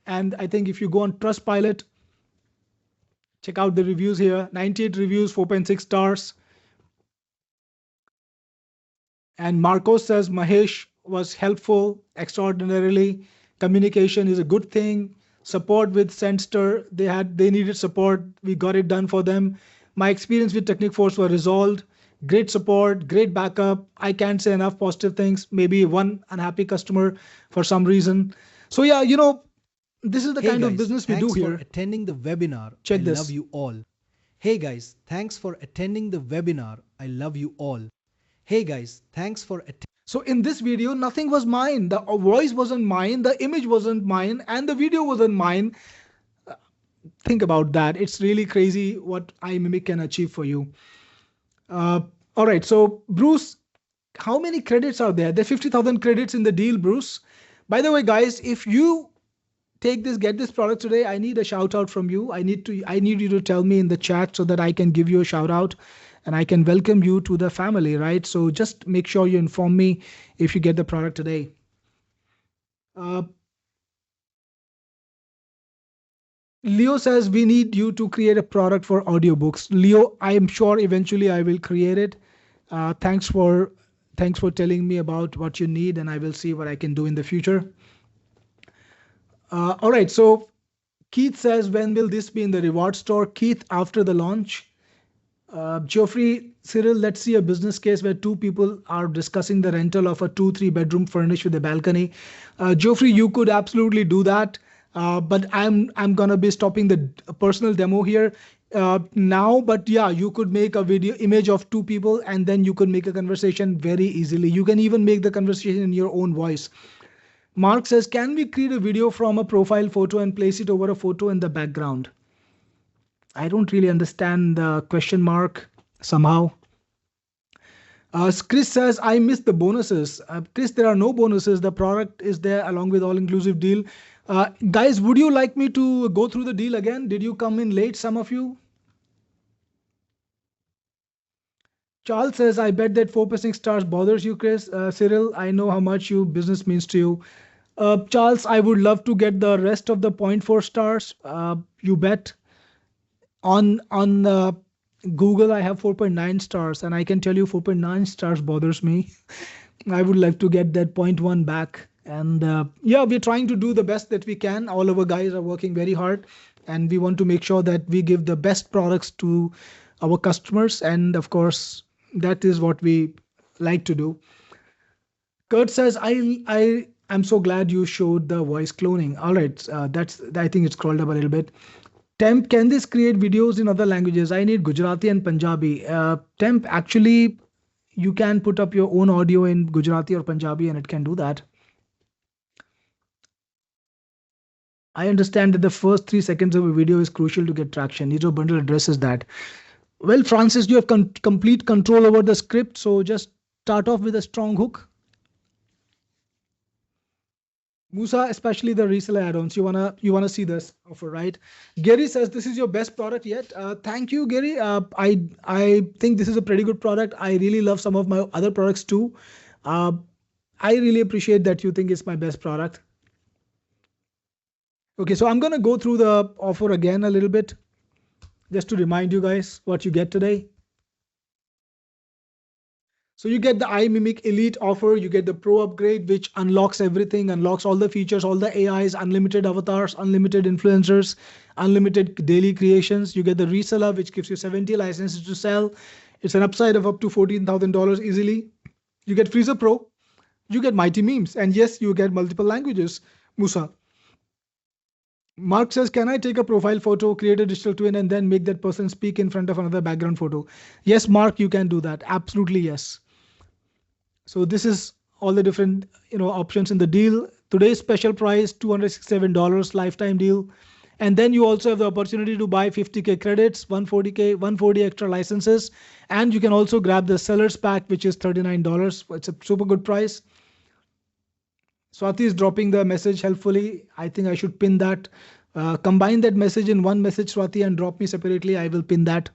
And I think if you go on Trustpilot, check out the reviews here. 98 reviews, 4.6 stars. And Marcos says Mahesh was helpful extraordinarily. Communication is a good thing. Support with Sendster, they needed support. We got it done for them. My experience with Technique Force was resolved. Great support, great backup. I can't say enough positive things. Maybe one unhappy customer for some reason. So yeah, this is the kind of business we do here. Thanks for attending the webinar. Check this. I love you all. Hey guys, thanks for attending the webinar. I love you all. Hey guys, thanks for attending. So in this video, nothing was mine. The voice wasn't mine, the image wasn't mine, and the video wasn't mine. Think about that. It's really crazy what iMimic can achieve for you. All right, so Bruce, how many credits are there? There are 50,000 credits in the deal, Bruce. By the way, guys, if you get this product today, I need a shout out from you. I need you to tell me in the chat so that I can give you a shout out. And I can welcome you to the family, right? So just make sure you inform me if you get the product today. Leo says we need you to create a product for audiobooks. Leo, I am sure eventually I will create it. Thanks for telling me about what you need, and I will see what I can do in the future. All right, so Keith says, when will this be in the reward store? Keith, after the launch. Geoffrey, Cyril, let's see a business case where two people are discussing the rental of a 2-3 bedroom furnished with a balcony. Geoffrey, you could absolutely do that, but I'm gonna be stopping the personal demo here now. But yeah, you could make a video image of two people, and then you could make a conversation very easily. You can even make the conversation in your own voice. Mark says, can we create a video from a profile photo and place it over a photo in the background? I don't really understand the question mark somehow. Chris says, I missed the bonuses. Chris, there are no bonuses. The product is there along with all-inclusive deal. Guys, would you like me to go through the deal again? Did you come in late, some of you? Charles says, I bet that 4.6 stars bothers you, Chris. Cyril, I know how much your business means to you. Charles, I would love to get the rest of the 0.4 stars. You bet. On Google, I have 4.9 stars, and I can tell you 4.9 stars bothers me. I would like to get that 0.1 back. And yeah, we're trying to do the best that we can. All of our guys are working very hard, and we want to make sure that we give the best products to our customers. And of course, that is what we like to do. Kurt says, I'm so glad you showed the voice cloning. All right, I think it's scrolled up a little bit. Temp, can this create videos in other languages? I need Gujarati and Punjabi. Temp, actually, you can put up your own audio in Gujarati or Punjabi and it can do that. I understand that the first 3 seconds of a video is crucial to get traction. Imimic Bundle addresses that. Well, Francis, you have complete control over the script, so just start off with a strong hook. Musa, especially the reseller add-ons, you wanna see this offer, right? Gary says this is your best product yet. Thank you, Gary. I think this is a pretty good product. I really love some of my other products too. I really appreciate that you think it's my best product. Okay, so I'm gonna go through the offer again a little bit, just to remind you guys what you get today. So you get the iMimic Elite offer, you get the Pro upgrade, which unlocks everything, unlocks all the features, all the AIs, unlimited avatars, unlimited influencers, unlimited daily creations. You get the reseller, which gives you 70 licenses to sell. It's an upside of up to $14,000 easily. You get Freezer Pro, you get Mighty Memes, and yes, you get multiple languages, Musa. Mark says, can I take a profile photo, create a digital twin, and then make that person speak in front of another background photo? Yes, Mark, you can do that. Absolutely, yes. So this is all the different options in the deal. Today's special price, $267, lifetime deal. And then you also have the opportunity to buy 50K credits, 140 extra licenses. And you can also grab the seller's pack, which is $39. It's a super good price. Swati is dropping the message helpfully. I think I should pin that. Combine that message in one message, Swati, and drop me separately. I will pin that.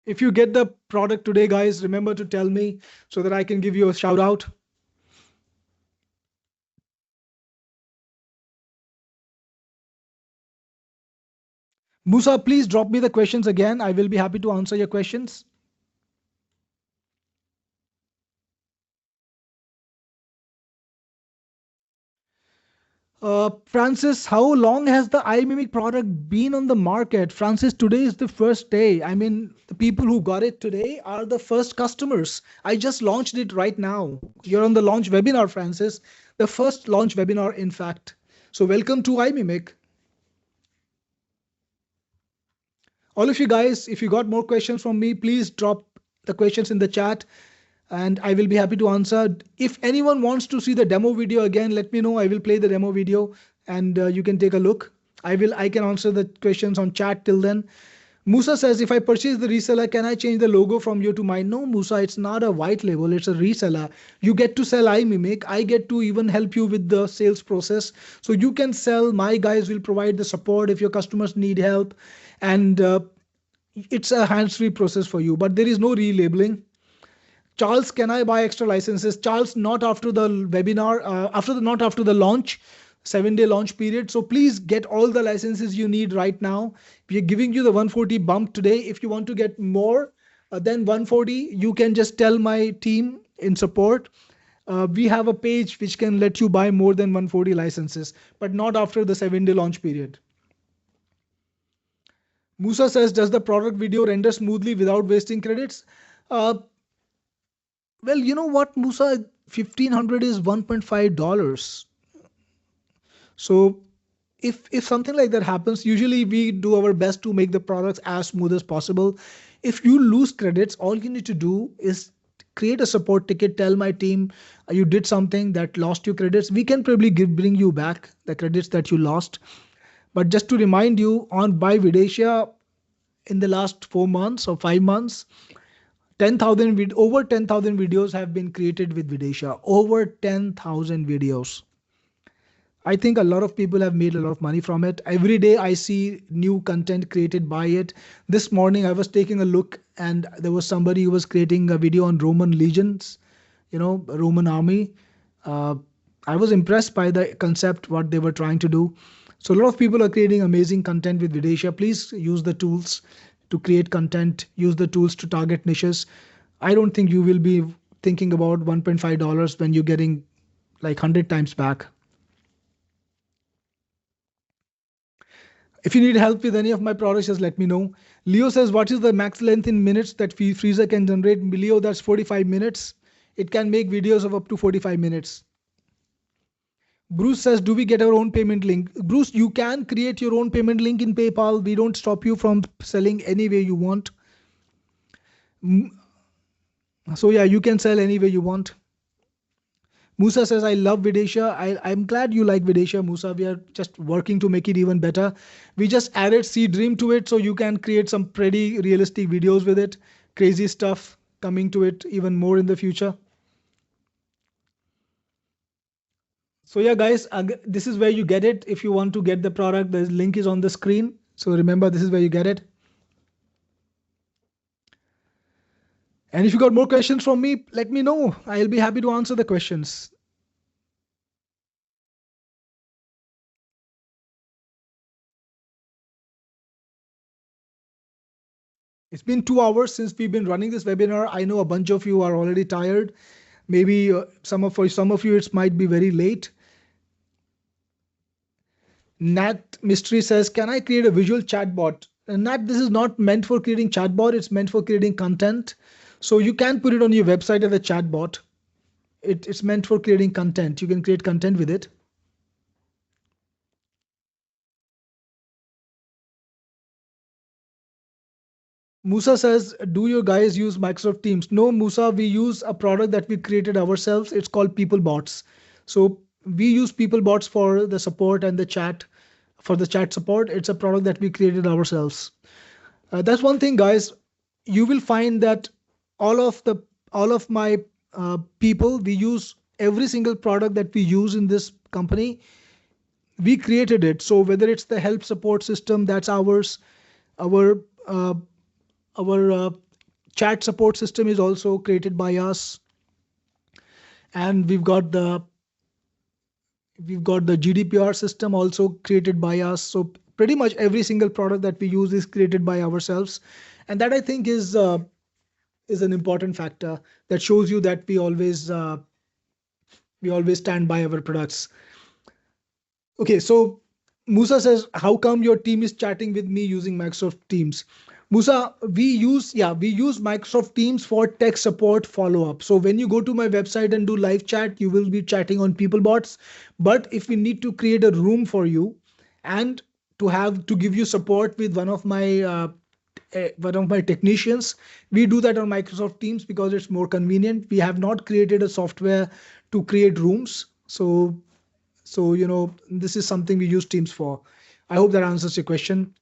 If you get the product today, guys, remember to tell me so that I can give you a shout out. Musa, please drop me the questions again. I will be happy to answer your questions. Francis, how long has the iMimic product been on the market? Francis, today is the first day. I mean, the people who got it today are the first customers. I just launched it right now. You're on the launch webinar, Francis. The first launch webinar, in fact. So welcome to iMimic. All of you guys, if you got more questions from me, please drop the questions in the chat and I will be happy to answer. If anyone wants to see the demo video again, let me know. I will play the demo video and you can take a look. I can answer the questions on chat till then. Musa says, if I purchase the reseller, can I change the logo from you to mine? No, Musa, it's not a white label. It's a reseller. You get to sell iMimic. I get to even help you with the sales process. So you can sell. My guys will provide the support if your customers need help. And it's a hands-free process for you, but there is no relabeling. Charles, can I buy extra licenses? Charles, not after the webinar, not after the launch, 7-day launch period. So please get all the licenses you need right now. We are giving you the 140 bump today. If you want to get more than 140, you can just tell my team in support. We have a page which can let you buy more than 140 licenses, but not after the 7-day launch period. Musa says, does the product video render smoothly without wasting credits? Well, you know what, Musa, $1,500 is $1.5. So if something like that happens, usually we do our best to make the products as smooth as possible. If you lose credits, all you need to do is create a support ticket, tell my team you did something that lost you credits. We can probably bring you back the credits that you lost. But just to remind you, on by Videsha, in the last 4 months or 5 months, over 10,000 videos have been created with Videsha. Over 10,000 videos. I think a lot of people have made a lot of money from it. Every day I see new content created by it. This morning I was taking a look and there was somebody who was creating a video on Roman legions, Roman army. I was impressed by the concept, what they were trying to do. So a lot of people are creating amazing content with Videsha. Please use the tools to create content, use the tools to target niches. I don't think you will be thinking about $1.5 when you're getting like 100 times back. If you need help with any of my products, just let me know. Leo says, what is the max length in minutes that Freezer can generate? Leo, that's 45 minutes. It can make videos of up to 45 minutes. Bruce says, do we get our own payment link? Bruce, you can create your own payment link in PayPal. We don't stop you from selling any way you want. So yeah, you can sell any way you want. Musa says, I love Videsha. I'm glad you like Videsha, Musa. We are just working to make it even better. We just added See Dream to it so you can create some pretty realistic videos with it. Crazy stuff coming to it even more in the future. So yeah, guys, this is where you get it. If you want to get the product, the link is on the screen. So remember, this is where you get it. And if you got more questions from me, let me know. I'll be happy to answer the questions. It's been 2 hours since we've been running this webinar. I know a bunch of you are already tired. Maybe for some of you, it might be very late. Nat Mystery says, can I create a visual chatbot? And Nat, this is not meant for creating chatbot. It's meant for creating content. So you can put it on your website as a chatbot. It's meant for creating content. You can create content with it. Musa says, do you guys use Microsoft Teams? No, Musa, we use a product that we created ourselves. It's called PeopleBots. So we use PeopleBots for the support and the chat, for the chat support. It's a product that we created ourselves. That's one thing, guys. You will find that all of my people, we use every single product that we use in this company. We created it. So whether it's the help support system, that's ours. Our chat support system is also created by us, and we've got the GDPR system also created by us. So pretty much every single product that we use is created by ourselves, and that I think is an important factor that shows you that we always stand by our products. Okay, so Musa says, how come your team is chatting with me using Microsoft Teams? Musa, we use Microsoft Teams for tech support follow-up. So when you go to my website and do live chat, you will be chatting on PeopleBots. But if we need to create a room for you and to give you support with one of my technicians, we do that on Microsoft Teams because it's more convenient. We have not created a software to create rooms. So this is something we use Teams for. I hope that answers your question.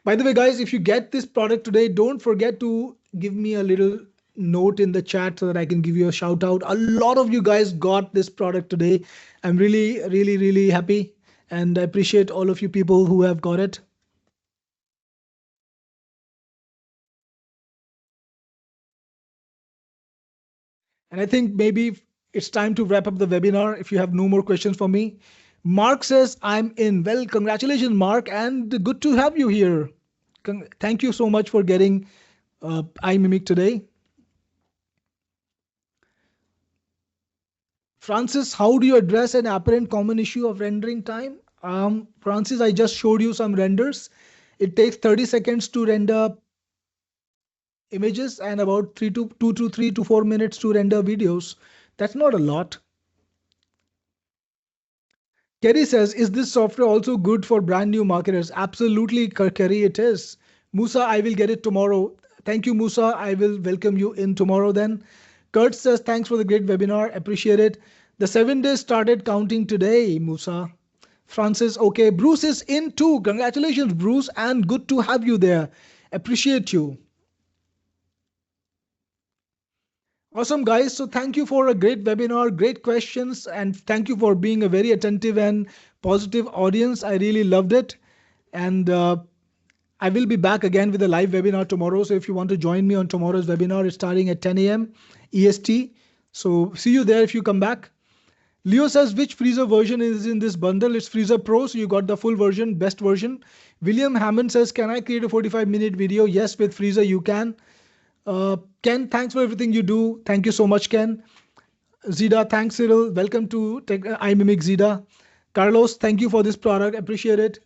By the way, guys, if you get this product today, don't forget to give me a little note in the chat so that I can give you a shout out. A lot of you guys got this product today. I'm really, really, really happy. And I appreciate all of you people who have got it. And I think maybe it's time to wrap up the webinar if you have no more questions for me. Mark says, I'm in. Well, congratulations, Mark, and good to have you here. Thank you so much for getting Imimic today. Francis, how do you address an apparent common issue of rendering time? Francis, I just showed you some renders. It takes 30 seconds to render images and about 3 to 4 minutes to render videos. That's not a lot. Kerry says, is this software also good for brand new marketers? Absolutely, Kerry, it is. Musa, I will get it tomorrow. Thank you, Musa. I will welcome you in tomorrow then. Kurt says, thanks for the great webinar. Appreciate it. The 7 days started counting today, Musa. Francis, okay. Bruce is in too. Congratulations, Bruce, and good to have you there. Appreciate you. Awesome, guys. So thank you for a great webinar, great questions, and thank you for being a very attentive and positive audience. I really loved it. And I will be back again with a live webinar tomorrow. So if you want to join me on tomorrow's webinar, it's starting at 10 a.m. EST. So see you there if you come back. Leo says, which Freezer version is in this bundle? It's Freezer Pro, so you got the full version, best version. William Hammond says, can I create a 45-minute video? Yes, with Freezer you can. Ken, thanks for everything you do. Thank you so much, Ken. Zida, thanks, Cyril. Welcome to Imimic Zida. Carlos, thank you for this product. Appreciate it.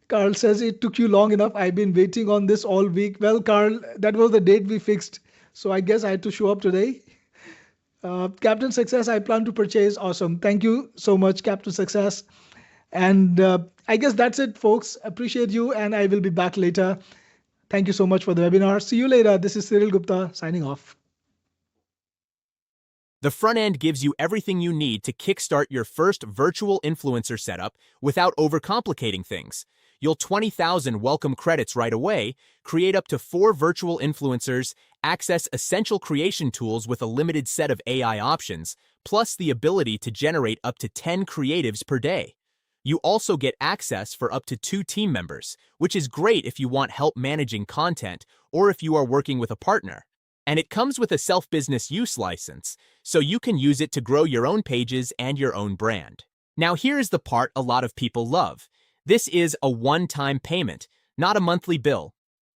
Carl says, it took you long enough. I've been waiting on this all week. Well, Carl, that was the date we fixed. So I guess I had to show up today. Captain Success, I plan to purchase. Awesome. Thank you so much, Captain Success. And I guess that's it, folks. Appreciate you, and I will be back later. Thank you so much for the webinar. See you later. This is Cyril Gupta signing off. The front end gives you everything you need to kickstart your first virtual influencer setup without overcomplicating things. You'll 20,000 welcome credits right away, create up to 4 virtual influencers, access essential creation tools with a limited set of AI options, plus the ability to generate up to 10 creatives per day. You also get access for up to 2 team members, which is great if you want help managing content or if you are working with a partner. And it comes with a self-business use license, so you can use it to grow your own pages and your own brand. Now here's the part a lot of people love. This is a one-time payment, not a monthly bill.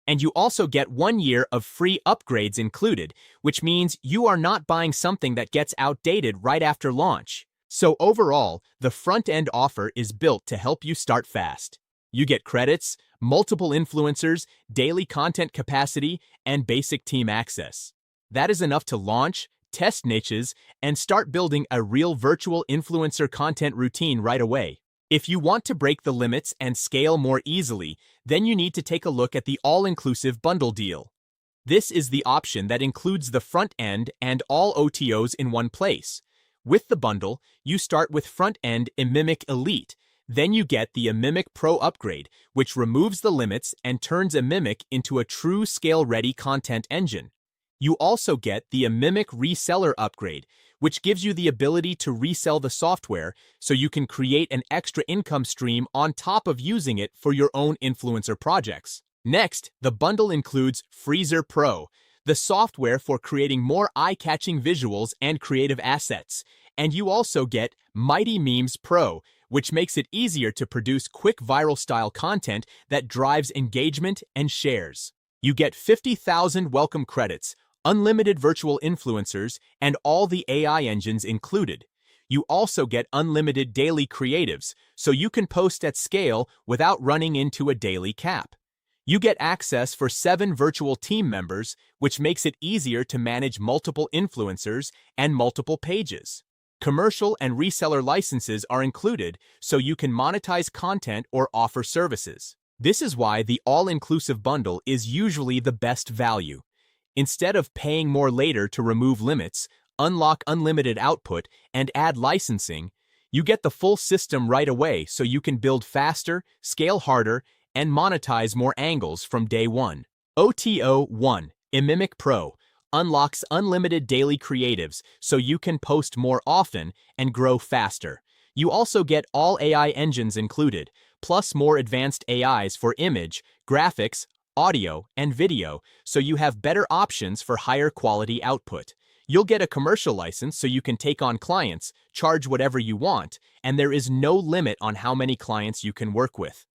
And you also get 1 year of free upgrades included, which means you are not buying something that gets outdated right after launch. So overall, the front-end offer is built to help you start fast. You get credits, multiple influencers, daily content capacity, and basic team access. That is enough to launch, test niches, and start building a real virtual influencer content routine right away. If you want to break the limits and scale more easily, then you need to take a look at the all-inclusive bundle deal. This is the option that includes the front end and all OTOs in one place. With the bundle, you start with front-end Imimic Elite. Then you get the Imimic Pro upgrade, which removes the limits and turns Imimic into a true scale-ready content engine. You also get the Imimic Reseller upgrade, which gives you the ability to resell the software so you can create an extra income stream on top of using it for your own influencer projects. Next, the bundle includes Freezer Pro, the software for creating more eye-catching visuals and creative assets. And you also get Mighty Memes Pro, which makes it easier to produce quick viral style content that drives engagement and shares. You get 50,000 welcome credits, unlimited virtual influencers, and all the AI engines included. You also get unlimited daily creatives, so you can post at scale without running into a daily cap. You get access for 7 virtual team members, which makes it easier to manage multiple influencers and multiple pages. Commercial and reseller licenses are included, so you can monetize content or offer services. This is why the all-inclusive bundle is usually the best value. Instead of paying more later to remove limits, unlock unlimited output, and add licensing, you get the full system right away so you can build faster, scale harder, and monetize more angles from day one. OTO 1, Imimic Pro, unlocks unlimited daily creatives so you can post more often and grow faster. You also get all AI engines included, plus more advanced AIs for image, graphics, audio, and video, so you have better options for higher quality output. You'll get a commercial license so you can take on clients, charge whatever you want, and there is no limit on how many clients you can work with.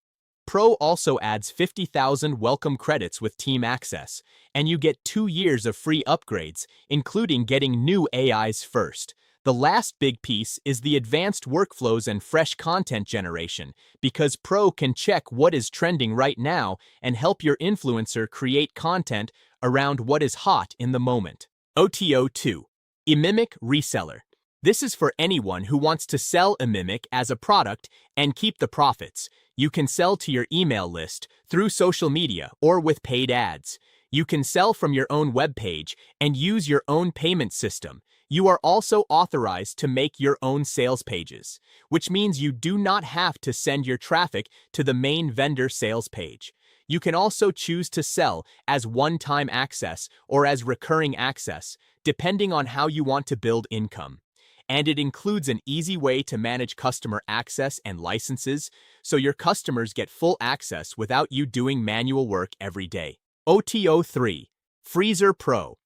Pro also adds 50,000 welcome credits with team access, and you get 2 years of free upgrades, including getting new AIs first. The last big piece is the advanced workflows and fresh content generation, because Pro can check what is trending right now and help your influencer create content around what is hot in the moment. OTO 2, Imimic Reseller. This is for anyone who wants to sell Imimic as a product and keep the profits. You can sell to your email list, through social media, or with paid ads. You can sell from your own web page and use your own payment system. You are also authorized to make your own sales pages, which means you do not have to send your traffic to the main vendor sales page. You can also choose to sell as one-time access or as recurring access, depending on how you want to build income. And it includes an easy way to manage customer access and licenses, so your customers get full access without you doing manual work every day. OTO 3, Freezer Pro.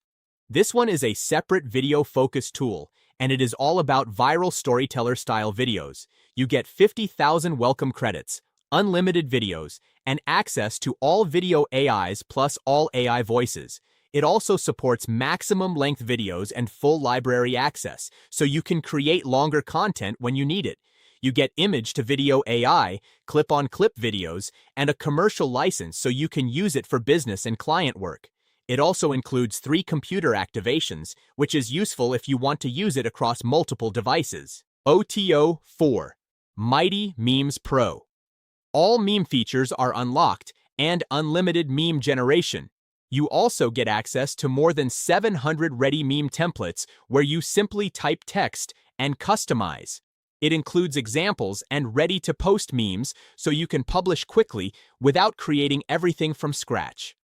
This one is a separate video-focused tool, and it is all about viral storyteller-style videos. You get 50,000 welcome credits, unlimited videos, and access to all video AIs plus all AI voices. It also supports maximum-length videos and full library access, so you can create longer content when you need it. You get image-to-video AI, clip-on-clip videos, and a commercial license so you can use it for business and client work. It also includes 3 computer activations, which is useful if you want to use it across multiple devices. OTO 4. Mighty Memes Pro. All meme features are unlocked and unlimited meme generation. You also get access to more than 700 ready meme templates where you simply type text and customize. It includes examples and ready-to-post memes so you can publish quickly without creating everything from scratch.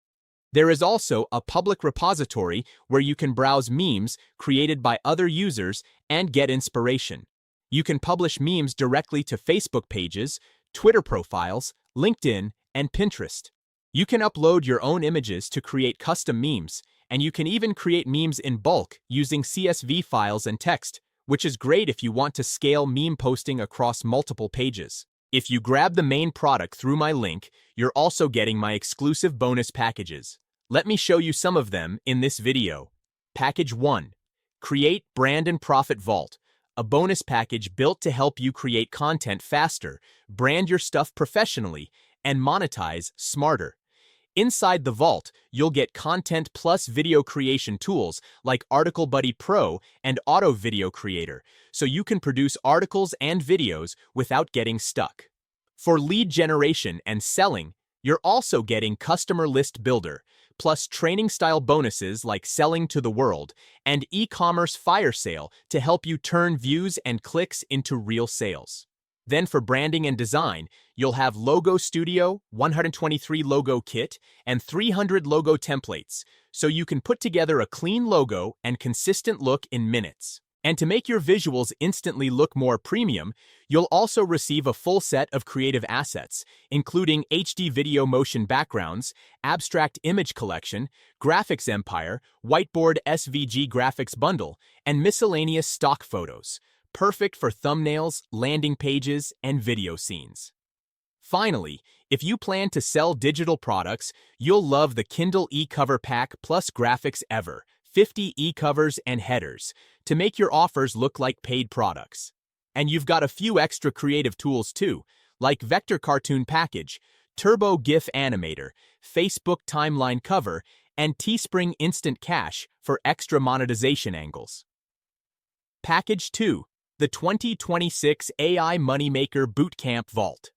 There is also a public repository where you can browse memes created by other users and get inspiration. You can publish memes directly to Facebook pages, Twitter profiles, LinkedIn, and Pinterest. You can upload your own images to create custom memes, and you can even create memes in bulk using CSV files and text, which is great if you want to scale meme posting across multiple pages. If you grab the main product through my link, you're also getting my exclusive bonus packages. Let me show you some of them in this video. Package 1. Create Brand and Profit Vault, a bonus package built to help you create content faster, brand your stuff professionally, and monetize smarter. Inside the vault, you'll get content plus video creation tools like Article Buddy Pro and Auto Video Creator, so you can produce articles and videos without getting stuck. For lead generation and selling, you're also getting Customer List Builder, plus training-style bonuses like Selling to the World and e-commerce fire sale to help you turn views and clicks into real sales. Then for branding and design, you'll have Logo Studio, 123 logo kit, and 300 logo templates, so you can put together a clean logo and consistent look in minutes. And to make your visuals instantly look more premium, you'll also receive a full set of creative assets, including HD video motion backgrounds, abstract image collection, graphics empire, whiteboard SVG graphics bundle, and miscellaneous stock photos. Perfect for thumbnails, landing pages, and video scenes. Finally, if you plan to sell digital products, you'll love the Kindle e-cover pack plus graphics ever, 50 e-covers and headers, to make your offers look like paid products. And you've got a few extra creative tools too, like Vector Cartoon Package, Turbo GIF Animator, Facebook Timeline Cover, and Teespring Instant Cash for extra monetization angles. Package 2. The 2026 AI Moneymaker Bootcamp Vault.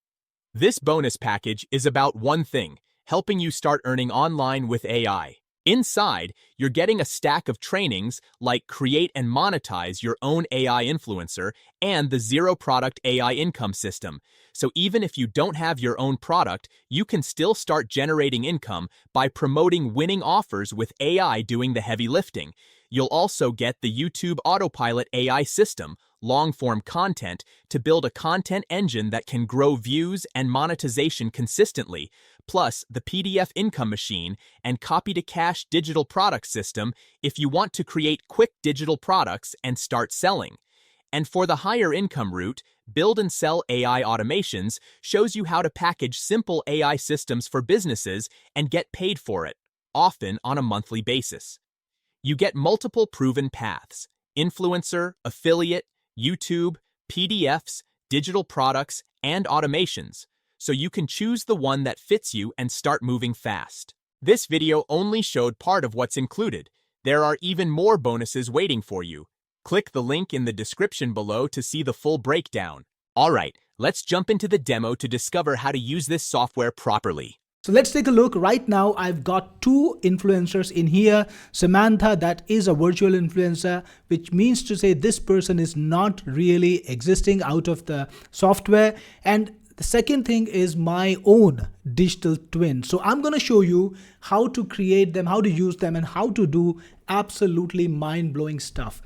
This bonus package is about one thing, helping you start earning online with AI. Inside, you're getting a stack of trainings like Create and Monetize Your Own AI Influencer and the Zero Product AI Income System. So even if you don't have your own product, you can still start generating income by promoting winning offers with AI doing the heavy lifting. You'll also get the YouTube Autopilot AI system, long-form content, to build a content engine that can grow views and monetization consistently, plus the PDF income machine and copy-to-cash digital product system if you want to create quick digital products and start selling. And for the higher income route, Build and Sell AI Automations shows you how to package simple AI systems for businesses and get paid for it, often on a monthly basis. You get multiple proven paths: influencer, affiliate, YouTube, PDFs, digital products, and automations, so you can choose the one that fits you and start moving fast. This video only showed part of what's included. There are even more bonuses waiting for you. Click the link in the description below to see the full breakdown. Alright, let's jump into the demo to discover how to use this software properly. So let's take a look. Right now, I've got 2 influencers in here. Samantha, that is a virtual influencer, which means to say this person is not really existing out of the software. And the second thing is my own digital twin. So I'm going to show you how to create them, how to use them, and how to do absolutely mind-blowing stuff.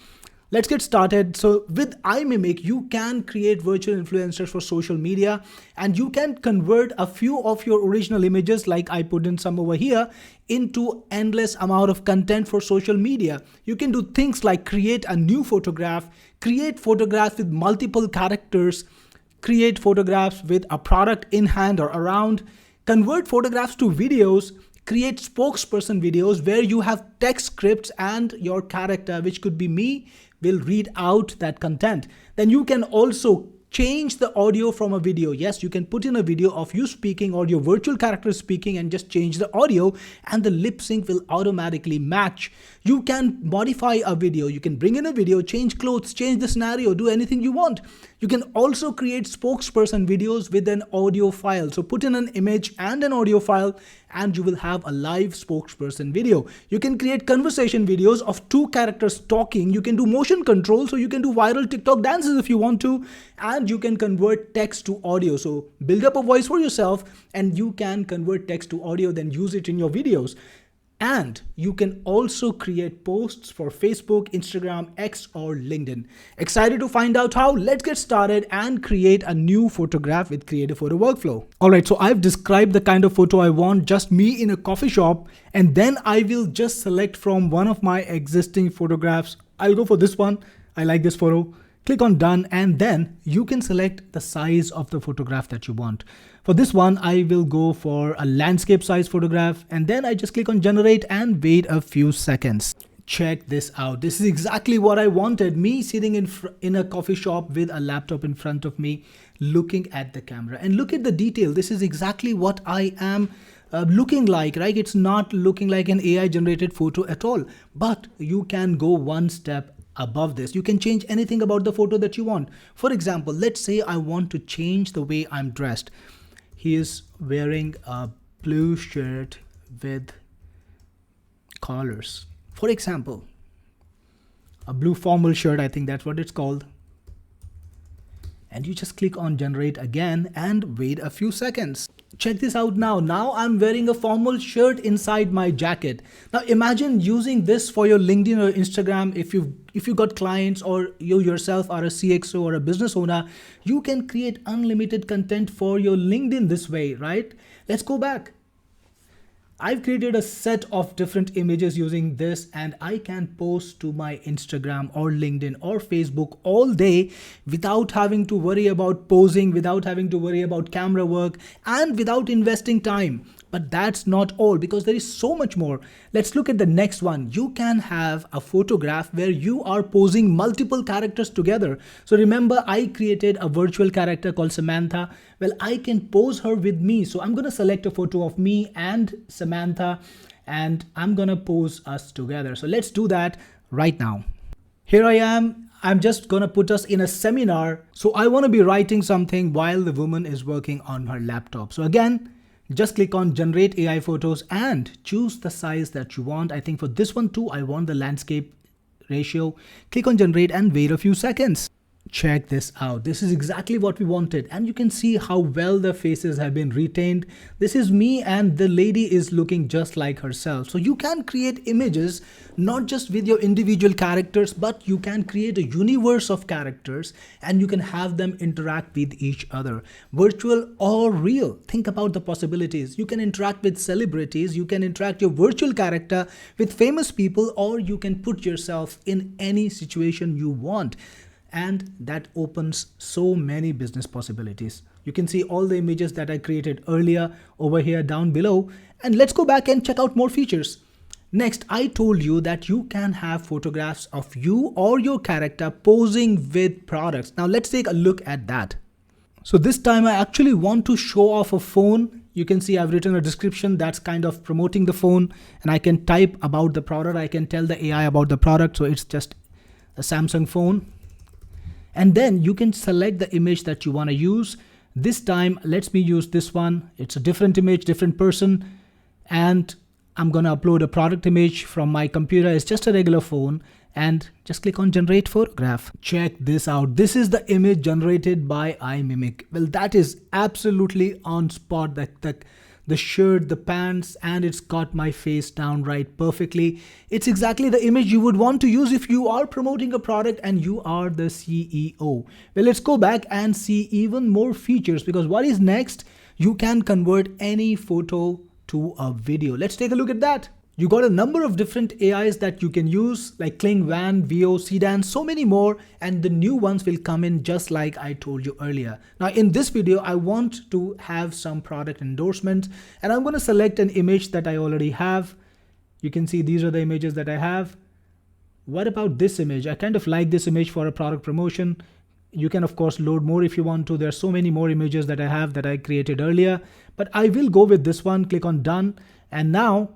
Let's get started. So with Imimic, you can create virtual influencers for social media, and you can convert a few of your original images, like I put in some over here, into endless amount of content for social media. You can do things like create a new photograph, create photographs with multiple characters, create photographs with a product in hand or around, convert photographs to videos, create spokesperson videos where you have text scripts and your character, which could be me, will read out that content. Then you can also change the audio from a video. Yes, you can put in a video of you speaking or your virtual character speaking and just change the audio, and the lip sync will automatically match. You can modify a video. You can bring in a video, change clothes, change the scenario, do anything you want. You can also create spokesperson videos with an audio file. So put in an image and an audio file and you will have a live spokesperson video. You can create conversation videos of two characters talking. You can do motion control, so you can do viral TikTok dances if you want to, and you can convert text to audio. So build up a voice for yourself and you can convert text to audio, then use it in your videos. And you can also create posts for Facebook, Instagram, X, or LinkedIn. Excited to find out how? Let's get started and create a new photograph with Creative Photo Workflow. Alright, so I've described the kind of photo I want, just me in a coffee shop, and then I will just select from one of my existing photographs. I'll go for this one. I like this photo. Click on done, and then you can select the size of the photograph that you want. For this one, I will go for a landscape size photograph, and then I just click on generate and wait a few seconds. Check this out. This is exactly what I wanted. Me sitting in a coffee shop with a laptop in front of me, looking at the camera. And look at the detail. This is exactly what I am looking like, right? It's not looking like an AI generated photo at all, but you can go one step above this. You can change anything about the photo that you want. For example, let's say I want to change the way I'm dressed. He is wearing a blue shirt with collars. For example, a blue formal shirt, I think that's what it's called. And you just click on generate again and wait a few seconds. Check this out now. Now I'm wearing a formal shirt inside my jacket. Now imagine using this for your LinkedIn or Instagram. If you got clients or you yourself are a CXO or a business owner, you can create unlimited content for your LinkedIn this way, right? Let's go back. I've created a set of different images using this, and I can post to my Instagram or LinkedIn or Facebook all day without having to worry about posing, without having to worry about camera work, and without investing time. But that's not all, because there is so much more. Let's look at the next one. You can have a photograph where you are posing multiple characters together. So remember, I created a virtual character called Samantha. Well, I can pose her with me. So I'm going to select a photo of me and Samantha, and I'm going to pose us together. So let's do that right now. Here I am. I'm just going to put us in a seminar. So I want to be writing something while the woman is working on her laptop. So again, just click on generate AI photos and choose the size that you want. I think for this one too, I want the landscape ratio. Click on generate and wait a few seconds. Check this out. This is exactly what we wanted, and you can see how well the faces have been retained. This is me and the lady is looking just like herself. So you can create images not just with your individual characters, but you can create a universe of characters and you can have them interact with each other, virtual or real. Think about the possibilities. You can interact with celebrities, you can interact your virtual character with famous people, or you can put yourself in any situation you want. And that opens so many business possibilities. You can see all the images that I created earlier over here down below. And let's go back and check out more features. Next, I told you that you can have photographs of you or your character posing with products. Now let's take a look at that. So this time I actually want to show off a phone. You can see I've written a description that's kind of promoting the phone, and I can type about the product. I can tell the AI about the product. So it's just a Samsung phone. And then you can select the image that you want to use. This time, let me use this one. It's a different image, different person. And I'm going to upload a product image from my computer. It's just a regular phone. And just click on generate photograph. Check this out. This is the image generated by Imimic. Well, that is absolutely on spot. The shirt, the pants, and it's got my face down right perfectly. It's exactly the image you would want to use if you are promoting a product and you are the CEO. Well, let's go back and see even more features, because what is next? You can convert any photo to a video. Let's take a look at that. You got a number of different AIs that you can use, like Kling, Van, VO, Sedan, so many more, and the new ones will come in just like I told you earlier. Now in this video, I want to have some product endorsements, and I'm going to select an image that I already have. You can see these are the images that I have. What about this image? I kind of like this image for a product promotion. You can of course load more if you want to. There are so many more images that I have that I created earlier, but I will go with this one. Click on done. And now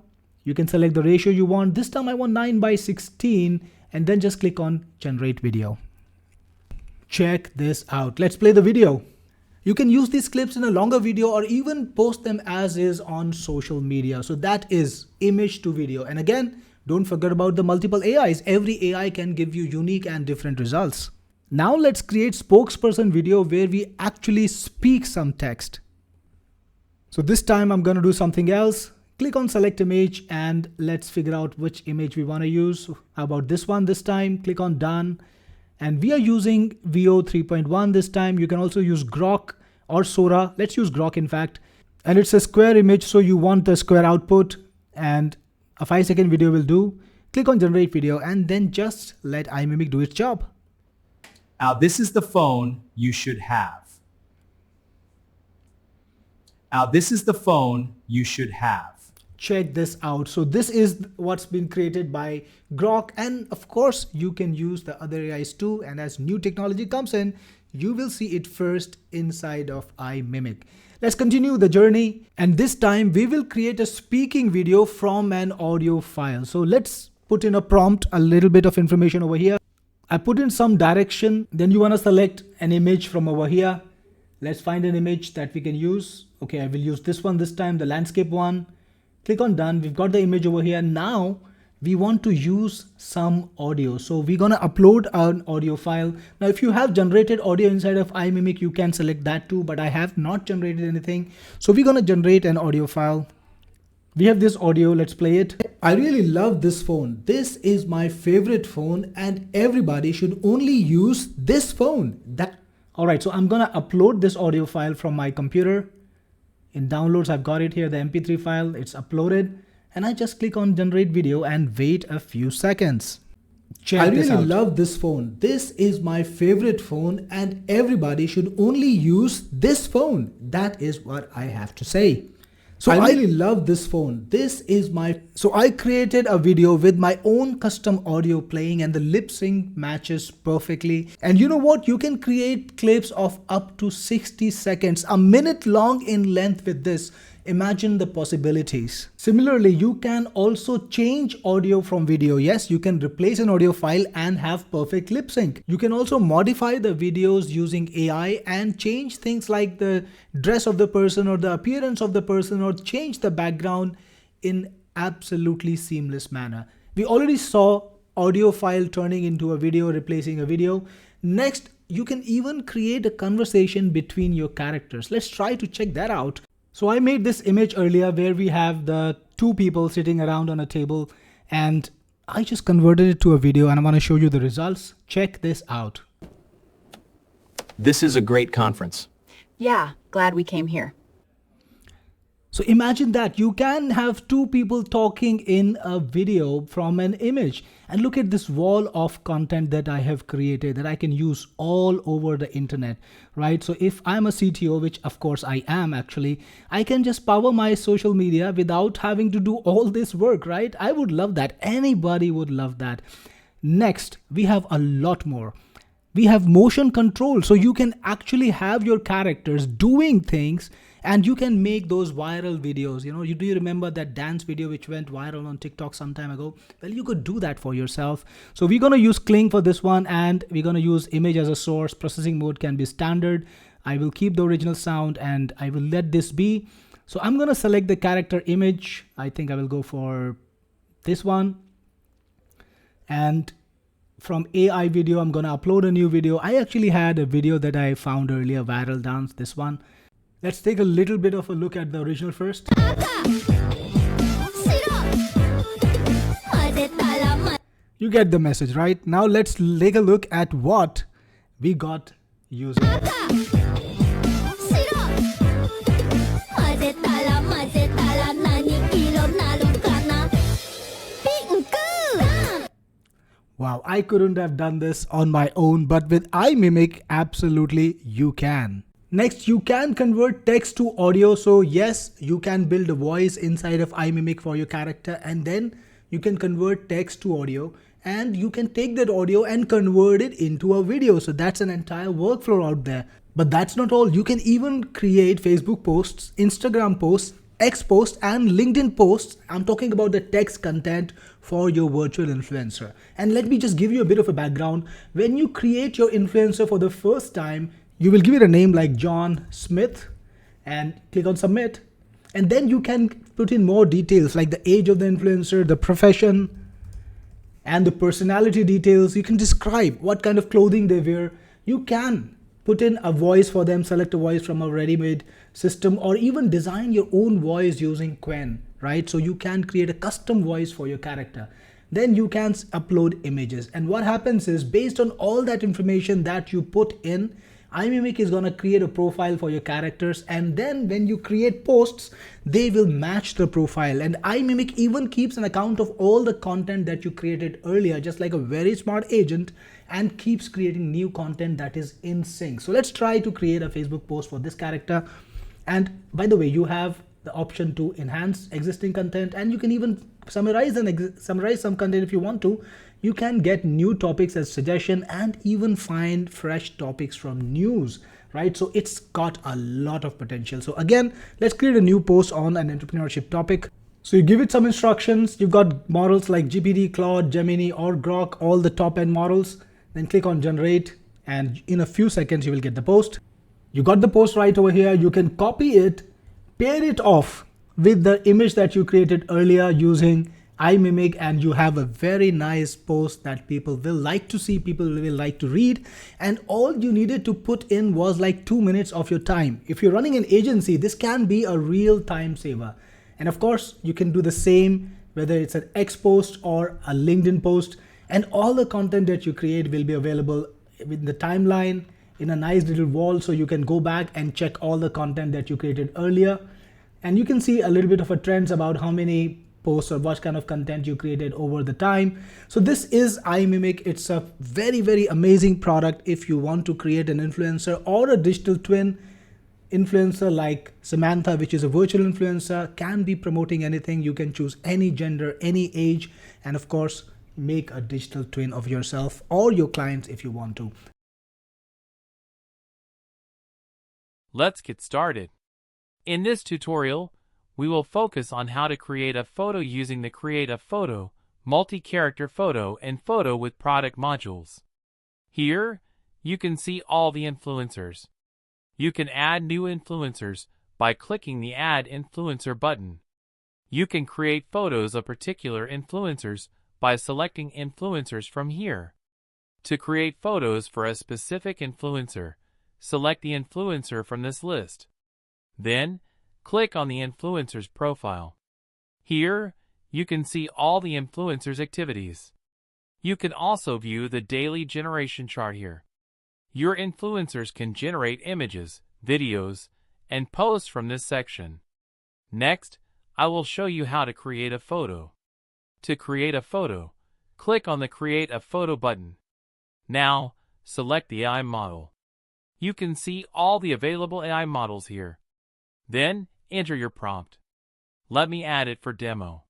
you can select the ratio you want. This time I want 9:16, and then just click on generate video. Check this out. Let's play the video. You can use these clips in a longer video or even post them as is on social media. So that is image to video. And again, don't forget about the multiple AIs. Every AI can give you unique and different results. Now let's create spokesperson video where we actually speak some text. So this time I'm going to do something else. Click on select image and let's figure out which image we want to use. How about this one this time? Click on done. And we are using VO 3.1 this time. You can also use Grok or Sora. Let's use Grok in fact. And it's a square image, so you want the square output, and a 5-second video will do. Click on generate video and then just let iMimic do its job. Now this is the phone you should have. Now this is the phone you should have. Check this out. So this is what's been created by Grok, and of course you can use the other AIs too, and as new technology comes in, you will see it first inside of iMimic. Let's continue the journey, and this time we will create a speaking video from an audio file. So let's put in a prompt, a little bit of information over here. I put in some direction, then you want to select an image from over here. Let's find an image that we can use. Okay, I will use this one this time, the landscape one. Click on done. We've got the image over here. Now we want to use some audio. So we're going to upload an audio file. Now, if you have generated audio inside of iMimic, you can select that too, but I have not generated anything. So we're going to generate an audio file. We have this audio. Let's play it. I really love this phone. This is my favorite phone and everybody should only use this phone. All right, so I'm going to upload this audio file from my computer. In downloads, I've got it here, the MP3 file, it's uploaded, and I just click on generate video and wait a few seconds. Check this out. I really love this phone. This is my favorite phone and everybody should only use this phone. That is what I have to say. So I really love this phone. So I created a video with my own custom audio playing and the lip sync matches perfectly. And you know what? You can create clips of up to 60 seconds, a minute long in length with this. Imagine the possibilities. Similarly, you can also change audio from video. Yes, you can replace an audio file and have perfect lip sync. You can also modify the videos using AI and change things like the dress of the person or the appearance of the person, or change the background in absolutely seamless manner. We already saw audio file turning into a video, replacing a video. Next, you can even create a conversation between your characters. Let's try to check that out. So I made this image earlier where we have the two people sitting around on a table, and I just converted it to a video and I want to show you the results. Check this out. This is a great conference. Yeah, glad we came here. So imagine that you can have two people talking in a video from an image, and look at this wall of content that I have created that I can use all over the internet, right? So if I'm a CTO, which of course I am actually, I can just power my social media without having to do all this work, right? I would love that. Anybody would love that. Next, we have a lot more. We have motion control, so you can actually have your characters doing things and you can make those viral videos. You know, do you remember that dance video which went viral on TikTok some time ago? Well, you could do that for yourself. So we're going to use Kling for this one, and we're going to use image as a source. Processing mode can be standard. I will keep the original sound and I will let this be. So I'm going to select the character image. I think I will go for this one. And from AI video, I'm going to upload a new video. I actually had a video that I found earlier, viral dance, this one. Let's take a little bit of a look at the original first. You get the message, right? Now let's take a look at what we got using. Wow, I couldn't have done this on my own, but with iMimic, absolutely you can. Next, you can convert text to audio. So yes, you can build a voice inside of iMimic for your character, and then you can convert text to audio. and you can take that audio and convert it into a video. So that's an entire workflow out there. But that's not all. You can even create Facebook posts, Instagram posts, X posts, and LinkedIn posts. I'm talking about the text content for your virtual influencer. And let me just give you a bit of a background. When you create your influencer for the first time, you will give it a name like John Smith and click on submit. And then you can put in more details like the age of the influencer, the profession, and the personality details. You can describe what kind of clothing they wear. You can put in a voice for them, select a voice from a ready-made system, or even design your own voice using Quen, right? So you can create a custom voice for your character. Then you can upload images. And what happens is, based on all that information that you put in, Imimic is going to create a profile for your characters, and then when you create posts, they will match the profile. And Imimic even keeps an account of all the content that you created earlier, just like a very smart agent, and keeps creating new content that is in sync. So let's try to create a Facebook post for this character. And by the way, you have the option to enhance existing content, and you can even summarize some content if you want to. You can get new topics as suggestion and even find fresh topics from news, right? So it's got a lot of potential. So again, let's create a new post on an entrepreneurship topic. So you give it some instructions. You've got models like GPT, Claude, Gemini, or Grok, all the top end models. Then click on generate, and in a few seconds you will get the post. You got the post right over here. You can copy it, pair it off with the image that you created earlier using Imimic, and you have a very nice post that people will like to see, people will like to read. And all you needed to put in was like 2 minutes of your time. If you're running an agency, this can be a real time saver. And of course, you can do the same whether it's an X post or a LinkedIn post, and all the content that you create will be available in the timeline in a nice little wall, so you can go back and check all the content that you created earlier. And you can see a little bit of a trends about how many posts or what kind of content you created over the time. So this is Imimic. It's a very, very amazing product if you want to create an influencer or a digital twin influencer like Samantha, which is a virtual influencer, can be promoting anything. You can choose any gender, any age, and of course, make a digital twin of yourself or your clients if you want to. Let's get started. In this tutorial, we will focus on how to create a photo using the Create a Photo, multi-character photo, and photo with product modules. Here, you can see all the influencers. You can add new influencers by clicking the Add Influencer button. You can create photos of particular influencers by selecting influencers from here. To create photos for a specific influencer, select the influencer from this list. Then, click on the influencer's profile. Here, you can see all the influencer's activities. You can also view the daily generation chart here. Your influencers can generate images, videos, and posts from this section. Next, I will show you how to create a photo. To create a photo, click on the Create a Photo button. Now, select the AI model. You can see all the available AI models here. Then, enter your prompt. Let me add it for demo.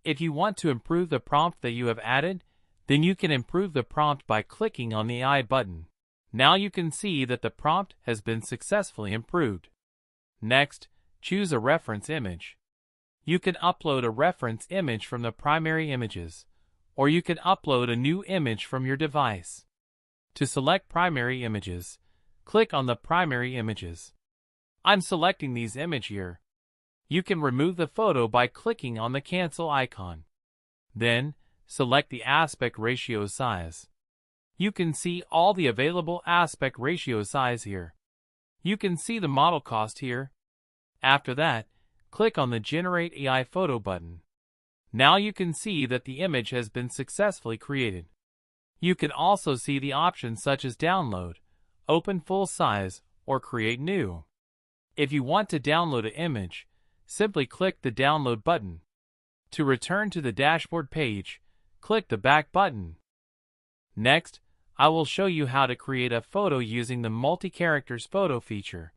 If you want to improve the prompt that you have added, then you can improve the prompt by clicking on the AI button. Now you can see that the prompt has been successfully improved. Next, choose a reference image. You can upload a reference image from the primary images, or you can upload a new image from your device. To select primary images, click on the primary images. I'm selecting these images here. You can remove the photo by clicking on the cancel icon. Then, select the aspect ratio size. You can see all the available aspect ratio size here. You can see the model cost here. After that, click on the Generate AI Photo button. Now you can see that the image has been successfully created. You can also see the options such as download, open full size, or create new. If you want to download an image, simply click the download button. To return to the dashboard page, click the back button. Next, I will show you how to create a photo using the multi-characters photo feature.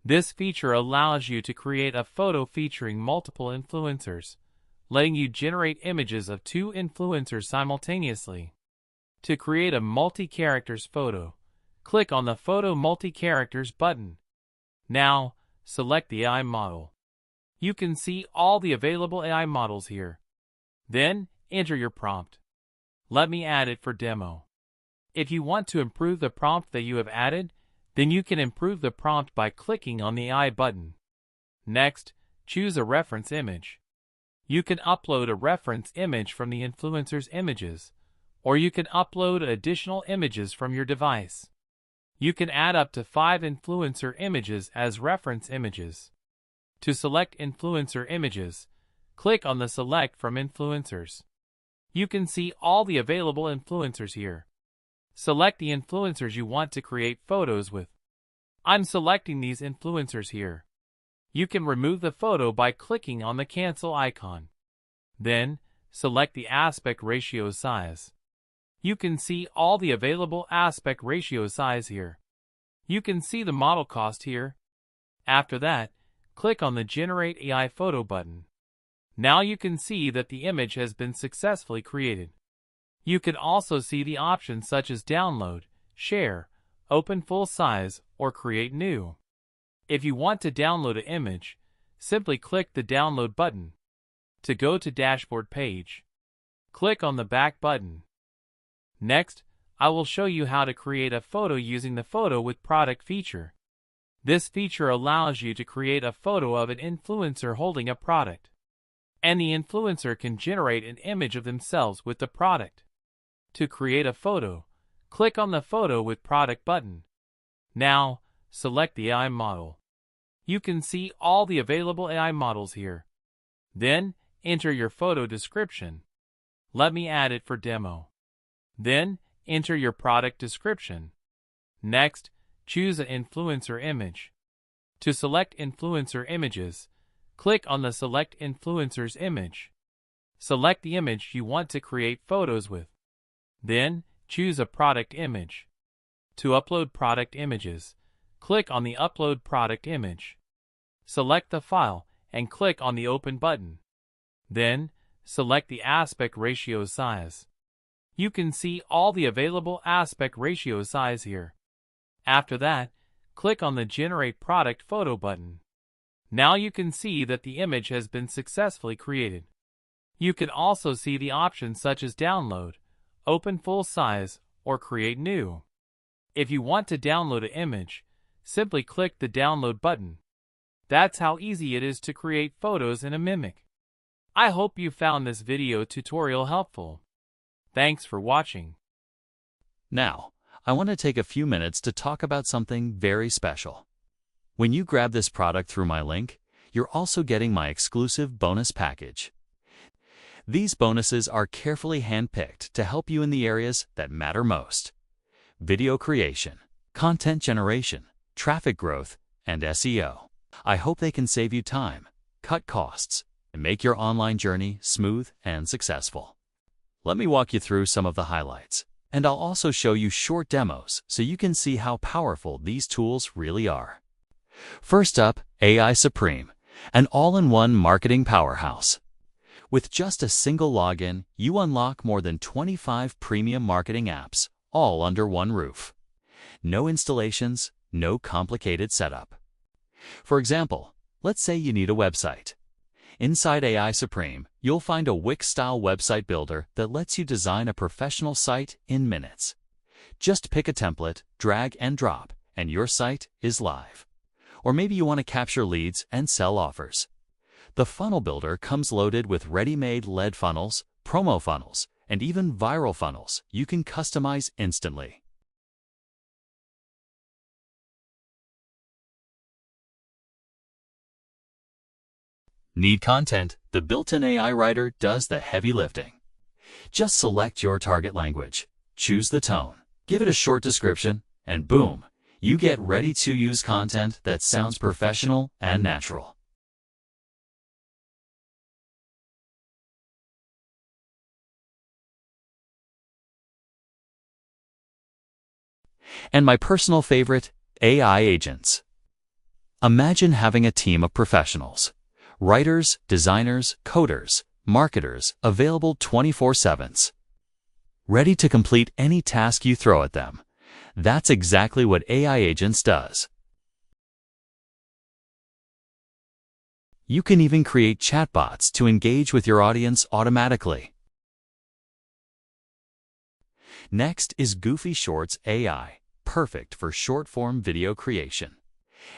This feature allows you to create a photo featuring multiple influencers, letting you generate images of two influencers simultaneously. To create a multi-characters photo, click on the Photo Multi-Characters button. Now, select the AI model. You can see all the available AI models here. Then, enter your prompt. Let me add it for demo. If you want to improve the prompt that you have added, then you can improve the prompt by clicking on the AI button. Next, choose a reference image. You can upload a reference image from the influencer's images, or you can upload additional images from your device. You can add up to 5 influencer images as reference images. To select influencer images, click on the Select from Influencers. You can see all the available influencers here. Select the influencers you want to create photos with. I'm selecting these influencers here. You can remove the photo by clicking on the Cancel icon. Then, select the aspect ratio size. You can see all the available aspect ratio size here. You can see the model cost here. After that, click on the Generate AI Photo button. Now you can see that the image has been successfully created. You can also see the options such as Download, Share, Open Full Size, or Create New. If you want to download an image, simply click the Download button. To go to Dashboard page, click on the Back button. Next, I will show you how to create a photo using the Photo with Product feature. This feature allows you to create a photo of an influencer holding a product, and the influencer can generate an image of themselves with the product. To create a photo, click on the Photo with Product button. Now, select the AI model. You can see all the available AI models here. Then, enter your photo description. Let me add it for demo. Then, enter your product description. Next, choose an influencer image. To select influencer images, click on the Select Influencer's image. Select the image you want to create photos with. Then, choose a product image. To upload product images, click on the Upload Product Image. Select the file and click on the Open button. Then, select the aspect ratio size. You can see all the available aspect ratio size here. After that, click on the Generate Product Photo button. Now you can see that the image has been successfully created. You can also see the options such as Download, Open Full Size, or Create New. If you want to download an image, simply click the Download button. That's how easy it is to create photos in Imimic. I hope you found this video tutorial helpful. Thanks for watching. Now, I want to take a few minutes to talk about something very special. When you grab this product through my link, you're also getting my exclusive bonus package. These bonuses are carefully handpicked to help you in the areas that matter most: video creation, content generation, traffic growth, and SEO. I hope they can save you time, cut costs, and make your online journey smooth and successful. Let me walk you through some of the highlights, and I'll also show you short demos so you can see how powerful these tools really are. First up, AI Supreme, an all-in-one marketing powerhouse. With just a single login, you unlock more than 25 premium marketing apps, all under one roof. No installations, no complicated setup. For example, let's say you need a website. Inside AI Supreme, you'll find a Wix-style website builder that lets you design a professional site in minutes. Just pick a template, drag and drop, and your site is live. Or maybe you want to capture leads and sell offers. The funnel builder comes loaded with ready-made lead funnels, promo funnels, and even viral funnels you can customize instantly. Need content? The built-in AI writer does the heavy lifting. Just select your target language, choose the tone, give it a short description, and boom, you get ready-to-use content that sounds professional and natural. And my personal favorite, AI agents. Imagine having a team of professionals: writers, designers, coders, marketers available 24/7. Ready to complete any task you throw at them. That's exactly what AI Agents does. You can even create chatbots to engage with your audience automatically. Next is Goofy Shorts AI, perfect for short-form video creation.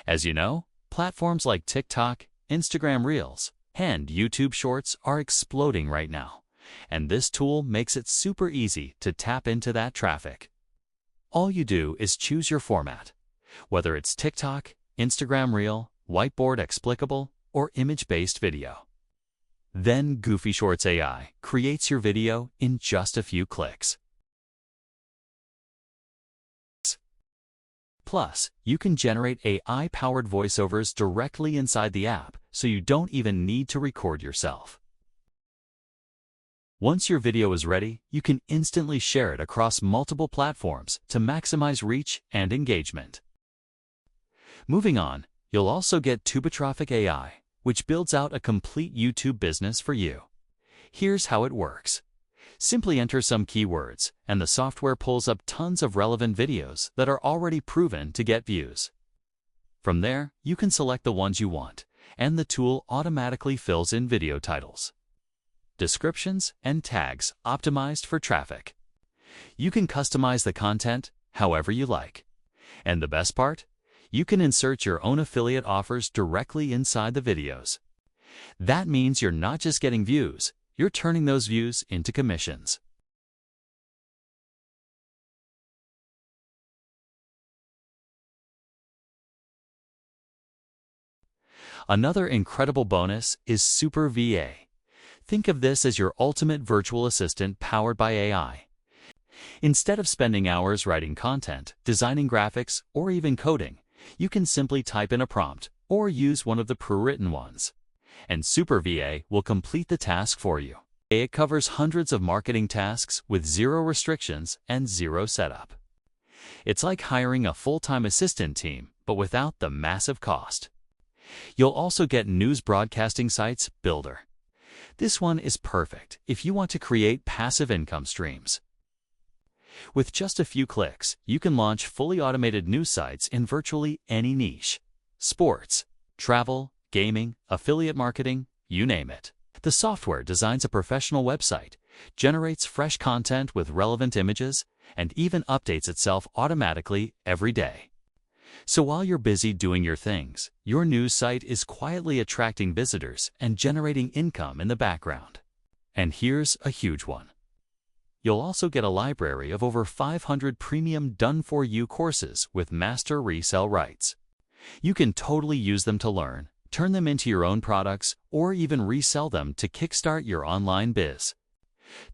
As you know, platforms like TikTok, Instagram Reels, and YouTube Shorts are exploding right now, and this tool makes it super easy to tap into that traffic. All you do is choose your format, whether it's TikTok, Instagram Reel, whiteboard explicable, or image-based video. Then Goofy Shorts AI creates your video in just a few clicks. Plus, you can generate AI-powered voiceovers directly inside the app, so you don't even need to record yourself. Once your video is ready, you can instantly share it across multiple platforms to maximize reach and engagement. Moving on, you'll also get Tubitraffic AI, which builds out a complete YouTube business for you. Here's how it works. Simply enter some keywords, and the software pulls up tons of relevant videos that are already proven to get views. From there, you can select the ones you want, and the tool automatically fills in video titles, descriptions, and tags optimized for traffic. You can customize the content however you like. And the best part? You can insert your own affiliate offers directly inside the videos. That means you're not just getting views, you're turning those views into commissions. Another incredible bonus is Super VA. Think of this as your ultimate virtual assistant powered by AI. Instead of spending hours writing content, designing graphics, or even coding, you can simply type in a prompt or use one of the pre-written ones, and Super VA will complete the task for you. It covers hundreds of marketing tasks with zero restrictions and zero setup. It's like hiring a full-time assistant team, but without the massive cost. You'll also get News Broadcasting Sites Builder. This one is perfect if you want to create passive income streams. With just a few clicks, you can launch fully automated news sites in virtually any niche: sports, travel, gaming, affiliate marketing, you name it. The software designs a professional website, generates fresh content with relevant images, and even updates itself automatically every day. So while you're busy doing your things, your news site is quietly attracting visitors and generating income in the background. And here's a huge one. You'll also get a library of over 500 premium done-for-you courses with master resale rights. You can totally use them to learn, turn them into your own products, or even resell them to kickstart your online biz.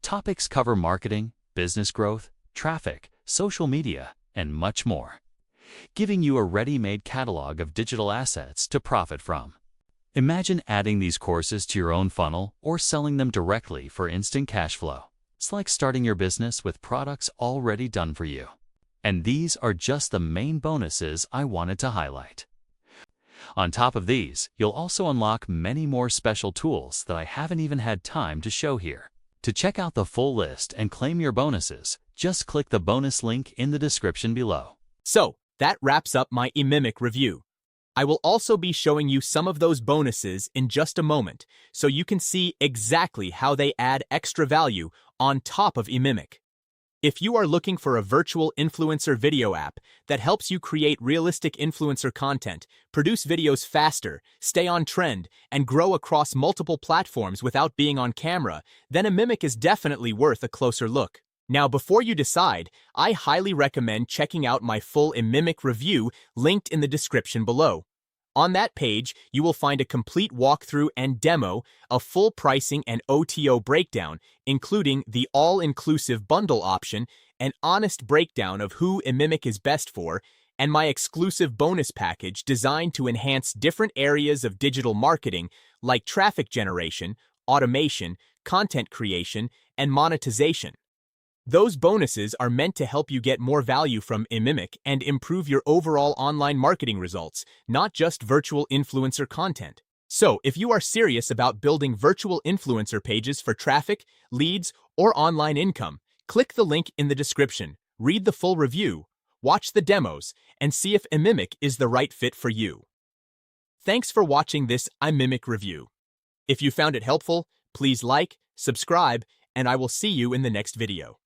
Topics cover marketing, business growth, traffic, social media, and much more, giving you a ready-made catalog of digital assets to profit from. Imagine adding these courses to your own funnel or selling them directly for instant cash flow. It's like starting your business with products already done for you. And these are just the main bonuses I wanted to highlight. On top of these, you'll also unlock many more special tools that I haven't even had time to show here. To check out the full list and claim your bonuses, just click the bonus link in the description below. So, that wraps up my Imimic review. I will also be showing you some of those bonuses in just a moment, so you can see exactly how they add extra value on top of Imimic. If you are looking for a virtual influencer video app that helps you create realistic influencer content, produce videos faster, stay on trend, and grow across multiple platforms without being on camera, then Imimic is definitely worth a closer look. Now, before you decide, I highly recommend checking out my full Imimic review linked in the description below. On that page, you will find a complete walkthrough and demo, a full pricing and OTO breakdown, including the all-inclusive bundle option, an honest breakdown of who Imimic is best for, and my exclusive bonus package designed to enhance different areas of digital marketing like traffic generation, automation, content creation, and monetization. Those bonuses are meant to help you get more value from Imimic and improve your overall online marketing results, not just virtual influencer content. So, if you are serious about building virtual influencer pages for traffic, leads, or online income, click the link in the description, read the full review, watch the demos, and see if Imimic is the right fit for you. Thanks for watching this Imimic review. If you found it helpful, please like, subscribe, and I will see you in the next video.